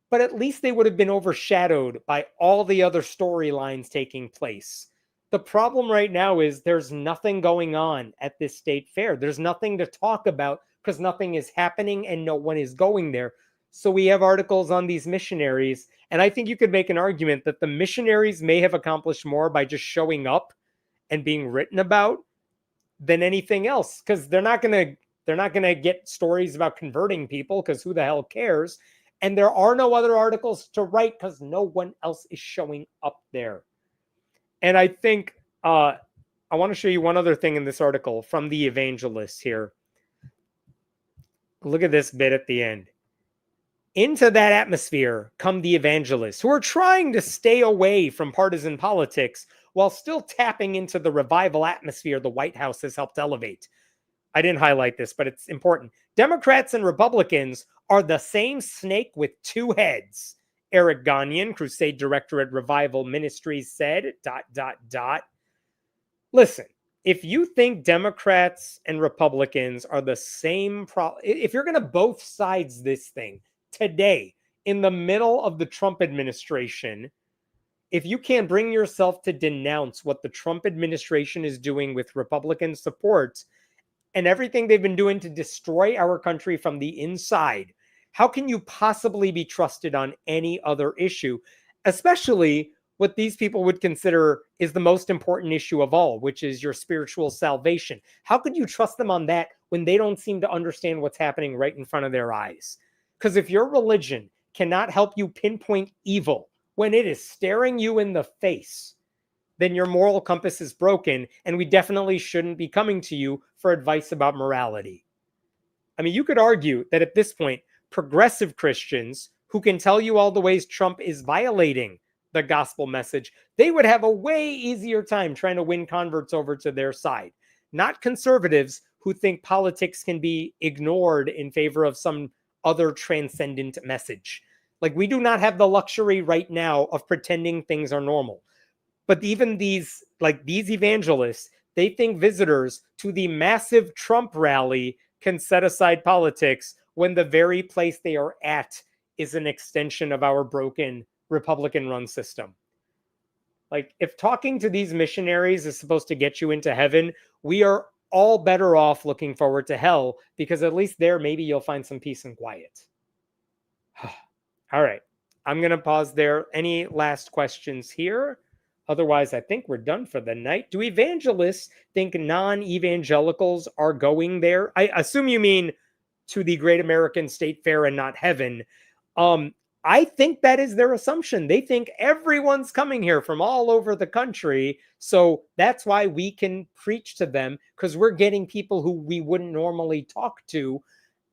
But at least they would have been overshadowed by all the other storylines taking place. The problem right now is there's nothing going on at this state fair. There's nothing to talk about because nothing is happening and no one is going there. So we have articles on these missionaries. And I think you could make an argument that the missionaries may have accomplished more by just showing up and being written about than anything else, because they're not going to get stories about converting people, because who the hell cares? And there are no other articles to write because no one else is showing up there. And I think I want to show you one other thing in this article from the evangelists here. Look at this bit at the end. Into that atmosphere come the evangelists who are trying to stay away from partisan politics while still tapping into the revival atmosphere the White House has helped elevate. I didn't highlight this, but it's important. Democrats and Republicans are the same snake with two heads. Eric Gagnon, Crusade Director at Revival Ministries, said, ... Listen, if you think Democrats and Republicans are the same if you're going to both sides this thing today, in the middle of the Trump administration, if you can't bring yourself to denounce what the Trump administration is doing with Republican support and everything they've been doing to destroy our country from the inside, how can you possibly be trusted on any other issue, especially what these people would consider is the most important issue of all, which is your spiritual salvation? How could you trust them on that when they don't seem to understand what's happening right in front of their eyes? Because if your religion cannot help you pinpoint evil when it is staring you in the face, then your moral compass is broken, and we definitely shouldn't be coming to you for advice about morality. I mean, you could argue that at this point, progressive Christians who can tell you all the ways Trump is violating the gospel message, they would have a way easier time trying to win converts over to their side. Not conservatives who think politics can be ignored in favor of some other transcendent message. Like, we do not have the luxury right now of pretending things are normal. But even these evangelists, they think visitors to the massive Trump rally can set aside politics when the very place they are at is an extension of our broken Republican-run system. Like, if talking to these missionaries is supposed to get you into heaven, we are all better off looking forward to hell, because at least there, maybe you'll find some peace and quiet. All right. I'm going to pause there. Any last questions here? Otherwise, I think we're done for the night. Do evangelists think non-evangelicals are going there? I assume you mean to the Great American State Fair and not heaven. I think that is their assumption. They think everyone's coming here from all over the country. So that's why we can preach to them, because we're getting people who we wouldn't normally talk to.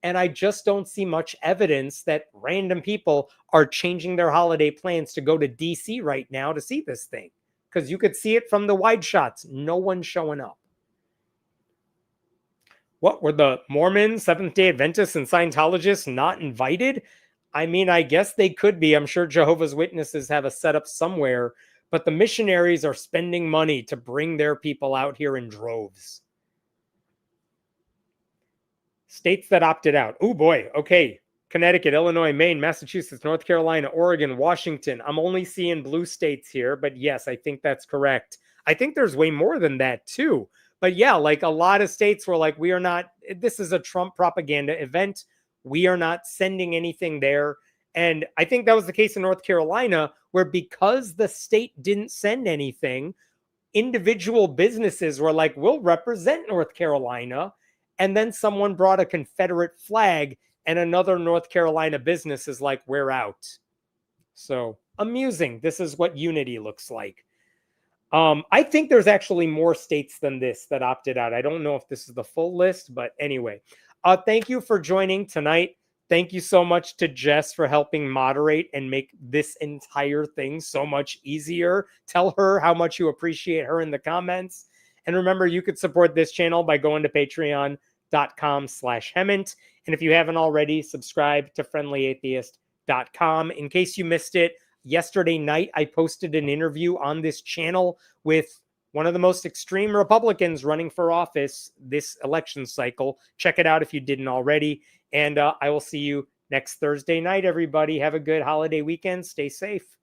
And I just don't see much evidence that random people are changing their holiday plans to go to DC right now to see this thing. Because you could see it from the wide shots. No one's showing up. What, were the Mormons, Seventh-day Adventists, and Scientologists not invited? I mean, I guess they could be. I'm sure Jehovah's Witnesses have a setup somewhere. But the missionaries are spending money to bring their people out here in droves. States that opted out. Oh boy. Okay. Connecticut, Illinois, Maine, Massachusetts, North Carolina, Oregon, Washington. I'm only seeing blue states here, but yes, I think that's correct. I think there's way more than that too. But yeah, like a lot of states were like, we are not, this is a Trump propaganda event. We are not sending anything there. And I think that was the case in North Carolina, where because the state didn't send anything, individual businesses were like, we'll represent North Carolina. And then someone brought a Confederate flag, and another North Carolina business is like, we're out. So amusing. This is what unity looks like. I think there's actually more states than this that opted out. I don't know if this is the full list, but anyway. Thank you for joining tonight. Thank you so much to Jess for helping moderate and make this entire thing so much easier. Tell her how much you appreciate her in the comments. And remember, you could support this channel by going to Patreon, friendlyatheist.com/Hemant. And if you haven't already, subscribe to friendlyatheist.com. In case you missed it, yesterday night I posted an interview on this channel with one of the most extreme Republicans running for office this election cycle. Check it out if you didn't already. And I will see you next Thursday night, everybody. Have a good holiday weekend. Stay safe.